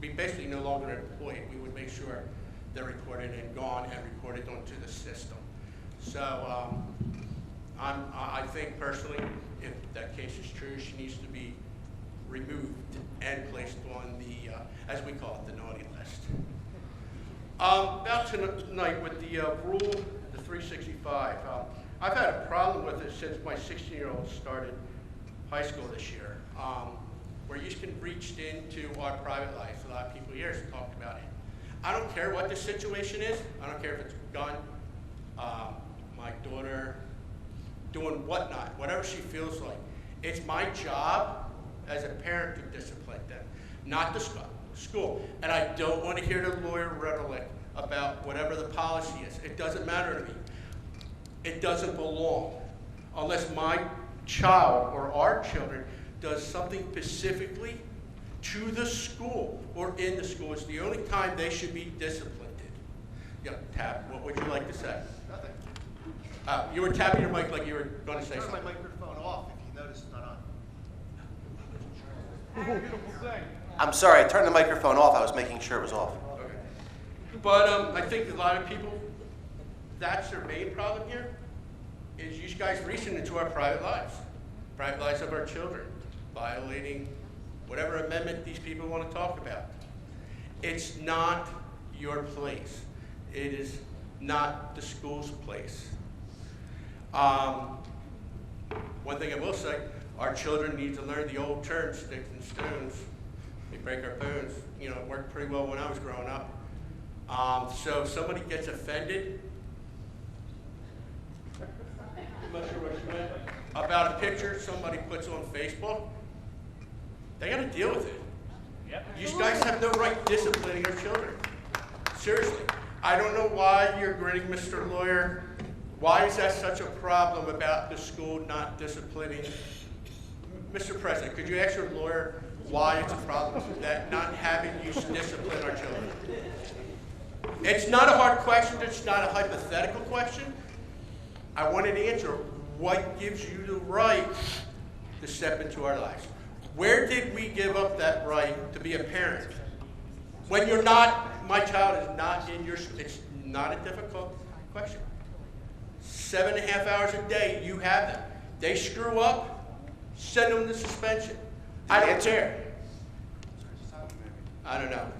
be basically no longer employed. We would make sure they're reported and gone and reported onto the system. So I think personally, if that case is true, she needs to be removed and placed on the, as we call it, the naughty list. About tonight with the rule, the 365, I've had a problem with it since my 16-year-old started high school this year, where you can reach into our private life. A lot of people here have talked about it. I don't care what the situation is. I don't care if it's a gun, my daughter doing whatnot, whatever she feels like. It's my job as a parent to discipline them, not the school. And I don't want to hear the lawyer rhetoric about whatever the policy is. It doesn't matter to me. It doesn't belong unless my child or our children does something specifically to the school or in the school. It's the only time they should be disciplined. Yeah, Tab, what would you like to say? Nothing. You were tapping your mic like you were going to say Turn something. my microphone off if you notice it's not on. Beautiful thing. I'm sorry, I turned the microphone off. I was making sure it was off. Okay. But I think a lot of people, that's their main problem here, is you guys reaching into our private lives of our children, violating whatever amendment these people want to talk about. It's not your place. It is not the school's place. One thing I will say, our children need to learn the old term, sticks and stones. We break our bones. You know, it worked pretty well when I was growing up. So if somebody gets offended, I'm not sure what you meant, about a picture somebody puts on Facebook, they got to deal with it. Yep. You guys have no right disciplining your children. Seriously. I don't know why you're grinning, Mr. Lawyer. Why is that such a problem about the school not disciplining? Mr. President, could you ask your lawyer why it's a problem that not having you discipline our children? It's not a hard question. It's not a hypothetical question. I want an answer. What gives you the right to step into our lives? Where did we give up that right to be a parent? When you're not, my child is not in your, it's not a difficult question. 7.5 hours a day, you have them. They screw up, send them to suspension. I don't care. I don't know.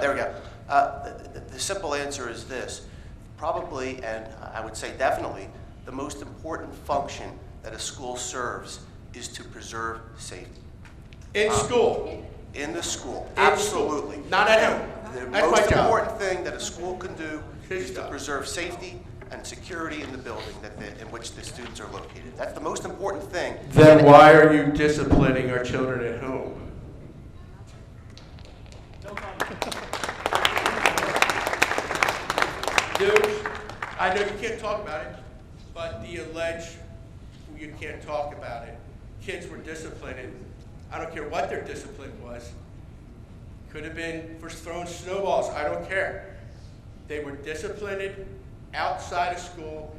There we go. The simple answer is this. Probably, and I would say definitely, the most important function that a school serves is to preserve safety. In school. In the school, In absolutely. school. Not at home. The That's my most job. important thing that a school can do is to job. preserve safety and security in the building in which the students are located. That's the most important thing. Then why are you disciplining our children at home? Dude, I know you can't talk about it, but the alleged, you can't talk about it. Kids were disciplined. I don't care what their discipline was. Could have been for throwing snowballs, I don't care. They were disciplined outside of school.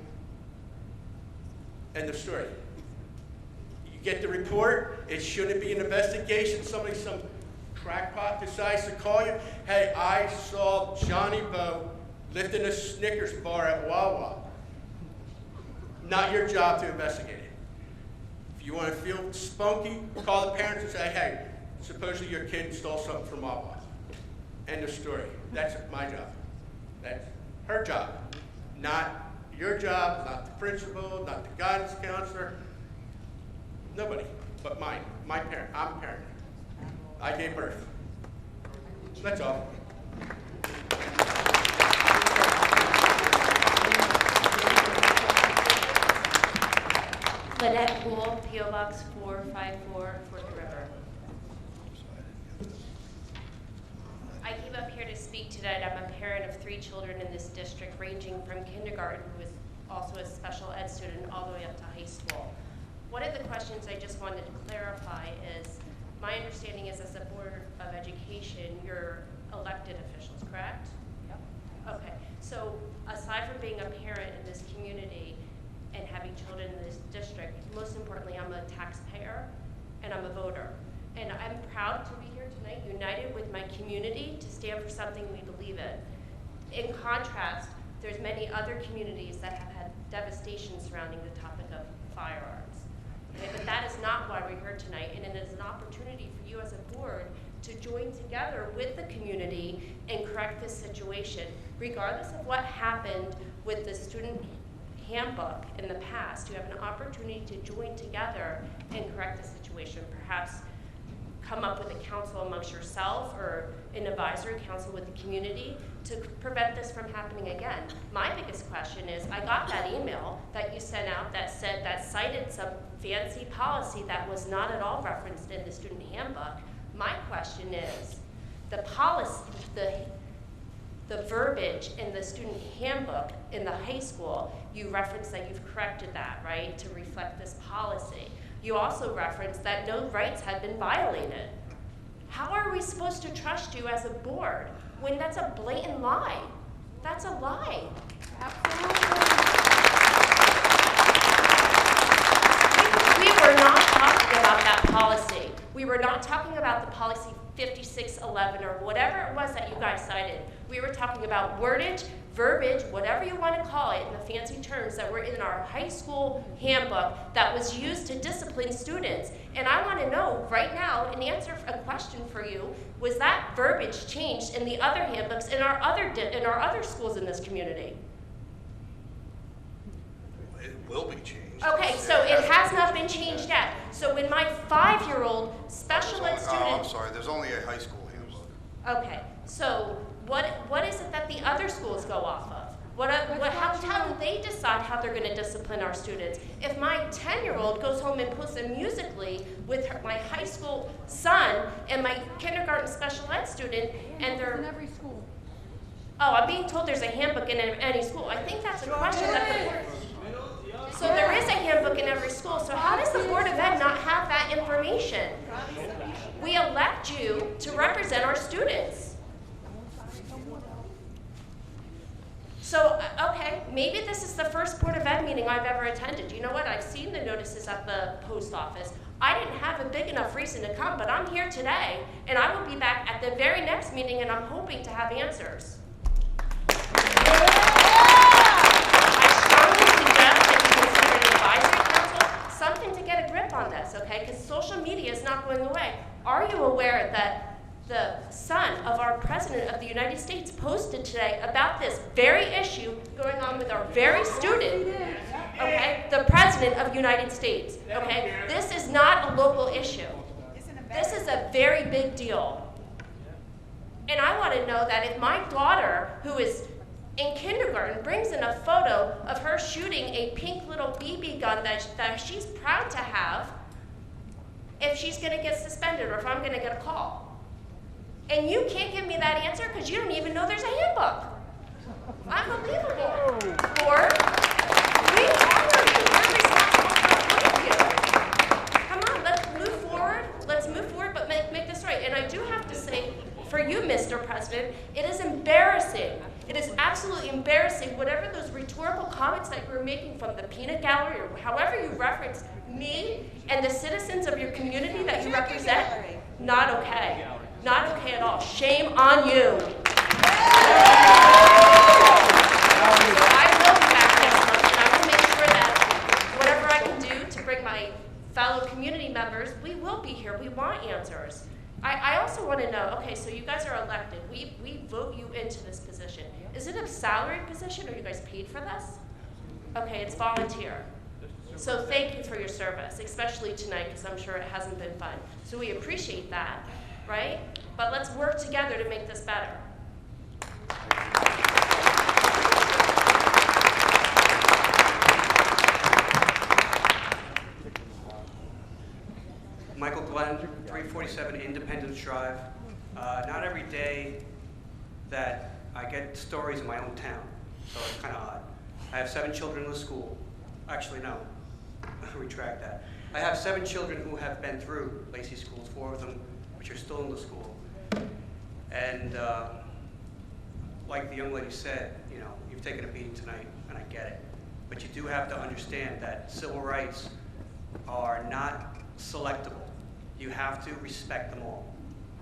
End of story. You get the report, it shouldn't be an investigation. Some crackpot decides to call you. Hey, I saw Johnny Bo lifting a Snickers bar at Wawa. Not your job to investigate it. If you want to feel spunky, call the parents and say, hey, supposedly your kid stole something from Wawa. End of story. That's my job. That's her job. Not your job, not the principal, not the guidance counselor. Nobody but mine. My parent. I'm a parent. I gave birth. That's all. Lynette Poole, P.O. Box 454, Fort River. I came up here to speak tonight. I'm a parent of 3 children in this district, ranging from kindergarten, who is also a special ed student, all the way up to high school. One of the questions I just wanted to clarify is, my understanding is as a Board of Education, you're elected officials, correct? Yep. Okay, so aside from being a parent in this community and having children in this district, most importantly, I'm a taxpayer and I'm a voter. And I'm proud to be here tonight, united with my community to stand for something we believe in. In contrast, there's many other communities that have had devastation surrounding the topic of firearms. Okay, but that is not why we're here tonight, and it is an opportunity for you as a board to join together with the community and correct this situation. Regardless of what happened with the student handbook in the past, you have an opportunity to join together and correct the situation. Perhaps come up with a council amongst yourself or an advisory council with the community to prevent this from happening again. My biggest question is, I got that email that you sent out that said, that cited some fancy policy that was not at all referenced in the student handbook. My question is, the policy, the verbiage in the student handbook in the high school, you referenced that you've corrected that, right, to reflect this policy. You also referenced that no rights had been violated. How are we supposed to trust you as a board when that's a blatant lie? That's a lie. We were not talking about that policy. We were not talking about the policy 5611 or whatever it was that you guys cited. We were talking about wordage, verbiage, whatever you want to call it in the fancy terms that were in our high school handbook that was used to discipline students. And I want to know right now, and answer a question for you, was that verbiage changed in the other handbooks in our other schools in this community? It will be changed. Okay, so it has not been changed yet. So when my 5-year-old special ed student... Oh, I'm sorry, there's only a high school handbook. Okay, so what is it that the other schools go off of? How do they decide how they're going to discipline our students? If my 10-year-old goes home and posts a Musical.ly with my high school son and my kindergarten special ed student, and they're... in every school. Oh, I'm being told there's a handbook in any school. I think that's a question that the board... So there is a handbook in every school, so how does the Board of Ed not have that information? We elect you to represent our students. So, okay, maybe this is the first Board of Ed meeting I've ever attended. You know what? I've seen the notices at the post office. I didn't have a big enough reason to come, but I'm here today, and I will be back at the very next meeting, and I'm hoping to have answers. Something to get a grip on this, okay? Because social media is not going away. Are you aware that the son of our President of the United States posted today about this very issue going on with our very student, okay? The President of the United States, okay? This is not a local issue. This is a very big deal. And I want to know that if my daughter, who is in kindergarten, brings in a photo of her shooting a pink little BB gun that she's proud to have, if she's going to get suspended or if I'm going to get a call. And you can't give me that answer because you don't even know there's a handbook. Unbelievable. Board, we honor you. We're responsible for appointing you. Come on, let's move forward. Let's move forward, but make this right. And I do have to say, for you, Mr. President, it is embarrassing. It is absolutely embarrassing, whatever those rhetorical comments that you were making from the peanut gallery, or however you reference me and the citizens of your community that you represent, not okay. Not okay at all. Shame on you. So I will be back next month, and I will make sure that whatever I can do to bring my fellow community members, we will be here. We want answers. I also want to know, okay, so you guys are elected. We vote you into this position. Is it a salaried position, or are you guys paid for this? Okay, it's volunteer. So thank you for your service, especially tonight, because I'm sure it hasn't been fun. So we appreciate that, right? But let's work together to make this better. Michael Glenn, 347 Independence Drive. Not every day that I get stories in my own town, so it's kind of odd. I have 7 children in the school. Actually, no, I retract that. I have 7 children who have been through Lacey schools, 4 of them which are still in the school. And like the young lady said, you know, you've taken a beating tonight, and I get it. But you do have to understand that civil rights are not selectable. You have to respect them all,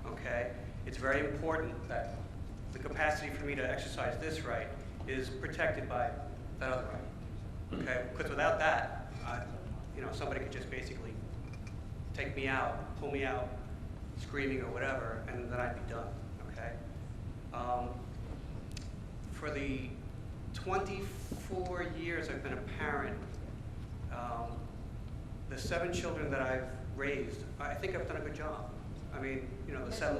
okay? It's very important that the capacity for me to exercise this right is protected by that other right, okay? Because without that, you know, somebody could just basically take me out, pull me out, screaming or whatever, and then I'd be done, okay? For the 24 years I've been a parent, the 7 children that I've raised, I think I've done a good job. I mean, you know, the 7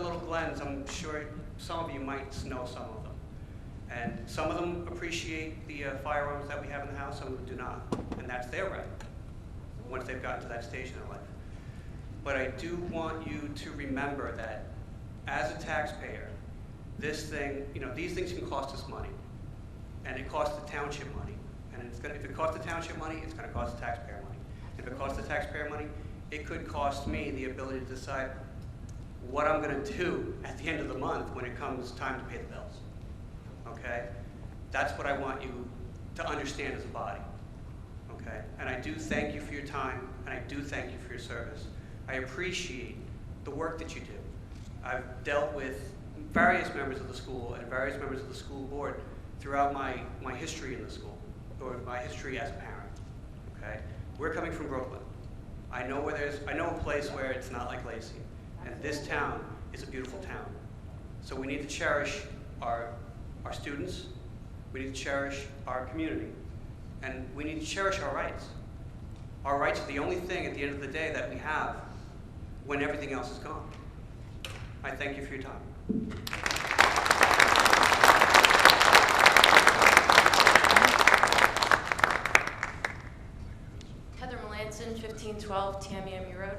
little Glens, I'm sure some of you might know some of them. And some of them appreciate the firearms that we have in the house, some of them do not. And that's their right, once they've gotten to that stage in their life. But I do want you to remember that as a taxpayer, this thing, you know, these things can cost us money. And it costs the township money. And it's gonna, if it costs the township money, it's gonna cost the taxpayer money. If it costs the taxpayer money, it could cost me the ability to decide what I'm gonna do at the end of the month when it comes time to pay the bills, okay? That's what I want you to understand as a body, okay? And I do thank you for your time, and I do thank you for your service. I appreciate the work that you do. I've dealt with various members of the school and various members of the school board throughout my history in the school, or my history as a parent, okay? We're coming from Brooklyn. I know a place where it's not like Lacey, and this town is a beautiful town. So we need to cherish our students, we need to cherish our community, and we need to cherish our rights. Our rights are the only thing at the end of the day that we have when everything else is gone. I thank you for your time. Heather Melanson, 1512 Tamiami Road.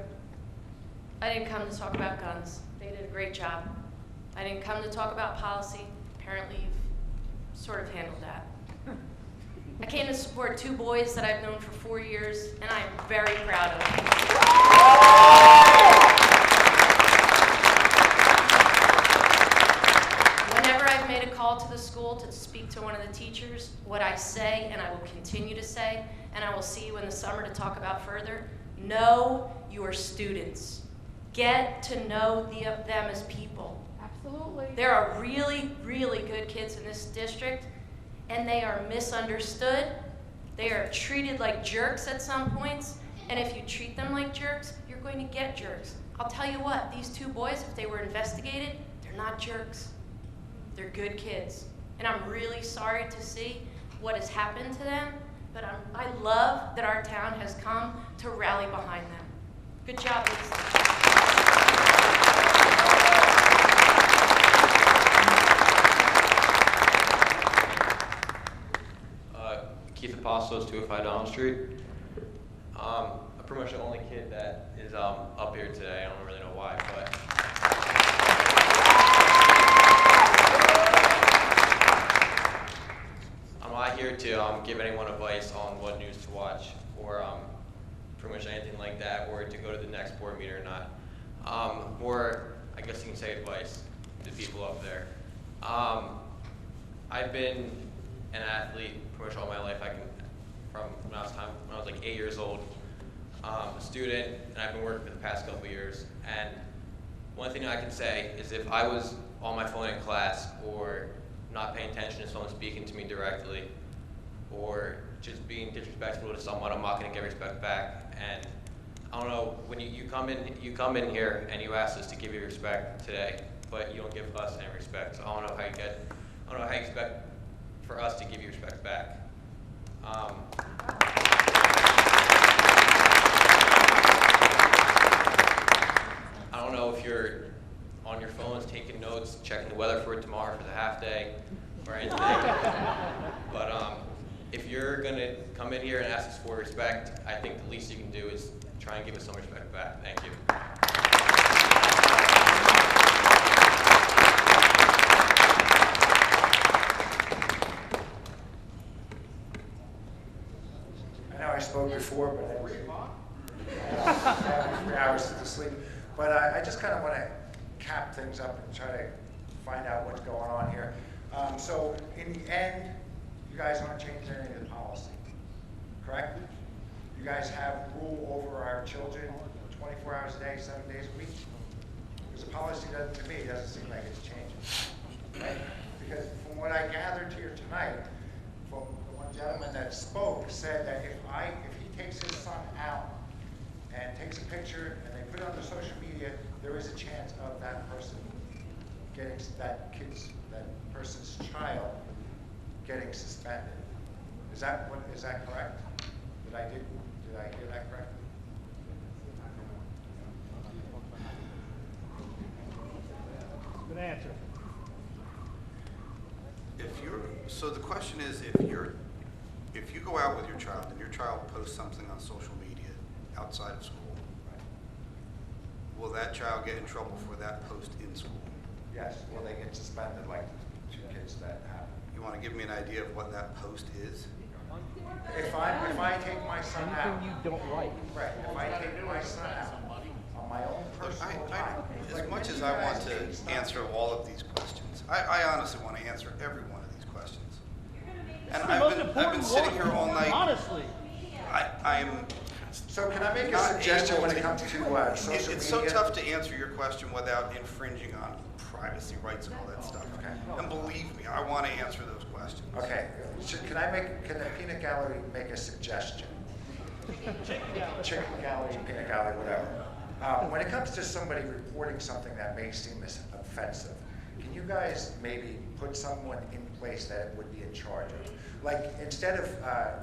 I didn't come to talk about guns. They did a great job. I didn't come to talk about policy. Apparently you've sort of handled that. I came to support 2 boys that I've known for 4 years, and I am very proud of them. Whenever I've made a call to the school to speak to one of the teachers, what I say, and I will continue to say, and I will see you in the summer to talk about further, know your students. Get to know them as people. Absolutely. There are really, really good kids in this district, and they are misunderstood. They are treated like jerks at some points, and if you treat them like jerks, you're going to get jerks. I'll tell you what, these 2 boys, if they were investigated, they're not jerks. They're good kids. And I'm really sorry to see what has happened to them, but I love that our town has come to rally behind them. Good job, Lisa. Keith Apostles, 205 Donald Street. I'm pretty much the only kid that is up here today. I don't really know why, but I'm not here to give anyone advice on what news to watch or pretty much anything like that, or to go to the next board meeting or not. More, I guess you can say advice to people up there. I've been an athlete pretty much all my life. From when I was like 8 years old, a student, and I've been working for the past couple years. And one thing I can say is if I was on my phone in class or not paying attention to someone speaking to me directly or just being disrespectful to someone, I'm not going to get respect back. And I don't know, when you come in here and you ask us to give you respect today, but you don't give us any respect. So I don't know how you expect for us to give you respect back. I don't know if you're on your phones taking notes, checking the weather for tomorrow for the half day or anything. But if you're gonna come in here and ask us for respect, I think the least you can do is try and give us some respect back. Thank you. I know I spoke before, but I was 3 hours to sleep. But I just kind of want to cap things up and try to find out what's going on here. So in the end, you guys aren't changing any of the policy, correct? You guys have rule over our children 24 hours a day, 7 days a week? Because the policy doesn't, to me, doesn't seem like it's changing, right? Because from what I gathered here tonight, from the one gentleman that spoke said that if he takes his son out and takes a picture and they put it on the social media, there is a chance of that person getting, that person's child getting suspended. Is that correct? Did I hear that correctly? Good answer. So the question is, if you go out with your child and your child posts something on social media outside of school, will that child get in trouble for that post in school? Yes, well, they get suspended like the 2 kids that happened. You want to give me an idea of what that post is? If I take my son out. Anything you don't like. Right, if I take my son out on my own personal time. As much as I want to answer all of these questions, I honestly want to answer every one of these questions. And I've been sitting here all night. Honestly. I am. So can I make a suggestion when it comes to social media? It's so tough to answer your question without infringing on privacy rights and all that stuff. Okay. And believe me, I want to answer those questions. Okay. Can the peanut gallery make a suggestion? Chicken gallery, peanut gallery, whatever. When it comes to somebody reporting something that may seem as offensive, can you guys maybe put someone in place that would be in charge of? Like, instead of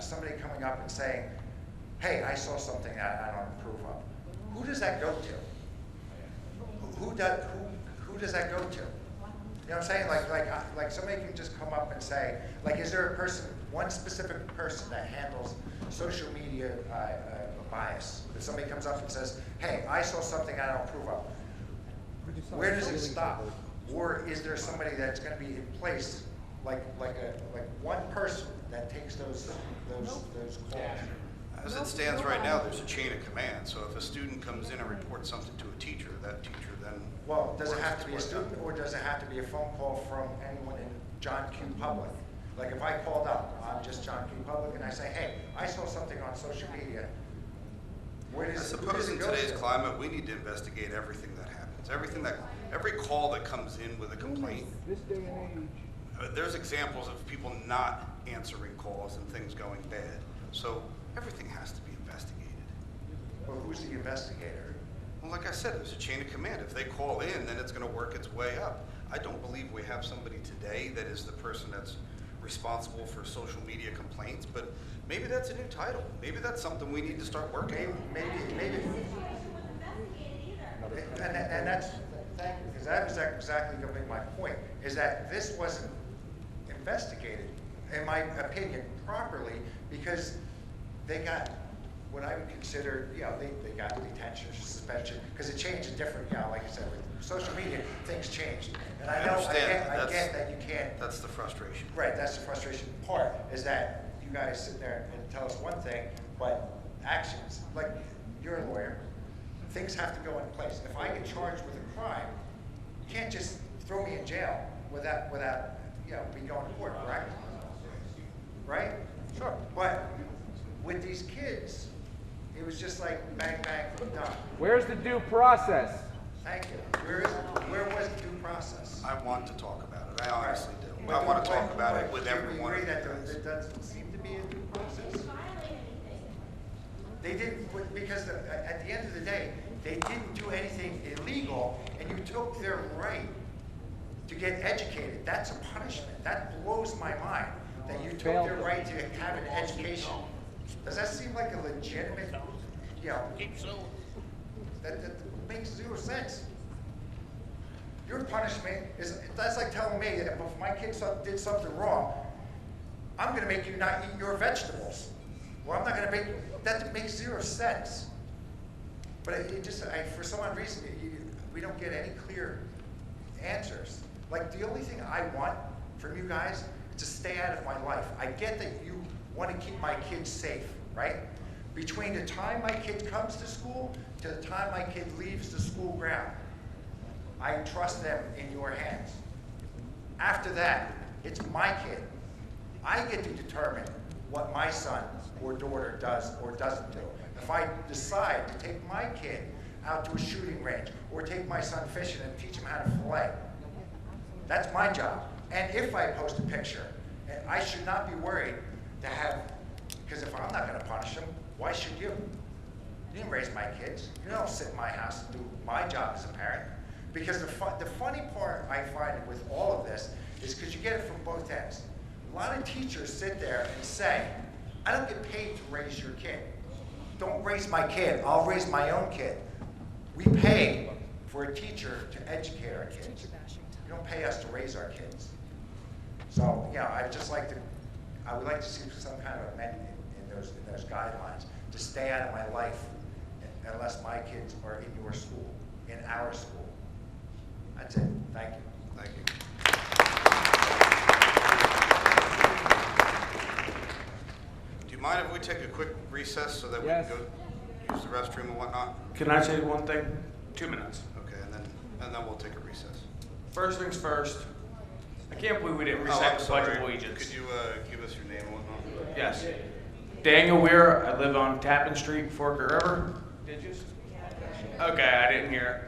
somebody coming up and saying, hey, I saw something that I don't approve of, who does that go to? Who does that go to? You know what I'm saying? Like somebody can just come up and say, like, is there a person, one specific person that handles social media bias? If somebody comes up and says, hey, I saw something I don't approve of, where does it stop? Or is there somebody that's going to be in place, like one person that takes those calls? As it stands right now, there's a chain of command. So if a student comes in and reports something to a teacher, that teacher then... Well, does it have to be a student, or does it have to be a phone call from anyone in John Q. Public? Like if I called up, I'm just John Q. Public, and I say, hey, I saw something on social media. I suppose in today's climate, we need to investigate everything that happens. Every call that comes in with a complaint. This day and age. There's examples of people not answering calls and things going bad. So everything has to be investigated. Well, who's the investigator? Well, like I said, there's a chain of command. If they call in, then it's going to work its way up. I don't believe we have somebody today that is the person that's responsible for social media complaints, but maybe that's a new title. Maybe that's something we need to start working on. Maybe. And that's, thank you, because that was exactly going to be my point, is that this wasn't investigated, in my opinion, properly, because they got what I would consider, they got detention or suspension, because it changed different, like I said, with social media, things changed. And I know, I get that you can't. That's the frustration. Right, that's the frustration part, is that you guys sit there and tell us one thing, but actions, like you're a lawyer, things have to go in place. If I get charged with a crime, can't just throw me in jail without you know, me going to court, correct? Right? Sure. But with these kids, it was just like bang, bang, done. Where's the due process? Thank you. Where was the due process? I want to talk about it, I honestly do. I want to talk about it with everyone. Do you agree that there doesn't seem to be a due process? They didn't, because at the end of the day, they didn't do anything illegal, and you took their right to get educated. That's a punishment. That blows my mind, that you took their right to have an education. Does that seem like a legitimate, you know, that makes zero sense. Your punishment is, that's like telling me that if my kid did something wrong, I'm gonna make you not eat your vegetables. Well, I'm not gonna make, that makes zero sense. But it just, for some odd reason, we don't get any clear answers. Like, the only thing I want from you guys is to stay out of my life. I get that you want to keep my kids safe, right? Between the time my kid comes to school to the time my kid leaves the school ground, I trust them in your hands. After that, it's my kid. I get to determine what my son or daughter does or doesn't do. If I decide to take my kid out to a shooting range or take my son fishing and teach him how to fillet, that's my job. And if I post a picture, and I should not be worried to have, because if I'm not going to punish them, why should you? You didn't raise my kids. You don't sit in my house and do my job as a parent. Because the funny part I find with all of this is because you get it from both ends. A lot of teachers sit there and say, I don't get paid to raise your kid. Don't raise my kid, I'll raise my own kid. We pay for a teacher to educate our kids. You don't pay us to raise our kids. So, yeah, I would like to see some kind of amendment in those guidelines to stay out of my life unless my kids are in your school, in our school. That's it. Thank you. Thank you. Do you mind if we take a quick recess so that we can go use the restroom and whatnot? Can I say one thing? 2 minutes. Okay, and then we'll take a recess. First things first. I can't believe we didn't I'm recite the Pledge sorry. of Allegiance. Could you give us your name and whatnot? Yes. Daniel Weir. I live on Tappan Street, Forker River. Did you? Okay, I didn't hear it.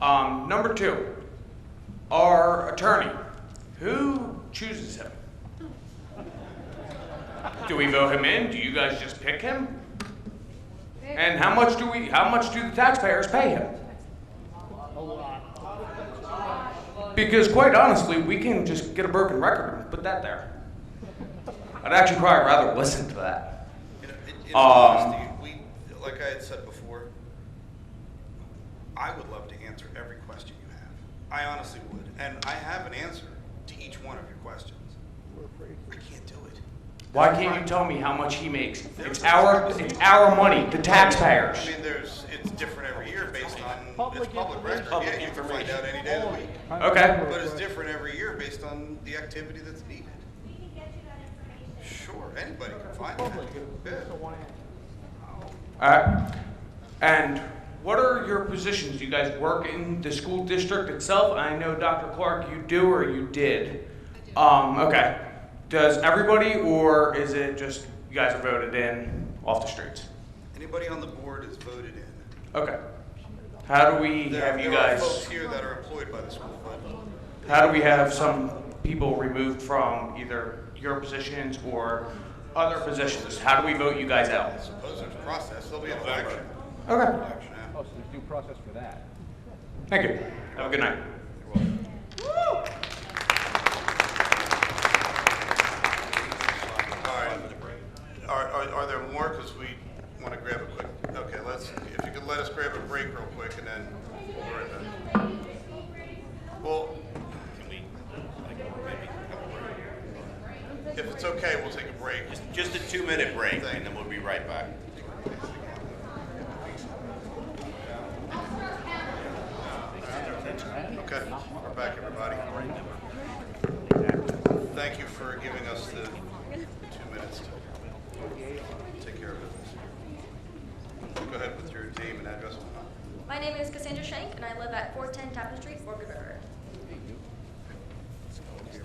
Number 2, our attorney. Who chooses him? Do we vote him in? Do you guys just pick him? And how much do the taxpayers pay him? Because quite honestly, we can just get a broken record and put that there. I'd actually probably rather listen to that. In honesty, like I had said before, I would love to answer every question you have. I honestly would. And I have an answer to each one of your questions. I can't do it. Why can't you tell me how much he makes? It's our money, the taxpayers. I mean, it's different every year based on, it's public record. Yeah, you can find out any day of the week. Okay. But it's different every year based on the activity that's needed. Sure, anybody can find that. Yeah. Alright. And what are your positions? Do you guys work in the school district itself? I know, Dr. Clark, you do or you did. Okay. Does everybody, or is it just you guys are voted in off the streets? Anybody on the board is voted in. Okay. How do we have you guys? There are folks here that are employed by the school, but How do we have some people removed from either your positions or other positions? How do we vote you guys out? I suppose there's a process. There'll be an election. Okay. Oh, so there's due process for that. Thank you. Have a good night. Are there more? Because we want to grab a quick. Okay, if you could let us grab a break real quick, and then we'll be right back. Well, can we maybe? If it's okay, we'll take a break. Just a 2-minute break, and then we'll be right back. Okay, we're back, everybody. Thank you for giving us the 2 minutes to take care of business. Go ahead with your name and address. My name is Cassandra Shank, and I live at 410 Tappan Street, Forked River.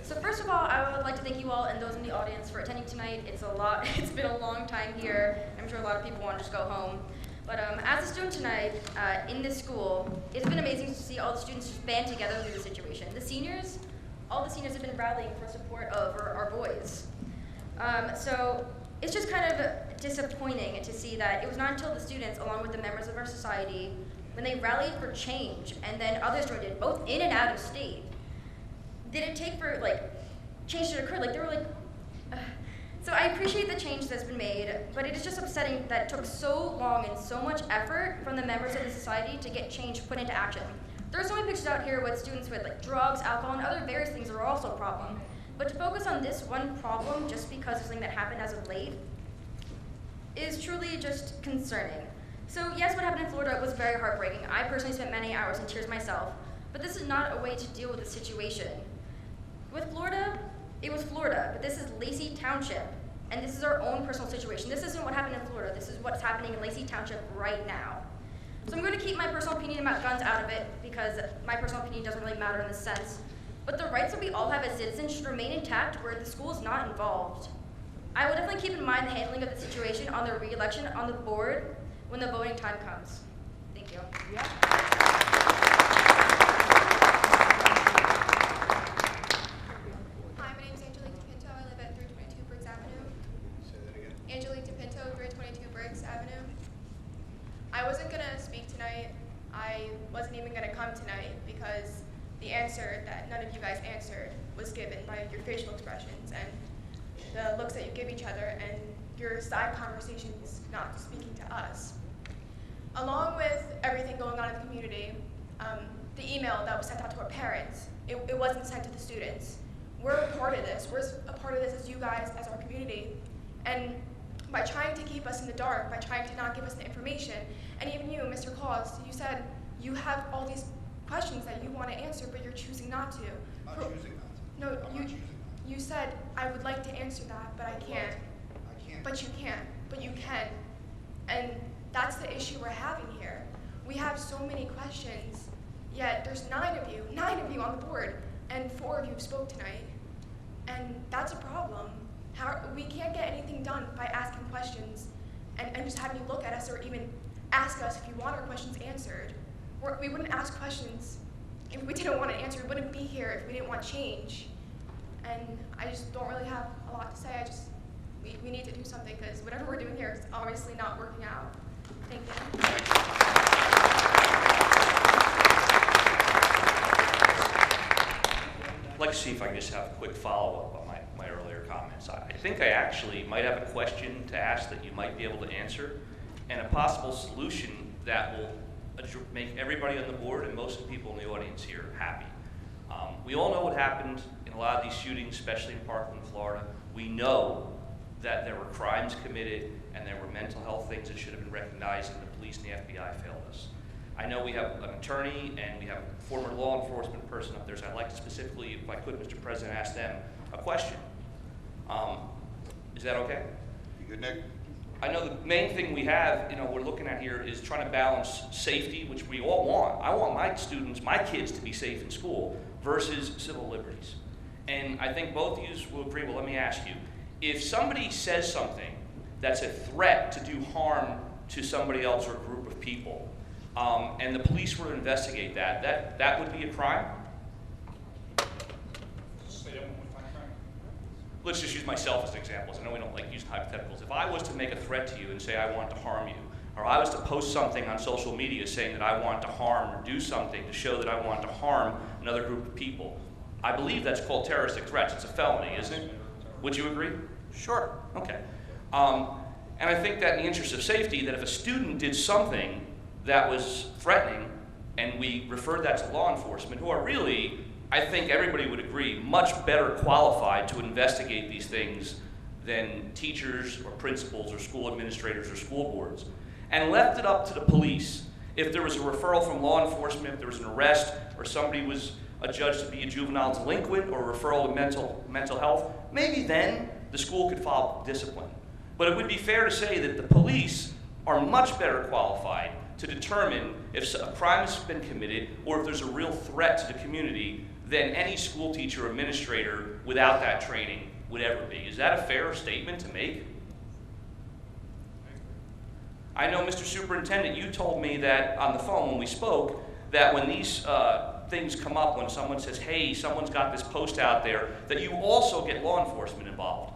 So first of all, I would like to thank you all and those in the audience for attending tonight. It's a lot. It's been a long time here. I'm sure a lot of people want to just go home. But as a student tonight in this school, it's been amazing to see all the students just band together through the situation. The seniors, all the seniors have been rallying for support of our boys. So it's just kind of disappointing to see that it was not until the students, along with the members of our society, when they rallied for change, and then others joined in, both in and out of state, did it take for change to occur? They were so I appreciate the change that's been made, but it is just upsetting that it took so long and so much effort from the members of the society to get change put into action. There are so many pictures out here with students with drugs, alcohol, and other various things that are also a problem. But to focus on this one problem just because of something that happened as of late is truly just concerning. So yes, what happened in Florida was very heartbreaking. I personally spent many hours in tears myself, but this is not a way to deal with the situation. With Florida, it was Florida, but this is Lacey Township, and this is our own personal situation. This isn't what happened in Florida, this is what's happening in Lacey Township right now. So I'm going to keep my personal opinion about guns out of it, because my personal opinion doesn't really matter in this sense. But the rights that we all have as citizens should remain intact where the school is not involved. I will definitely keep in mind the handling of the situation on the re-election on the board when the voting time comes. Thank you. Hi, my name is Angelique DePinto. I live at 322 Briggs Avenue. Say that again. Angelique DePinto, 322 Briggs Avenue. I wasn't going to speak tonight. I wasn't even going to come tonight because the answer that none of you guys answered was given by your facial expressions and the looks that you give each other and your side conversations not speaking to us. Along with everything going on in the community, the email that was sent out to our parents, it wasn't sent to the students. We're a part of this. We're a part of this as you guys, as our community. And by trying to keep us in the dark, by trying to not give us the information, and even you, Mr. Claus, you said you have all these questions that you want to answer, but you're choosing not to. I'm not choosing not to. No, I'm not choosing not you said, I would like to answer that, but I can't. I can't. But you can't. But you can. And that's the issue we're having here. We have so many questions, yet there's 9 of you on the board, and 4 of you spoke tonight. And that's a problem. We can't get anything done by asking questions and just having you look at us or even ask us if you want our questions answered. We wouldn't ask questions if we didn't want an answer. We wouldn't be here if we didn't want change. And I just don't really have a lot to say. We need to do something because whatever we're doing here is obviously not working out. Thank you. I'd like to see if I can just have a quick follow-up on my earlier comments. I think I actually might have a question to ask that you might be able to answer, and a possible solution that will make everybody on the board and most of the people in the audience here happy. We all know what happened in a lot of these shootings, especially in Parkland, Florida. We know that there were crimes committed and there were mental health things that should have been recognized, and the police and the FBI failed us. I know we have an attorney and we have a former law enforcement person up there, so I'd like to specifically, if I could, Mr. President, ask them a question. Is that okay? You good, Nick? I know the main thing we have, we're looking at here is trying to balance safety, which we all want. I want my students, my kids to be safe in school versus civil liberties. And I think both of you will agree, well, let me ask you, if somebody says something that's a threat to do harm to somebody else or a group of people, and the police were to investigate that would be a crime? Let's just use myself as examples. I know we don't like using hypotheticals. If I was to make a threat to you and say I want to harm you, or I was to post something on social media saying that I want to harm or do something to show that I want to harm another group of people, I believe that's called terroristic threats. It's a felony, isn't it? Would you agree? Sure. Okay. And I think that in the interest of safety, that if a student did something that was threatening, and we referred that to law enforcement, who are really, I think everybody would agree, much better qualified to investigate these things than teachers or principals or school administrators or school boards, and left it up to the police. If there was a referral from law enforcement, if there was an arrest, or somebody was adjudged to be a juvenile delinquent or a referral to mental health, maybe then the school could follow discipline. But it would be fair to say that the police are much better qualified to determine if a crime has been committed or if there's a real threat to the community than any school teacher or administrator without that training would ever be. Is that a fair statement to make? I know, Mr. Superintendent, you told me that on the phone when we spoke, that when these things come up, when someone says, hey, someone's got this post out there, that you also get law enforcement involved.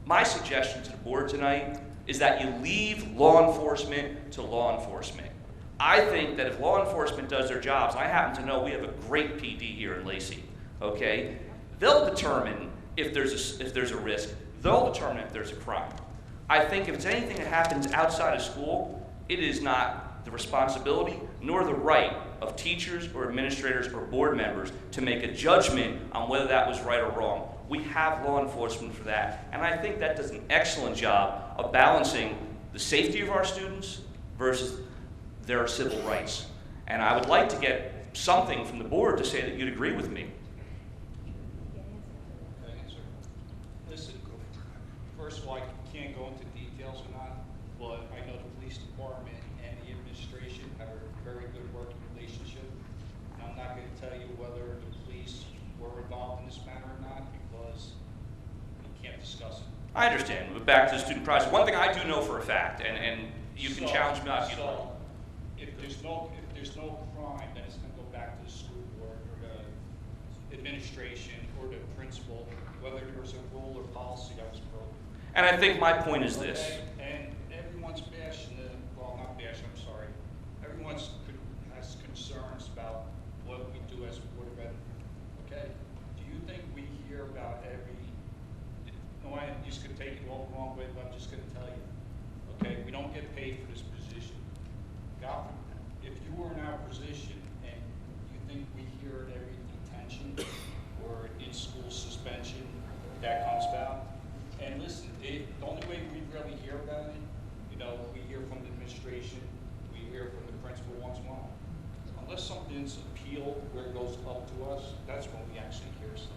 My suggestion to the board tonight is that you leave law enforcement to law enforcement. I think that if law enforcement does their jobs, I happen to know we have a great PD here in Lacey, okay? They'll determine if there's a risk. They'll determine if there's a crime. I think if it's anything that happens outside of school, it is not the responsibility nor the right of teachers or administrators or board members to make a judgment on whether that was right or wrong. We have law enforcement for that. And I think that does an excellent job of balancing the safety of our students versus their civil rights. And I would like to get something from the board to say that you'd agree with me. Listen, first of all, I can't go into details or not, but I know the police department and the administration have a very good working relationship. And I'm not going to tell you whether the police were involved in this matter or not, because we can't discuss it. I understand, but back to the student process. One thing I do know for a fact, and you can challenge me if you'd like. If there's no crime, then it's going to go back to the school board or the administration or the principal, whether there was a rule or policy that was broken. And I think my point is this. Okay? And everyone's bashing well, not bashing, I'm sorry. Everyone has concerns about what we do as a board of ed. Okay? Do you think we hear about no, I'm just going to take it all the wrong way, but I'm just going to tell you. Okay? We don't get paid for this position. God, if you were in our position and you think we hear at every detention or in-school suspension that comes about, and listen, the only way we really hear about it, we hear from the administration, we hear from the principal once in a while. Unless something's appealed where it goes up to us, that's when we actually hear stuff.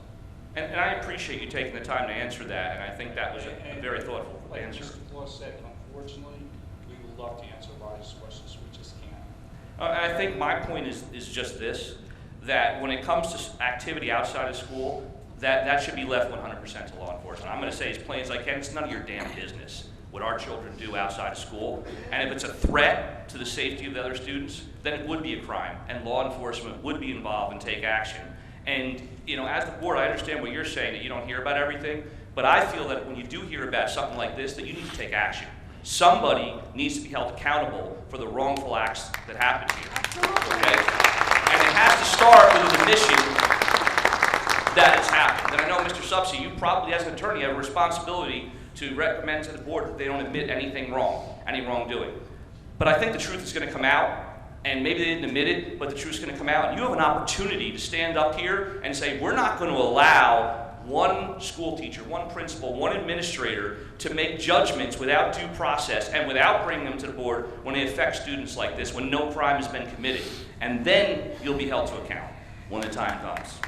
And I appreciate you taking the time to answer that, and I think that was a very thoughtful like answer. Mr. Claus said, unfortunately, we would love to answer a lot of these questions, we just can't. And I think my point is just this, that when it comes to activity outside of school, that should be left 100% to law enforcement. I'm going to say as plain as I can, it's none of your damn business what our children do outside of school. And if it's a threat to the safety of the other students, then it would be a crime, and law enforcement would be involved and take action. And as the board, I understand what you're saying, that you don't hear about everything, but I feel that when you do hear about something like this, that you need to take action. Somebody needs to be held accountable for the wrongful acts that happened here. Okay? And it has to start with an admission that it's happened. And I know, Mr. Subsey, you probably, as an attorney, have a responsibility to recommend to the board that they don't admit anything wrong, any wrongdoing. But I think the truth is going to come out, and maybe they didn't admit it, but the truth is going to come out, and you have an opportunity to stand up here and say, we're not going to allow one school teacher, one principal, one administrator to make judgments without due process and without bringing them to the board when they affect students like this, when no crime has been committed. And then you'll be held to account when the time comes.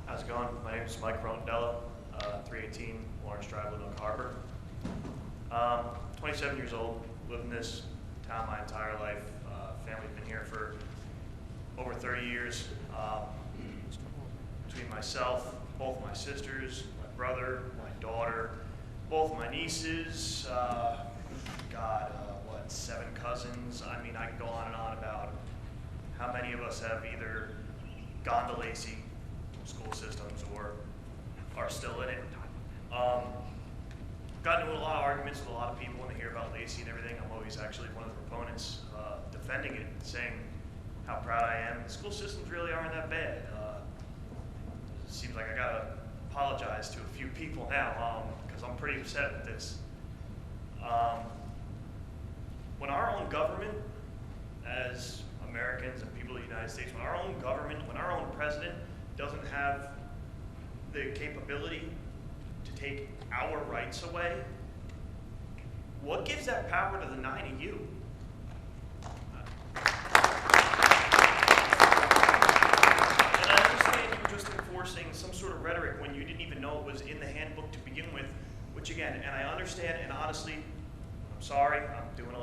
How's it going? My name is Mike Rondella, 318 Lawrence Drive, Little Harbor. 27 years old, lived in this town my entire life. Family's been here for over 30 years. Between myself, both my sisters, my brother, my daughter, both my nieces, 7 cousins. I mean, I can go on and on about how many of us have either gone to Lacey school systems or are still in it. Gotten into a lot of arguments with a lot of people when they hear about Lacey and everything. I'm always actually one of the proponents defending it, saying how proud I am. The school systems really aren't that bad. It seems like I gotta apologize to a few people now because I'm pretty upset with this. When our own government, as Americans and people of the United States, when our own government, when our own president doesn't have the capability to take our rights away, what gives that power to the 9 of you? And I understand you just enforcing some sort of rhetoric when you didn't even know it was in the handbook to begin with, which again, and I understand, and honestly, I'm sorry. I'm doing a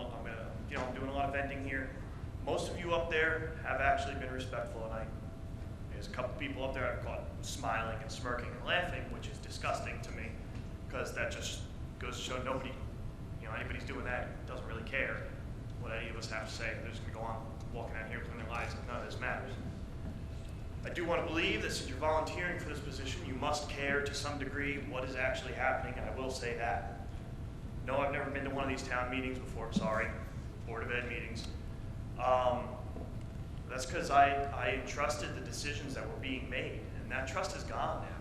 lot of venting here. Most of you up there have actually been respectful tonight. There's a couple people up there I've caught smiling and smirking and laughing, which is disgusting to me, because that just goes to show nobody, anybody's doing that doesn't really care what any of us have to say. They're just gonna go on walking out here living their lives, and none of this matters. I do want to believe that since you're volunteering for this position, you must care to some degree what is actually happening, and I will say that. No, I've never been to one of these town meetings before, sorry, Board of Ed meetings. That's because I trusted the decisions that were being made, and that trust is gone now.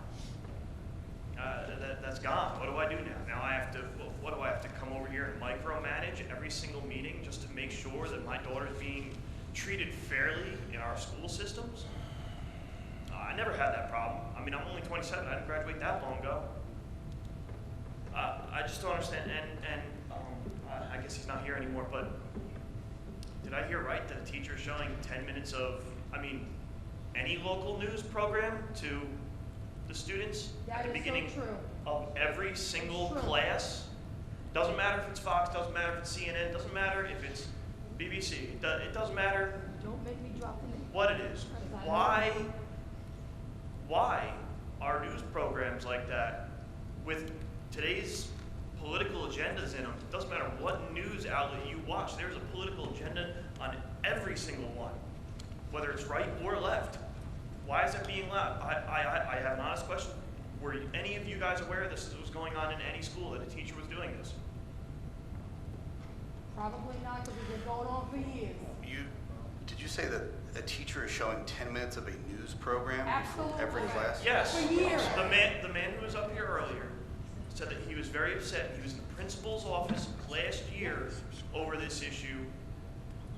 That's gone. What do I do now? Now I have to, what do I have to come over here and micromanage every single meeting just to make sure that my daughter's being treated fairly in our school systems? I never had that problem. I mean, I'm only 27. I didn't graduate that long ago. I just don't understand. And I guess he's not here anymore, but did I hear right that a teacher is showing 10 minutes of, any local news program to the students at the beginning of every single class? Doesn't matter if it's Fox, doesn't matter if it's CNN, doesn't matter if it's BBC. It doesn't matter what it is. Why are news programs like that with today's political agendas in them? It doesn't matter what news outlet you watch, there's a political agenda on every single one, whether it's right or left. Why is it being allowed? I have an honest question. Were any of you guys aware this was going on in any school, that a teacher was doing this? Probably not, because it's been going on for years. Did you say that a teacher is showing 10 minutes of a news program Absolutely. before every class? Yes. For years. The man who was up here earlier said that he was very upset. He was in the principal's office last year over this issue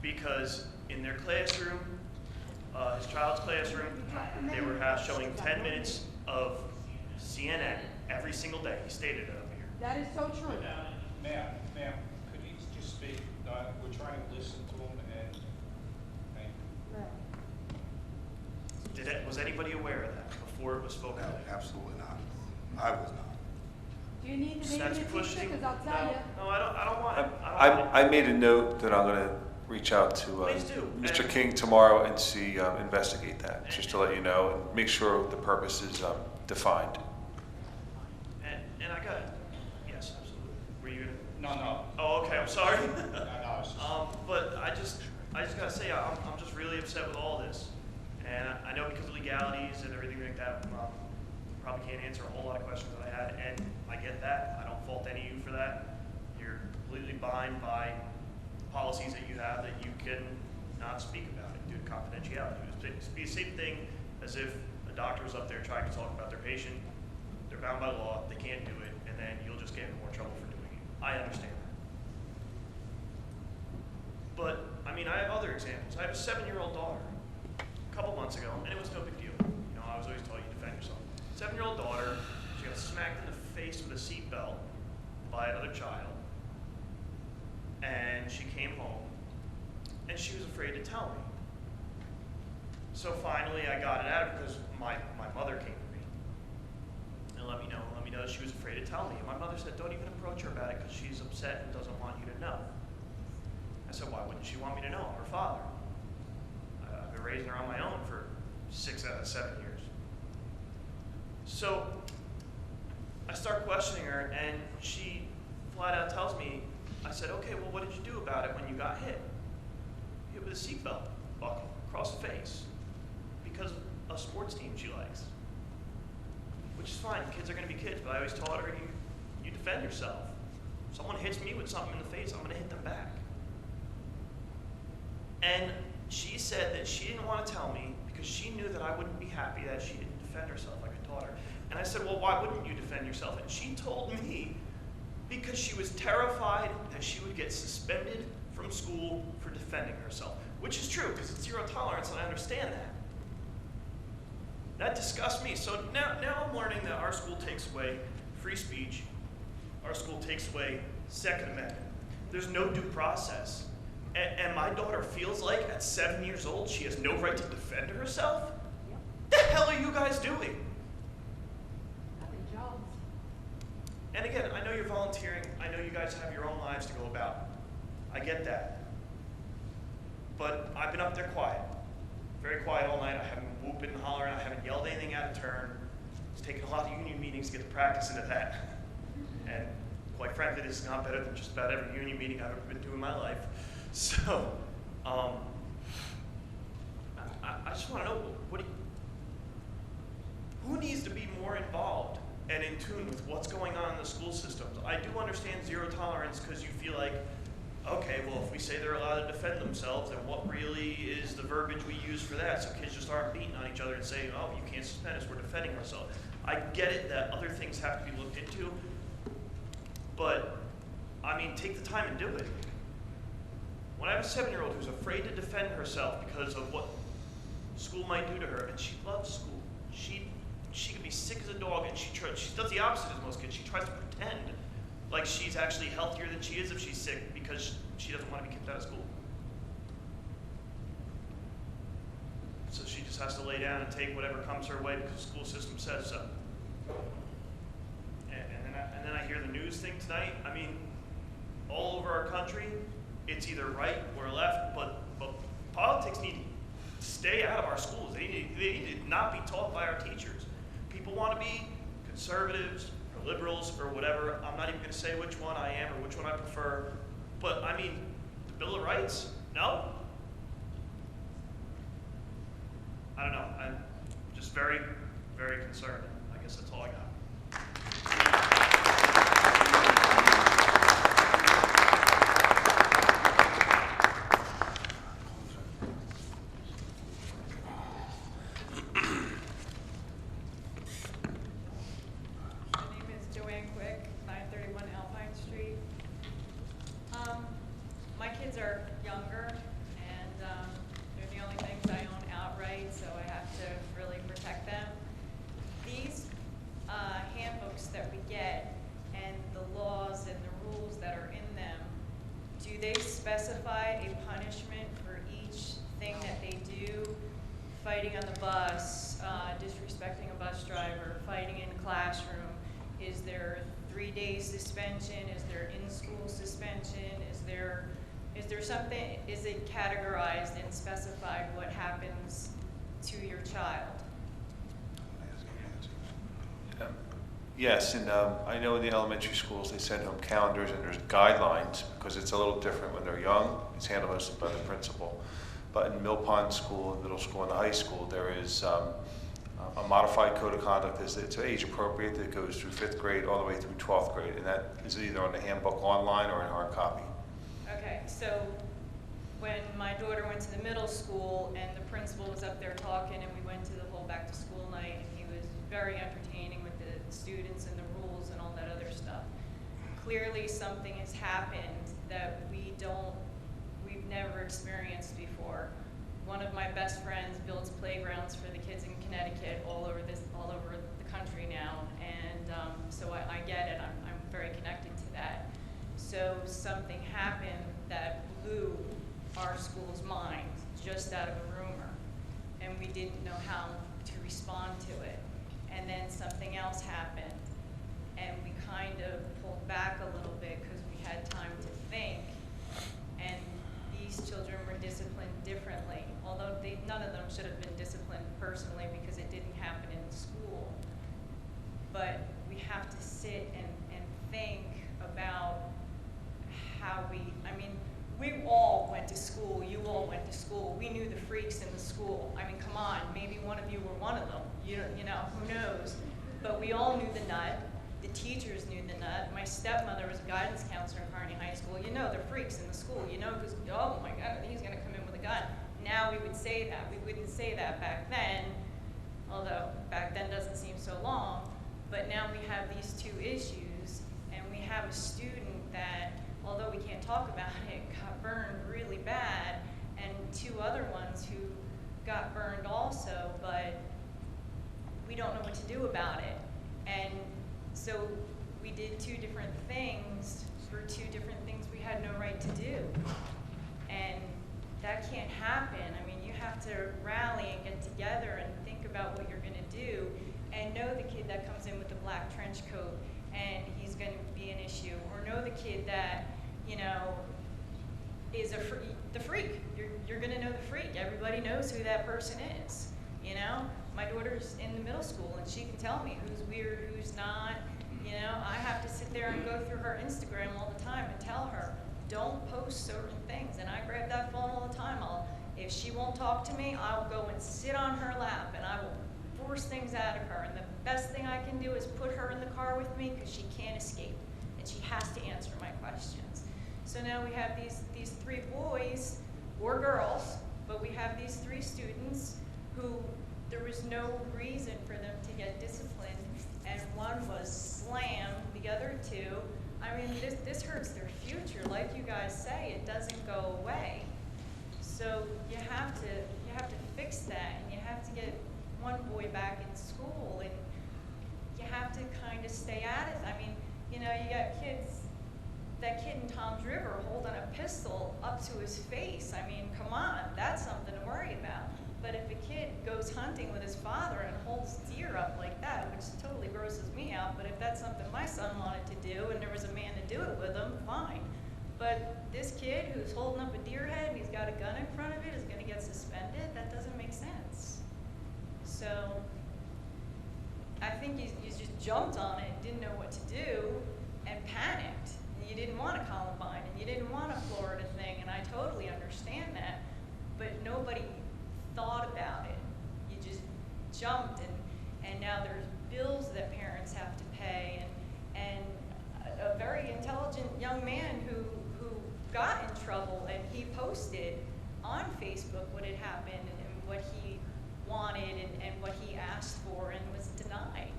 because in their classroom, his child's classroom, they were showing 10 minutes of CNN every single day. He stated it up here. That is so true. Ma'am, could you just speak? We're trying to listen to him, and thank you. Was anybody aware of that before it was spoken? No, absolutely not. I was not. Do you need to That's name the pushing. teacher? Because I'll tell you. No, I don't want it. I made a note that I'm going to reach out to Please do. Mr. King tomorrow and investigate that, just to let you know, and make sure the purpose is defined. And I got it. Yes, absolutely. Were you gonna? No. Oh, okay. I'm sorry. No, it's just... But I just gotta say, I'm just really upset with all this, and I know because of legalities and everything like that, probably can't answer a whole lot of questions that I had, and I get that. I don't fault any of you for that. You're completely bound by policies that you have that you can not speak about it due to confidentiality. It would be the same thing as if a doctor was up there trying to talk about their patient. They're bound by law, they can't do it, and then you'll just get in more trouble for doing it. I understand that. But, I have other examples. I have a 7-year-old daughter. A couple months ago, and it was no big deal. I was always told you defend yourself. 7-year-old daughter, she got smacked in the face with a seatbelt by another child, and she came home, and she was afraid to tell me. So finally, I got it out of her because my mother came to me and let me know that she was afraid to tell me. And my mother said, don't even approach her about it because she's upset and doesn't want you to know. I said, why wouldn't she want me to know? I'm her father. I've been raising her on my own for 6 out of 7 years. So I start questioning her, and she flat out tells me, I said, okay, well, what did you do about it when you got hit? Hit with a seatbelt buckle across the face because of a sports team she likes. Which is fine, kids are going to be kids, but I always taught her, you defend yourself. If someone hits me with something in the face, I'm going to hit them back. And she said that she didn't want to tell me because she knew that I wouldn't be happy that she didn't defend herself like I taught her. And I said, well, why wouldn't you defend yourself? And she told me because she was terrified that she would get suspended from school for defending herself, which is true because it's zero tolerance, and I understand that. That disgusts me. So now I'm learning that our school takes away free speech. Our school takes away Second Amendment. There's no due process. And my daughter feels like at 7 years old she has no right to defend herself? What the hell are you guys doing? And again, I know you're volunteering. I know you guys have your own lives to go about. I get that. But I've been up there quiet. Very quiet all night. I haven't been whooping and hollering. I haven't yelled anything out of turn. It's taken a lot of union meetings to get the practice into that. And quite frankly, this is not better than just about every union meeting I've ever been to in my life. So, I just want to know, who needs to be more involved and in tune with what's going on in the school systems? I do understand zero tolerance because you feel like, okay, well, if we say they're allowed to defend themselves, then what really is the verbiage we use for that? So kids just aren't beating on each other and saying, oh, you can't suspend us, we're defending ourselves. I get it that other things have to be looked into, but, I mean, take the time and do it. When I have a 7-year-old who's afraid to defend herself because of what school might do to her, and she loves school. She can be sick as a dog, and she does the opposite as most kids. She tries to pretend like she's actually healthier than she is if she's sick because she doesn't want to be kicked out of school. So she just has to lay down and take whatever comes her way because the school system says so. And then I hear the news thing tonight. I mean, all over our country, it's either right or left, but politics need to stay out of our schools. They need to not be taught by our teachers. People want to be conservatives or liberals or whatever. I'm not even going to say which one I am or which one I prefer. But, I mean, the Bill of Rights? No? I don't know. I'm just very, very concerned. I guess that's all I got. Specify a punishment for each thing that they do, fighting on the bus, disrespecting a bus driver, fighting in a classroom? Is there 3-day suspension? Is there in-school suspension? Is there something, is it categorized and specified what happens to your child? Yes, and I know in the elementary schools they send home calendars and there's guidelines because it's a little different when they're young. It's handled mostly by the principal. But in Mill Pond School, middle school, and the high school, there is a modified code of conduct. It's age appropriate that goes through 5th grade all the way through 12th grade, and that is either on the handbook online or in hard copy. Okay, so when my daughter went to the middle school and the principal was up there talking and we went to the whole back to school night and he was very entertaining with the students and the rules and all that other stuff. Clearly something has happened that we've never experienced before. One of my best friends builds playgrounds for the kids in Connecticut all over the country now, and so I get it. I'm very connected to that. So something happened that blew our school's mind just out of a rumor, and we didn't know how to respond to it. And then something else happened, and we kind of pulled back a little bit because we had time to think, and these children were disciplined differently, although none of them should have been disciplined personally because it didn't happen in the school. But we have to sit and think about how we all went to school, you all went to school, we knew the freaks in the school. I mean, come on, maybe one of you were one of them, you know, who knows? But we all knew the nut, the teachers knew the nut. My stepmother was a guidance counselor in Kearney High School. You know, they're freaks in the school, you know, because, oh my God, he's gonna come in with a gun. Now we would say that. We wouldn't say that back then, although back then doesn't seem so long. But now we have these two issues, and we have a student that, although we can't talk about it, got burned really bad, and 2 other ones who got burned also, but we don't know what to do about it. And so we did 2 different things for 2 different things we had no right to do. And that can't happen. I mean, you have to rally and get together and think about what you're gonna do, and know the kid that comes in with the black trench coat and he's going to be an issue. Or know the kid that, you know, is the freak. You're going to know the freak. Everybody knows who that person is, you know? My daughter's in the middle school, and she can tell me who's weird, who's not. You know, I have to sit there and go through her Instagram all the time and tell her, don't post certain things. And I grab that phone all the time. If she won't talk to me, I'll go and sit on her lap, and I will force things out of her. And the best thing I can do is put her in the car with me, because she can't escape, and she has to answer my questions. So now we have these 3 boys, or girls, but we have these 3 students who there was no reason for them to get disciplined, and one was slammed, the other 2, I mean, this hurts their future. Like you guys say, it doesn't go away. So you have to fix that, and you have to get one boy back in school, and you have to kind of stay at it. I mean, you know, you got that kid in Tom's River holding a pistol up to his face. I mean, come on, that's something to worry about. But if a kid goes hunting with his father and holds deer up like that, which totally grosses me out, but if that's something my son wanted to do and there was a man to do it with him, fine. But this kid who's holding up a deer head and he's got a gun in front of it is gonna get suspended? That doesn't make sense. So I think you just jumped on it, didn't know what to do, and panicked. And you didn't want a Columbine, and you didn't want a Florida thing, and I totally understand that, but nobody thought about it. You just jumped, and now there's bills that parents have to pay, and a very intelligent young man who got in trouble, and he posted on Facebook what had happened and what he wanted and what he asked for and was denied.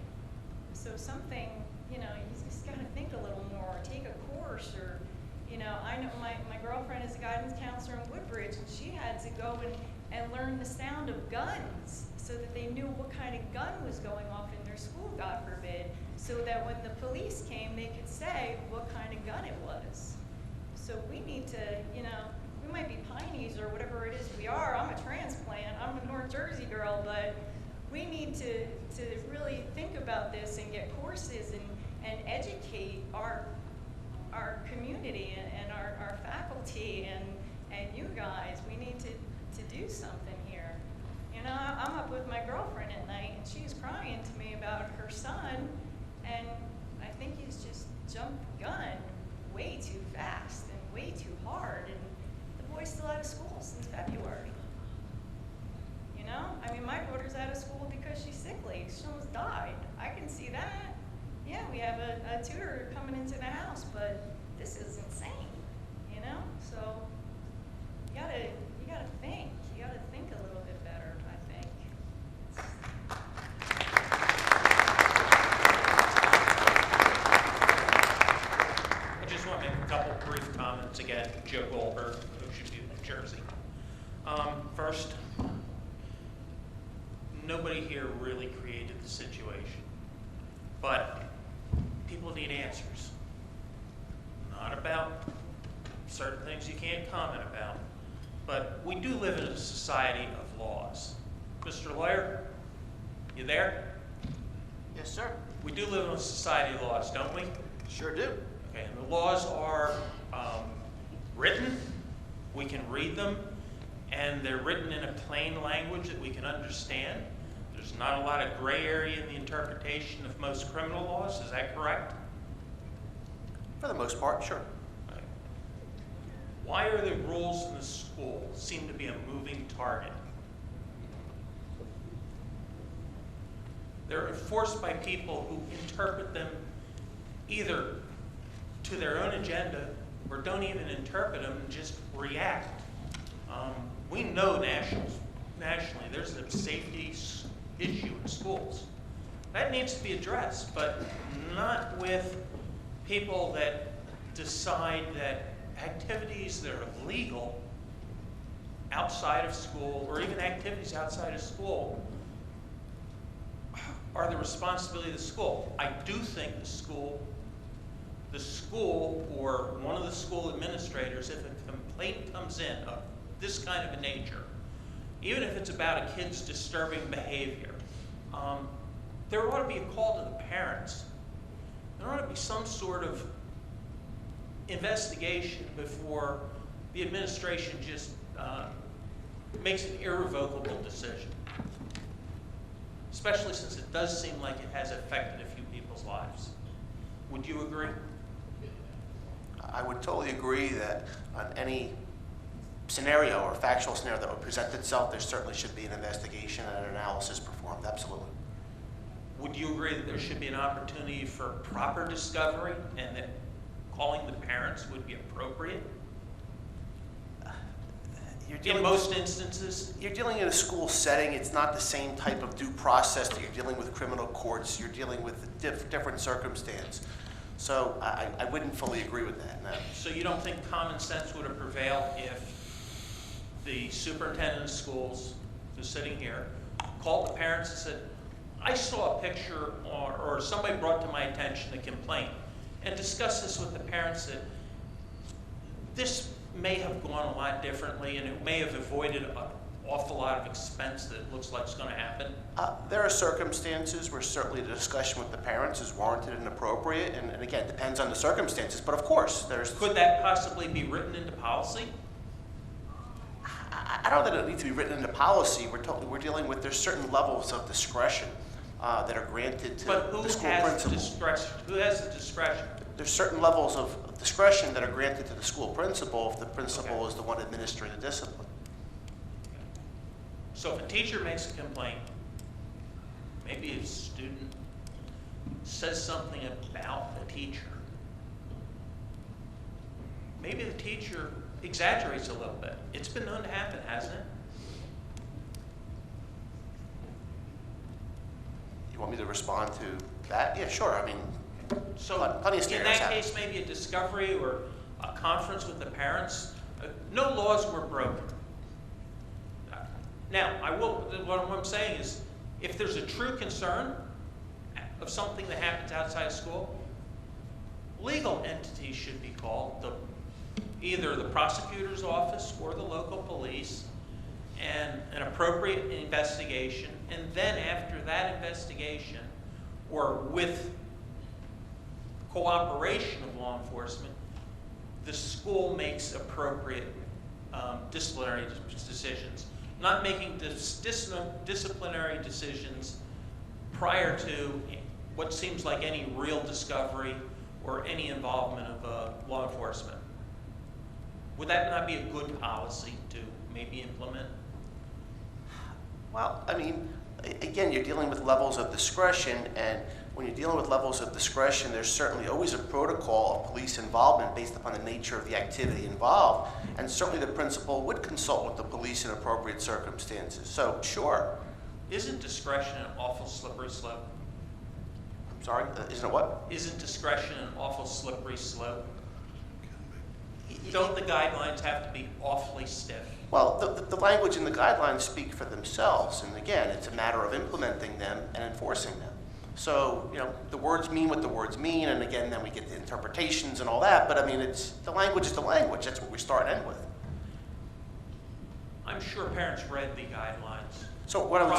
So something, you know, you just gotta think a little more, or take a course, or, you know, I know my girlfriend is a guidance counselor in Woodbridge, and she had to go and learn the sound of guns so that they knew what kind of gun was going off in their school, God forbid, so that when the police came, they could say what kind of gun it was. So we need to, you know, we might be Pineys or whatever it is we are. I'm a transplant, I'm a North Jersey girl, but we need to really think about this and get courses and educate our community and our faculty and you guys. We need to do something here. You know, I'm up with my girlfriend at night, and she's crying to me about her son, and I think he's just jumped the gun way too fast and way too hard, and the boy's still out of school since February. You know, I mean, my daughter's out of school because she's sickly. She almost died. I can see that. Yeah, we have a tutor coming into the house, but this is insane, you know? So you gotta think. You gotta think a little bit better, I think. I just want to make a couple brief comments again. Joe Goldberg, Ocean View, New Jersey. First, nobody here really created the situation, but people need answers. Not about certain things you can't comment about, but we do live in a society of laws. Mr. Lawyer, you there? Yes, sir. We do live in a society of laws, don't we? Sure do. Okay, and the laws are written, we can read them, and they're written in a plain language that we can understand. There's not a lot of gray area in the interpretation of most criminal laws, is that correct? For the most part, sure. Okay. Why are the rules in the school seem to be a moving target? They're enforced by people who interpret them either to their own agenda or don't even interpret them and just react. We know nationally there's a safety issue in schools. That needs to be addressed, but not with people that decide that activities that are illegal outside of school, or even activities outside of school, are the responsibility of the school. I do think the school or one of the school administrators, if a complaint comes in of this kind of a nature, even if it's about a kid's disturbing behavior, there ought to be a call to the parents. there ought to be some sort of investigation before the administration just makes an irrevocable decision. Especially since it does seem like it has affected a few people's lives. Would you agree? I would totally agree that on any scenario or factual scenario that would present itself, there certainly should be an investigation and an analysis performed, absolutely. Would you agree that there should be an opportunity for proper discovery and that calling the parents would be appropriate? In most instances? You're dealing in a school setting. It's not the same type of due process that you're dealing with criminal courts. You're dealing with a different circumstance. So I wouldn't fully agree with that, no. So you don't think common sense would have prevailed if the superintendent of schools, who's sitting here, called the parents and said, I saw a picture or somebody brought to my attention a complaint, and discussed this with the parents that this may have gone a lot differently and it may have avoided an awful lot of expense that it looks like is going to happen? There are circumstances where certainly the discussion with the parents is warranted and appropriate, and again, it depends on the circumstances, but of course, there's... Could that possibly be written into policy? I don't think it needs to be written into policy. We're dealing with, there's certain levels of discretion that are granted to the school principal. Who has the discretion? There's certain levels of discretion that are granted to the school principal if the principal is the one administering the discipline. So if a teacher makes a complaint, maybe a student says something about the teacher, maybe the teacher exaggerates a little bit. It's been known to happen, hasn't it? You want me to respond to that? Yeah, sure. I mean, so plenty of in that case, maybe a discovery or a conference with the parents. No laws were broken. Now, what I'm saying is, if there's a true concern of something that happens outside of school, legal entities should be called, either the prosecutor's office or the local police, and an appropriate investigation, and then after that investigation, or with cooperation of law enforcement, the school makes appropriate disciplinary decisions. Not making disciplinary decisions prior to what seems like any real discovery or any involvement of law enforcement. Would that not be a good policy to maybe implement? Well, I mean, again, you're dealing with levels of discretion, and when you're dealing with levels of discretion, there's certainly always a protocol of police involvement based upon the nature of the activity involved, and certainly the principal would consult with the police in appropriate circumstances. So, sure. Isn't discretion an awful slippery slope? I'm sorry, isn't it what? Isn't discretion an awful slippery slope? Don't the guidelines have to be awfully stiff? Well, the language and the guidelines speak for themselves, and again, it's a matter of implementing them and enforcing them. So, you know, the words mean what the words mean, and again, then we get the interpretations and all that, but I mean, the language is the language. That's what we start and end with. I'm sure parents read the guidelines. So what I would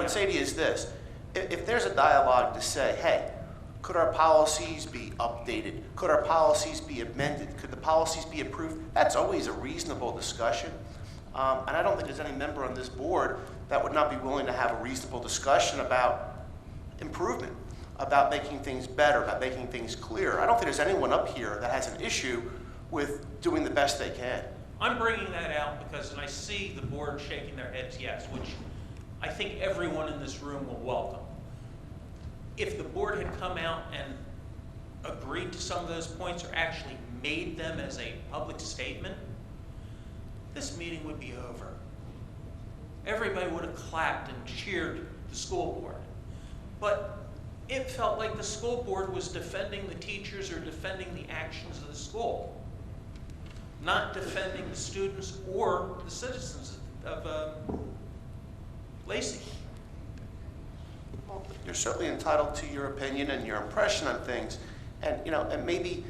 say to you is this. If there's a dialogue to say, hey, could our policies be updated? Could our policies be amended? Could the policies be approved? That's always a reasonable discussion. And I don't think there's any member on this board that would not be willing to have a reasonable discussion about improvement, about making things better, about making things clearer. I don't think there's anyone up here that has an issue with doing the best they can. I'm bringing that out because I see the board shaking their heads yes, which I think everyone in this room will welcome. If the board had come out and agreed to some of those points or actually made them as a public statement, this meeting would be over. Everybody would have clapped and cheered the school board. But it felt like the school board was defending the teachers or defending the actions of the school, not defending the students or the citizens of Lacey. Well, you're certainly entitled to your opinion and your impression on things. And, you know, and maybe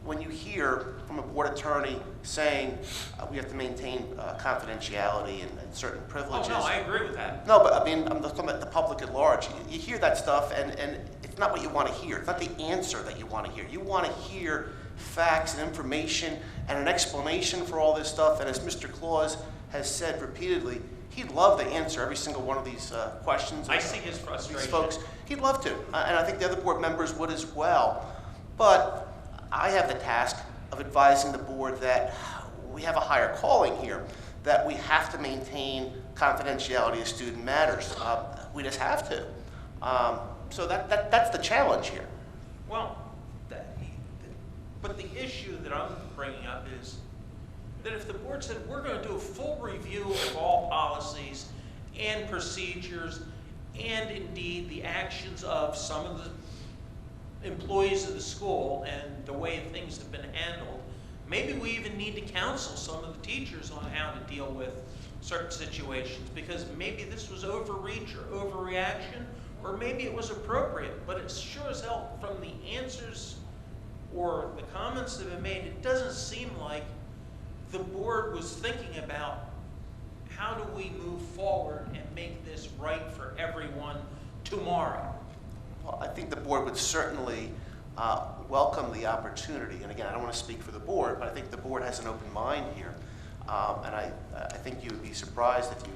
when you hear from a board attorney saying we have to maintain confidentiality and certain privileges. Oh, no, I agree with that. No, but I mean, I'm talking about the public at large. You hear that stuff, and not what you want to hear. It's not the answer that you want to hear. You want to hear facts and information and an explanation for all this stuff. And as Mr. Claus has said repeatedly, he'd love to answer every single one of these questions. I see his frustration. These folks, he'd love to. And I think the other board members would as well. But I have the task of advising the board that we have a higher calling here, that we have to maintain confidentiality of student matters. We just have to. So that's the challenge here. Well, but the issue that I'm bringing up is that if the board said we're going to do a full review of all policies and procedures and indeed the actions of some of the employees of the school and the way things have been handled, maybe we even need to counsel some of the teachers on how to deal with certain situations, because maybe this was overreach or overreaction, or maybe it was appropriate, but it's sure as hell from the answers or the comments that have been made, it doesn't seem like the board was thinking about how do we move forward and make this right for everyone tomorrow. Well, I think the board would certainly welcome the opportunity. And again, I don't want to speak for the board, but I think the board has an open mind here. And I think you would be surprised if you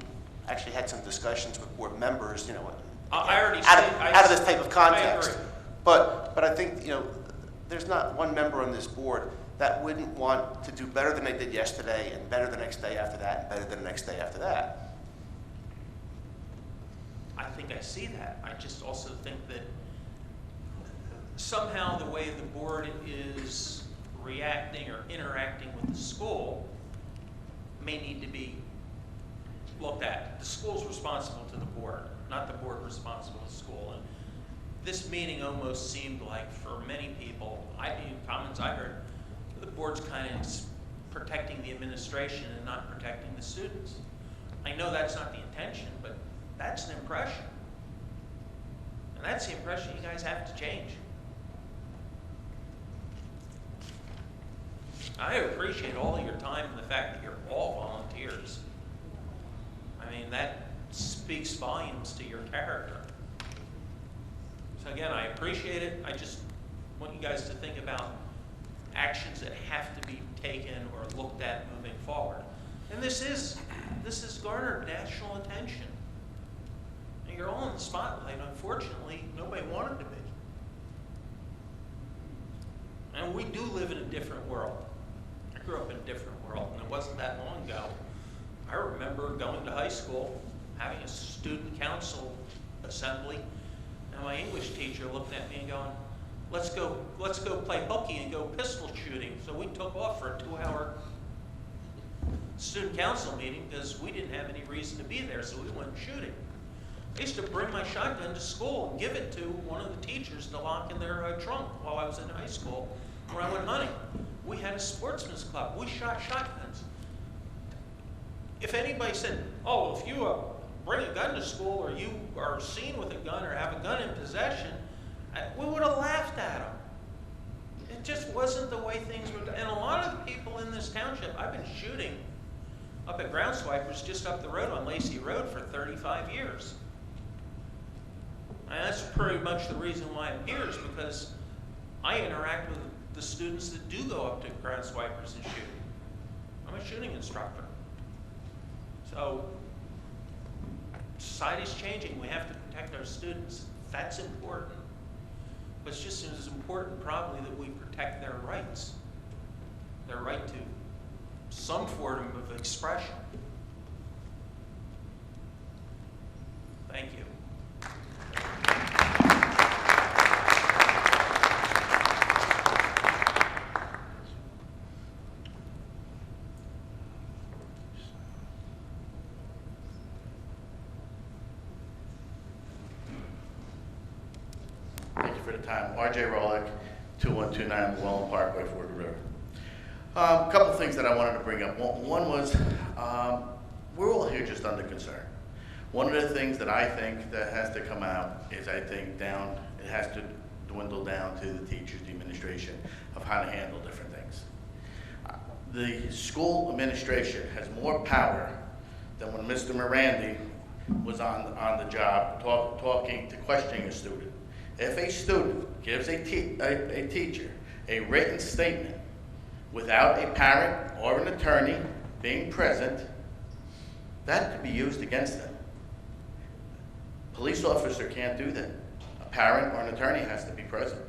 actually had some discussions with board members, you know, out of this type of context. But I think, you know, there's not one member on this board that wouldn't want to do better than they did yesterday, and better the next day after that, and better than the next day after that. I think I see that. I just also think that somehow the way the board is reacting or interacting with the school may need to be looked at. The school's responsible to the board, not the board responsible to the school. And this meeting almost seemed like, for many people, comments I heard, the board's kind of protecting the administration and not protecting the students. I know that's not the intention, but that's an impression. And that's the impression you guys have to change. I appreciate all of your time and the fact that you're all volunteers. I mean, that speaks volumes to your character. So again, I appreciate it. I just want you guys to think about actions that have to be taken or looked at moving forward. And this has garnered national attention. And you're all in the spotlight. Unfortunately, nobody wanted to be. And we do live in a different world. I grew up in a different world, and it wasn't that long ago. I remember going to high school, having a student council assembly, and my English teacher looked at me and going, let's go play hooky and go pistol shooting. So we took off for a 2-hour student council meeting because we didn't have any reason to be there, so we went shooting. I used to bring my shotgun to school and give it to one of the teachers to lock in their trunk while I was in high school when I went hunting. We had a sportsman's club. We shot shotguns. If anybody said, oh, if you bring a gun to school or you are seen with a gun or have a gun in possession, we would have laughed at them. It just wasn't the way things were done. And a lot of the people in this township, I've been shooting up at Ground Swipers just up the road on Lacey Road for 35 years. And that's pretty much the reason why I'm here, is because I interact with the students that do go up to Ground Swipers and shoot. I'm a shooting instructor. So society's changing. We have to protect our students. That's important. But it's just as important probably that we protect their rights. Their right to some form of expression. Thank you. Thank you for the time. RJ Rolick, 2129 Llewellyn Parkway, Fort River. A couple of things that I wanted to bring up. One was, we're all here just under concern. One of the things that I think that has to come out is, I think, it has to dwindle down to the teachers, the administration, of how to handle different things. The school administration has more power than when Mr. Morandi was on the job, questioning a student. If a student gives a teacher a written statement without a parent or an attorney being present, that could be used against them. Police officer can't do that. A parent or an attorney has to be present.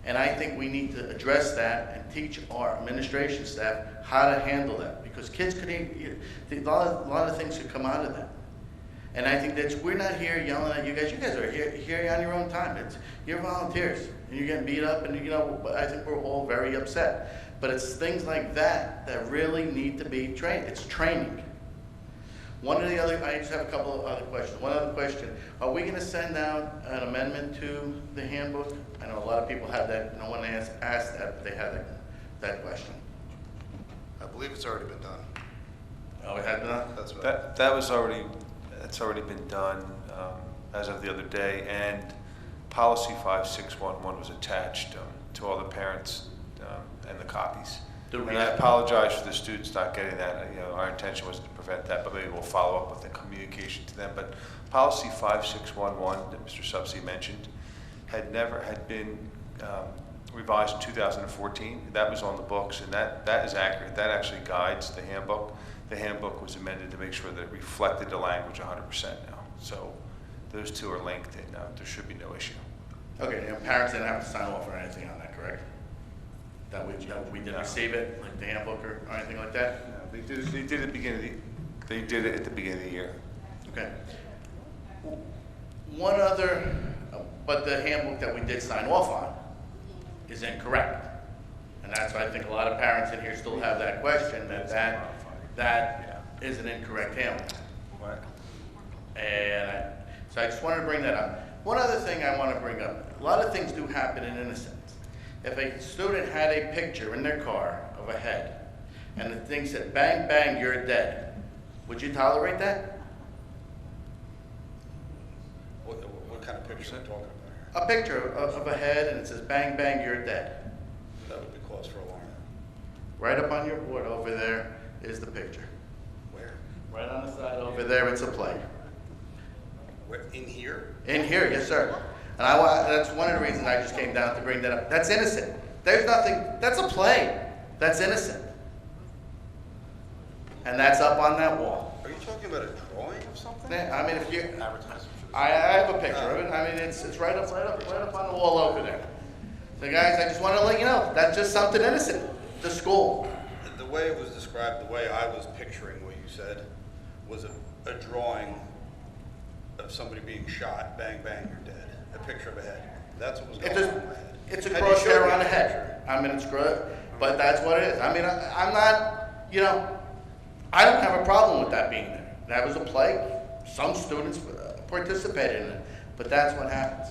And I think we need to address that and teach our administration staff how to handle that, because kids could, a lot of things could come out of that. And I think that we're not here yelling at you guys. You guys are here on your own time. You're volunteers, and you're getting beat up, and I think we're all very upset. But it's things like that that really need to be trained. It's training. I just have a couple of other questions. One other question: are we going to send out an amendment to the handbook? I know a lot of people have that. No one asked that, but they had that question. I believe it's already been done. Oh, it had been done? That's what That's already been done as of the other day, and policy 5611 was attached to all the parents and the copies. And I apologize for the students not getting that. Our intention was to prevent that, but maybe we'll follow up with the communication to them. But policy 5611 that Mr. Subsi mentioned had been revised in 2014. That was on the books, and that is accurate. That actually guides the handbook. The handbook was amended to make sure that it reflected the language 100% now. So those two are linked, and there should be no issue. Okay, and parents didn't have to sign off or anything on that, correct? That we didn't receive it, like the handbook or anything like that? No, they did it at the beginning of the year. Okay. One other, but the handbook that we did sign off on is incorrect. And that's why I think a lot of parents in here still have that question, that is an incorrect handbook. And so I just wanted to bring that up. One other thing I want to bring up, a lot of things do happen in innocence. If a student had a picture in their car of a head, and the thing said, "Bang, bang, you're dead," would you tolerate that? What kind of picture are you talking about? A picture of a head, and it says, "Bang, bang, you're dead." That would be cause for alarm. Right up on your board over there is the picture. Where? Right on the side over there, it's a play. Where? In here? In here, yes, sir. And that's one of the reasons I just came down to bring that up. That's innocent. There's nothing, that's a play. That's innocent. And that's up on that wall. Are you talking about a drawing of something? Yeah, I mean, if you, I have a picture of it. I mean, it's right up on the wall over there. So guys, I just want to let you know, that's just something innocent. The school. The way it was described, the way I was picturing what you said, was a drawing of somebody being shot, bang, bang, you're dead. A picture of a head. That's what was going on in my head. It's a crosshair on the head. I mean, it's good, but that's what it is. I mean, I'm not, I don't have a problem with that being there. That was a play. Some students participated in it, but that's what happens.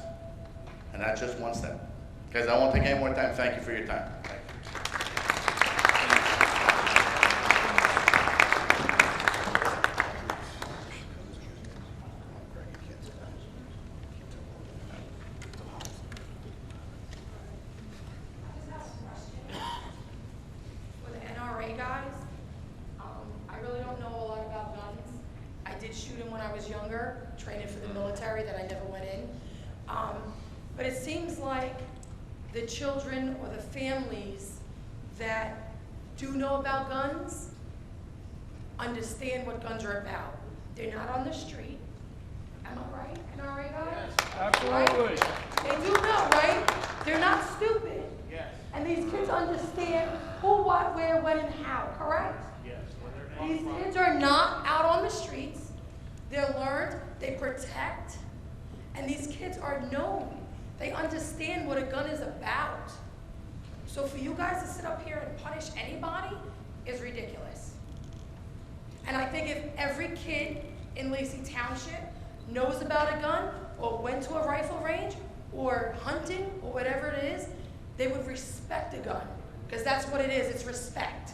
And that's just one step. Guys, I won't take any more time. Thank you for your time. Thank you. For the NRA guys, I really don't know a lot about guns. I did shoot them when I was younger, training for the military, that I never went in. But it seems like the children or the families that do know about guns understand what guns are about. They're not on the street. Am I right, NRA guys? Absolutely. Right? They do know, right? They're not stupid. Yes. And these kids understand who, what, where, when, and how, correct? Yes. These kids are not out on the streets. They're learned, they protect, and these kids are known. They understand what a gun is about. So for you guys to sit up here and punish anybody is ridiculous. And I think if every kid in Lacey Township knows about a gun, or went to a rifle range, or hunting, or whatever it is, they would respect a gun. Because that's what it is, it's respect.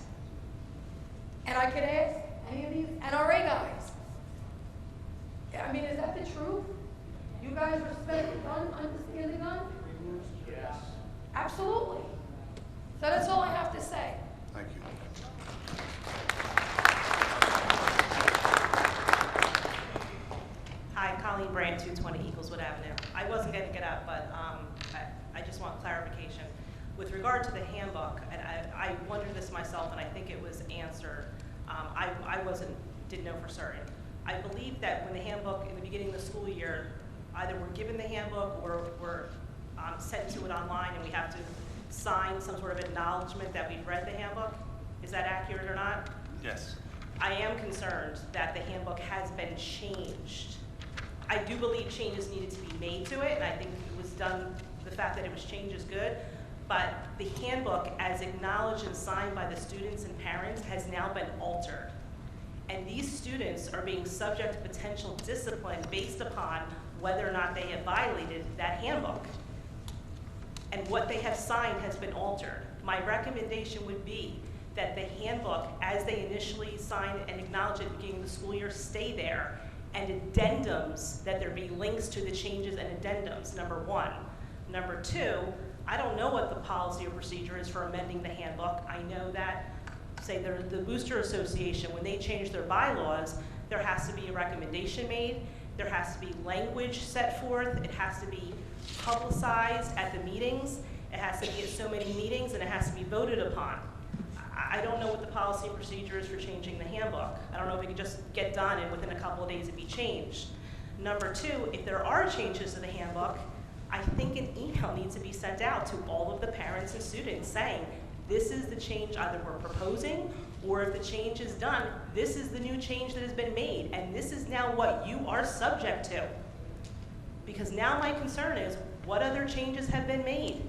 And I could ask any of these NRA guys, I mean, is that the truth? You guys respect the gun, understand the gun? Yes. Absolutely. So that's all I have to say. Thank you. Hi, Colleen Brand, 220 Eagleswood Avenue. I wasn't going to get up, but I just want clarification. With regard to the handbook, and I wondered this myself, and I think it was answered. I didn't know for certain. I believe that when the handbook, in the beginning of the school year, either we're given the handbook or we're sent to it online and we have to sign some sort of acknowledgement that we've read the handbook. Is that accurate or not? Yes. I am concerned that the handbook has been changed. I do believe changes needed to be made to it, and I think it was done, the fact that it was changed is good, but the handbook, as acknowledged and signed by the students and parents, has now been altered. And these students are being subject to potential discipline based upon whether or not they have violated that handbook. And what they have signed has been altered. My recommendation would be that the handbook, as they initially signed and acknowledged at the beginning of the school year, stay there, and addendums, that there be links to the changes and addendums, number one. Number two, I don't know what the policy or procedure is for amending the handbook. I know that, say, the Booster Association, when they change their bylaws, there has to be a recommendation made, there has to be language set forth, it has to be publicized at the meetings, it has to be at so many meetings, and it has to be voted upon. I don't know what the policy and procedure is for changing the handbook. I don't know if it could just get done and within a couple of days it be changed. Number two, if there are changes to the handbook, I think an email needs to be sent out to all of the parents and students saying, this is the change either we're proposing, or if the change is done, this is the new change that has been made, and this is now what you are subject to. Because now my concern is, what other changes have been made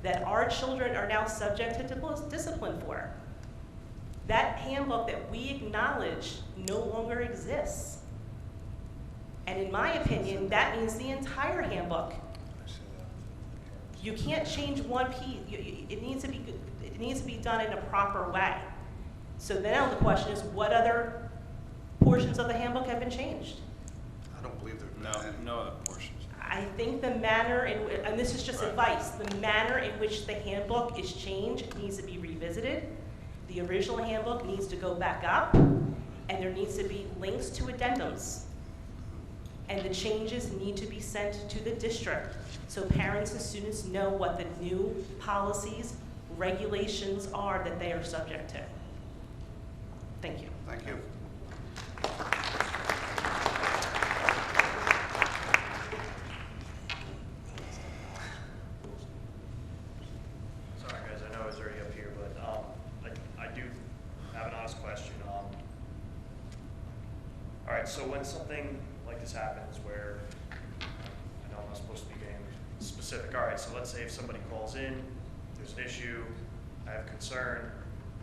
that our children are now subject to discipline for? That handbook that we acknowledge no longer exists. And in my opinion, that means the entire handbook. You can't change one piece. It needs to be done in a proper way. So now the question is, what other portions of the handbook have been changed? I don't believe there. No other portions. I think the manner in which, and this is just advice, the manner in which the handbook is changed needs to be revisited. The original handbook needs to go back up, and there needs to be links to addendums. And the changes need to be sent to the district so parents and students know what the new policies, regulations are that they are subject to. Thank you. Thank you. Sorry guys, I know I was already up here, but I do have an honest question. All right, so when something like this happens where, I know I'm not supposed to be getting specific, all right, so let's say if somebody calls in, there's an issue, I have concern,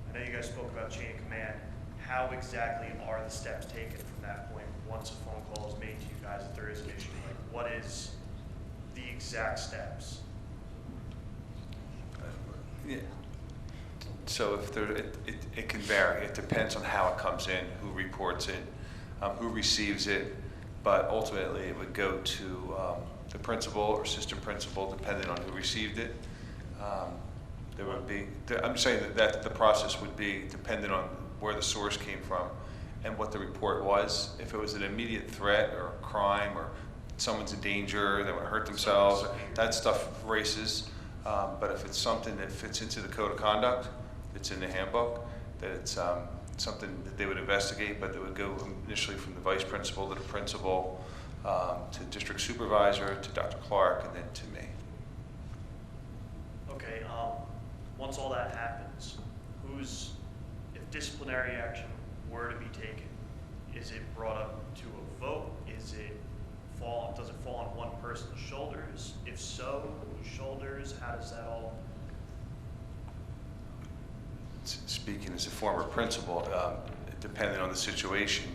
I know you guys spoke about chain of command. How exactly are the steps taken from that point once a phone call is made to you guys if there is an issue? Like, what is the exact steps? Yeah. So if there, it can vary. It depends on how it comes in, who reports it, who receives it, but ultimately it would go to the principal or assistant principal, depending on who received it. There would be, I'm saying that the process would be dependent on where the source came from and what the report was. If it was an immediate threat or a crime or someone's in danger, they would hurt themselves, that stuff races. But if it's something that fits into the code of conduct, it's in the handbook, that it's something that they would investigate, but that would go initially from the vice principal to the principal, to district supervisor, to Dr. Clark, and then to me. Okay, once all that happens, if disciplinary action were to be taken, is it brought up to a vote? Does it fall on one person's shoulders? If so, whose shoulders? How does that all? Speaking as a former principal, depending on the situation,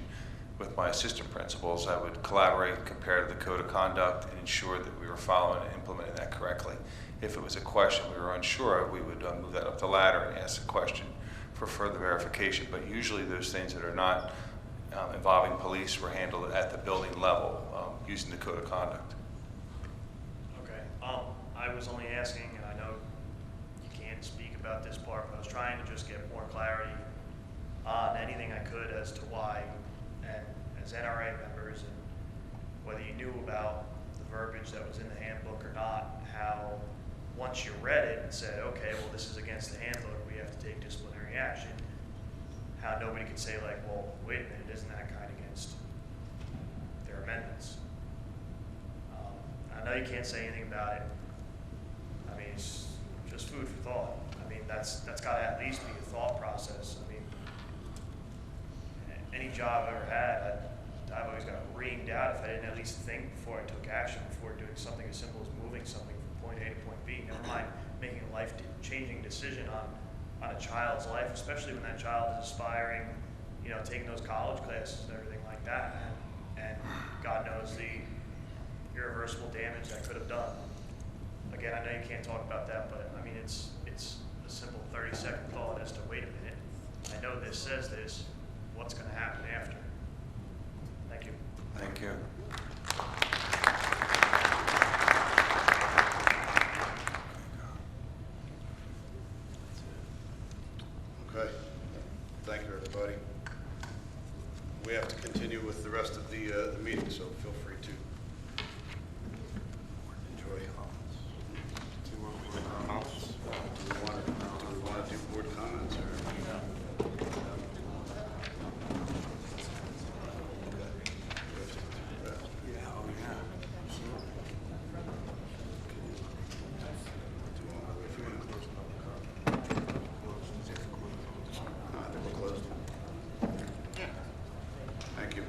with my assistant principals, I would collaborate, compare to the code of conduct, and ensure that we were following and implementing that correctly. If it was a question we were unsure of, we would move that up the ladder and ask the question for further verification. But usually those things that are not involving police were handled at the building level using the code of conduct. Okay, I was only asking, and I know you can't speak about this part, but I was trying to just get more clarity on anything I could as to why, and as NRA members, and whether you knew about the verbiage that was in the handbook or not, how once you read it and said, okay, well, this is against the handbook, we have to take disciplinary action, how nobody could say like, well, wait a minute, isn't that kind of against their amendments? I know you can't say anything about it. I mean, it's just food for thought. I mean, that's got to at least be a thought process. I mean, any job I've ever had, I've always got reamed out if I didn't at least think before I took action, before doing something as simple as moving something from point A to point B. Never mind making a life-changing decision on a child's life, especially when that child is aspiring, you know, taking those college classes and everything like that. And God knows the irreversible damage that could have done. Again, I know you can't talk about that, but I mean, it's a simple 30-second thought as to, wait a minute, I know this says this, what's going to happen after? Thank you. Thank you. Okay. Thank you, everybody. We have to continue with the rest of the meeting, so feel free to enjoy. Do we want to do board comments or? Thank you.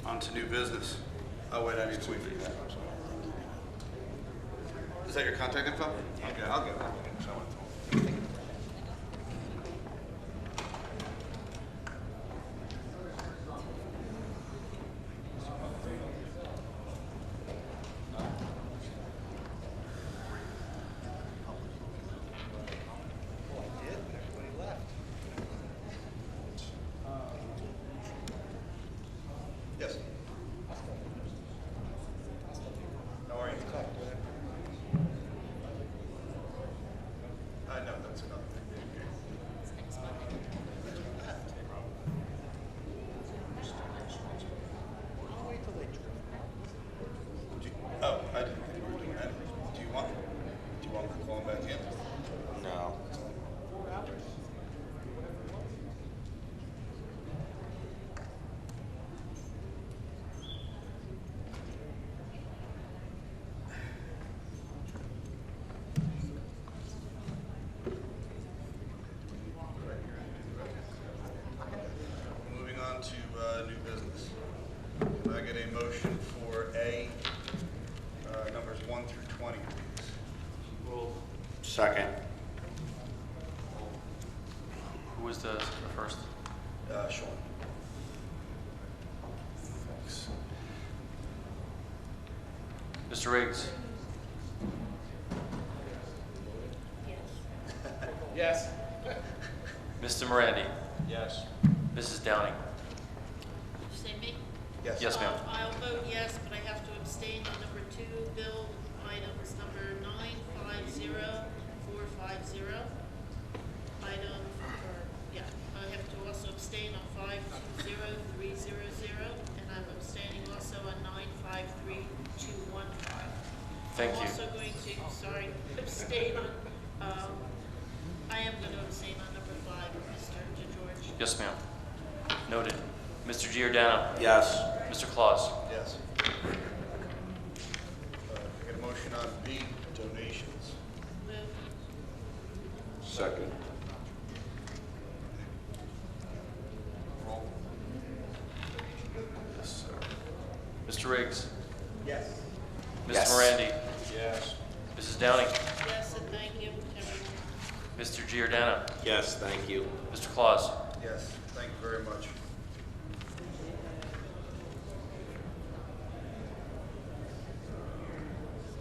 On to new business. Oh, wait, I need to wait for you. Is that your contact info? Okay, I'll get that. Yes. How are you? No, that's another thing. Oh, I didn't think we were doing that. Do you want me to call him back in? No. Moving on to new business. Can I get a motion for numbers 1 through 20, please? Second. Who was the first? Sean. Thanks. Mr. Riggs? Yes. Mr. Morandi? Yes. Mrs. Downing? Say me? Yes. Yes, ma'am. I'll vote yes, but I have to abstain on number 2, bill items number 950450. Item, I have to also abstain on 520300, and I'm abstaining also on 953215. Thank you. I'm also going to, abstain on, I am going to abstain on number 5, Mr. DeGeorge. Yes, ma'am. Noted. Mr. Giordano? Yes. Mr. Claus? Yes. Can I get a motion on B, donations? Move. Second. Roll. Yes, sir. Mr. Riggs? Yes. Mr. Yes. Morandi? Yes. Mrs. Downing? Yes, and thank you, everyone. Mr. Giordano? Yes, thank you. Mr. Claus? Yes, thank you very much.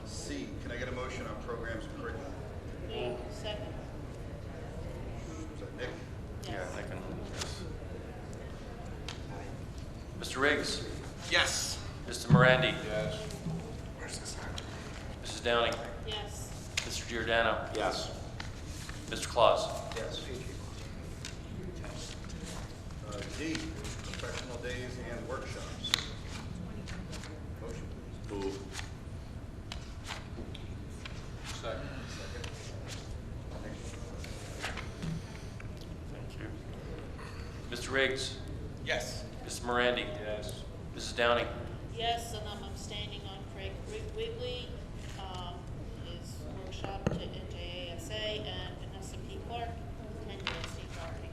C, can I get a motion on programs and curriculum? Move. Second. Was that Nick? Yeah, I can. Mr. Riggs? Yes. Mr. Morandi? Yes. Where's this at? Mrs. Downing? Yes. Mr. Giordano? Yes. Mr. Claus? Yes. D, professional days and workshops. Motion, please. Move. Second. Thank you. Mr. Riggs? Yes. Mr. Morandi? Yes. Mrs. Downing? Yes, and I'm abstaining on Craig Wigley, his workshop to NJASA, and Vanessa P. Clark, and safeguarding.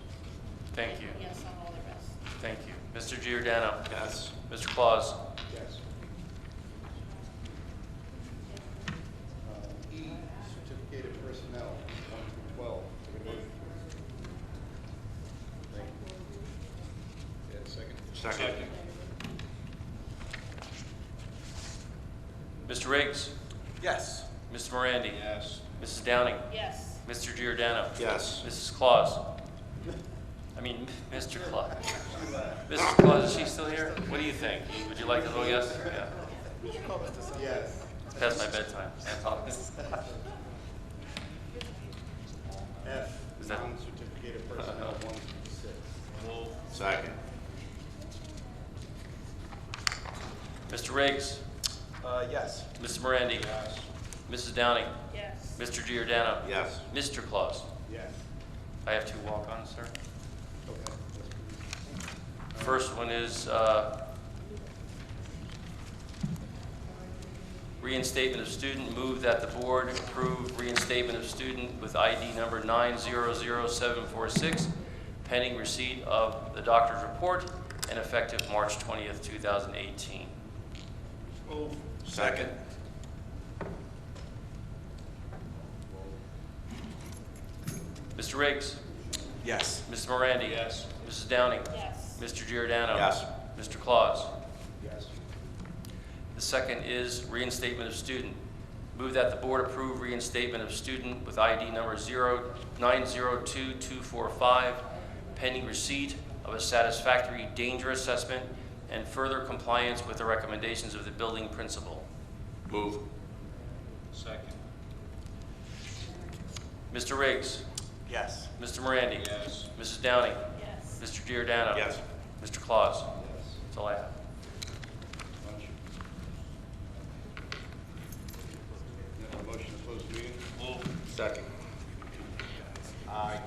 Thank you. Yes on all the rest. Thank you. Mr. Giordano? Yes. Mr. Claus? Yes. E, certificated personnel, 1 through 12. Take a motion. Thank you. Yeah, second. Second. Mr. Riggs? Yes. Mr. Morandi? Yes. Mrs. Downing? Yes. Mr. Giordano? Yes. Mrs. Claus? I mean, Mr. Claus. Mrs. Claus, is she still here? What do you think? Would you like to vote yes? Yeah. Yes. It's past my bedtime. That's all. F, Is that- non-certificated personnel, 1 through 6. Second. Mr. Riggs? Yes. Mr. Morandi? Yes. Mrs. Downing? Yes. Mr. Giordano? Yes. Mr. Claus? Yes. I have 2 walk-ons, sir. Okay. First one is reinstatement of student. Move that the board approve reinstatement of student with ID number 900746, pending receipt of the doctor's report and effective March 20th, 2018. Move. Second. Mr. Riggs? Yes. Mr. Morandi? Yes. Mrs. Downing? Yes. Mr. Giordano? Yes. Mr. Claus? Yes. The second is reinstatement of student. Move that the board approve reinstatement of student with ID number 9022245, pending receipt of a satisfactory danger assessment and further compliance with the recommendations of the building principal. Move. Second. Mr. Riggs? Yes. Mr. Morandi? Yes. Mrs. Downing? Yes. Mr. Giordano? Yes. Mr. Claus? Yes. That's all I have. Motion to close the meeting? Second. Aye.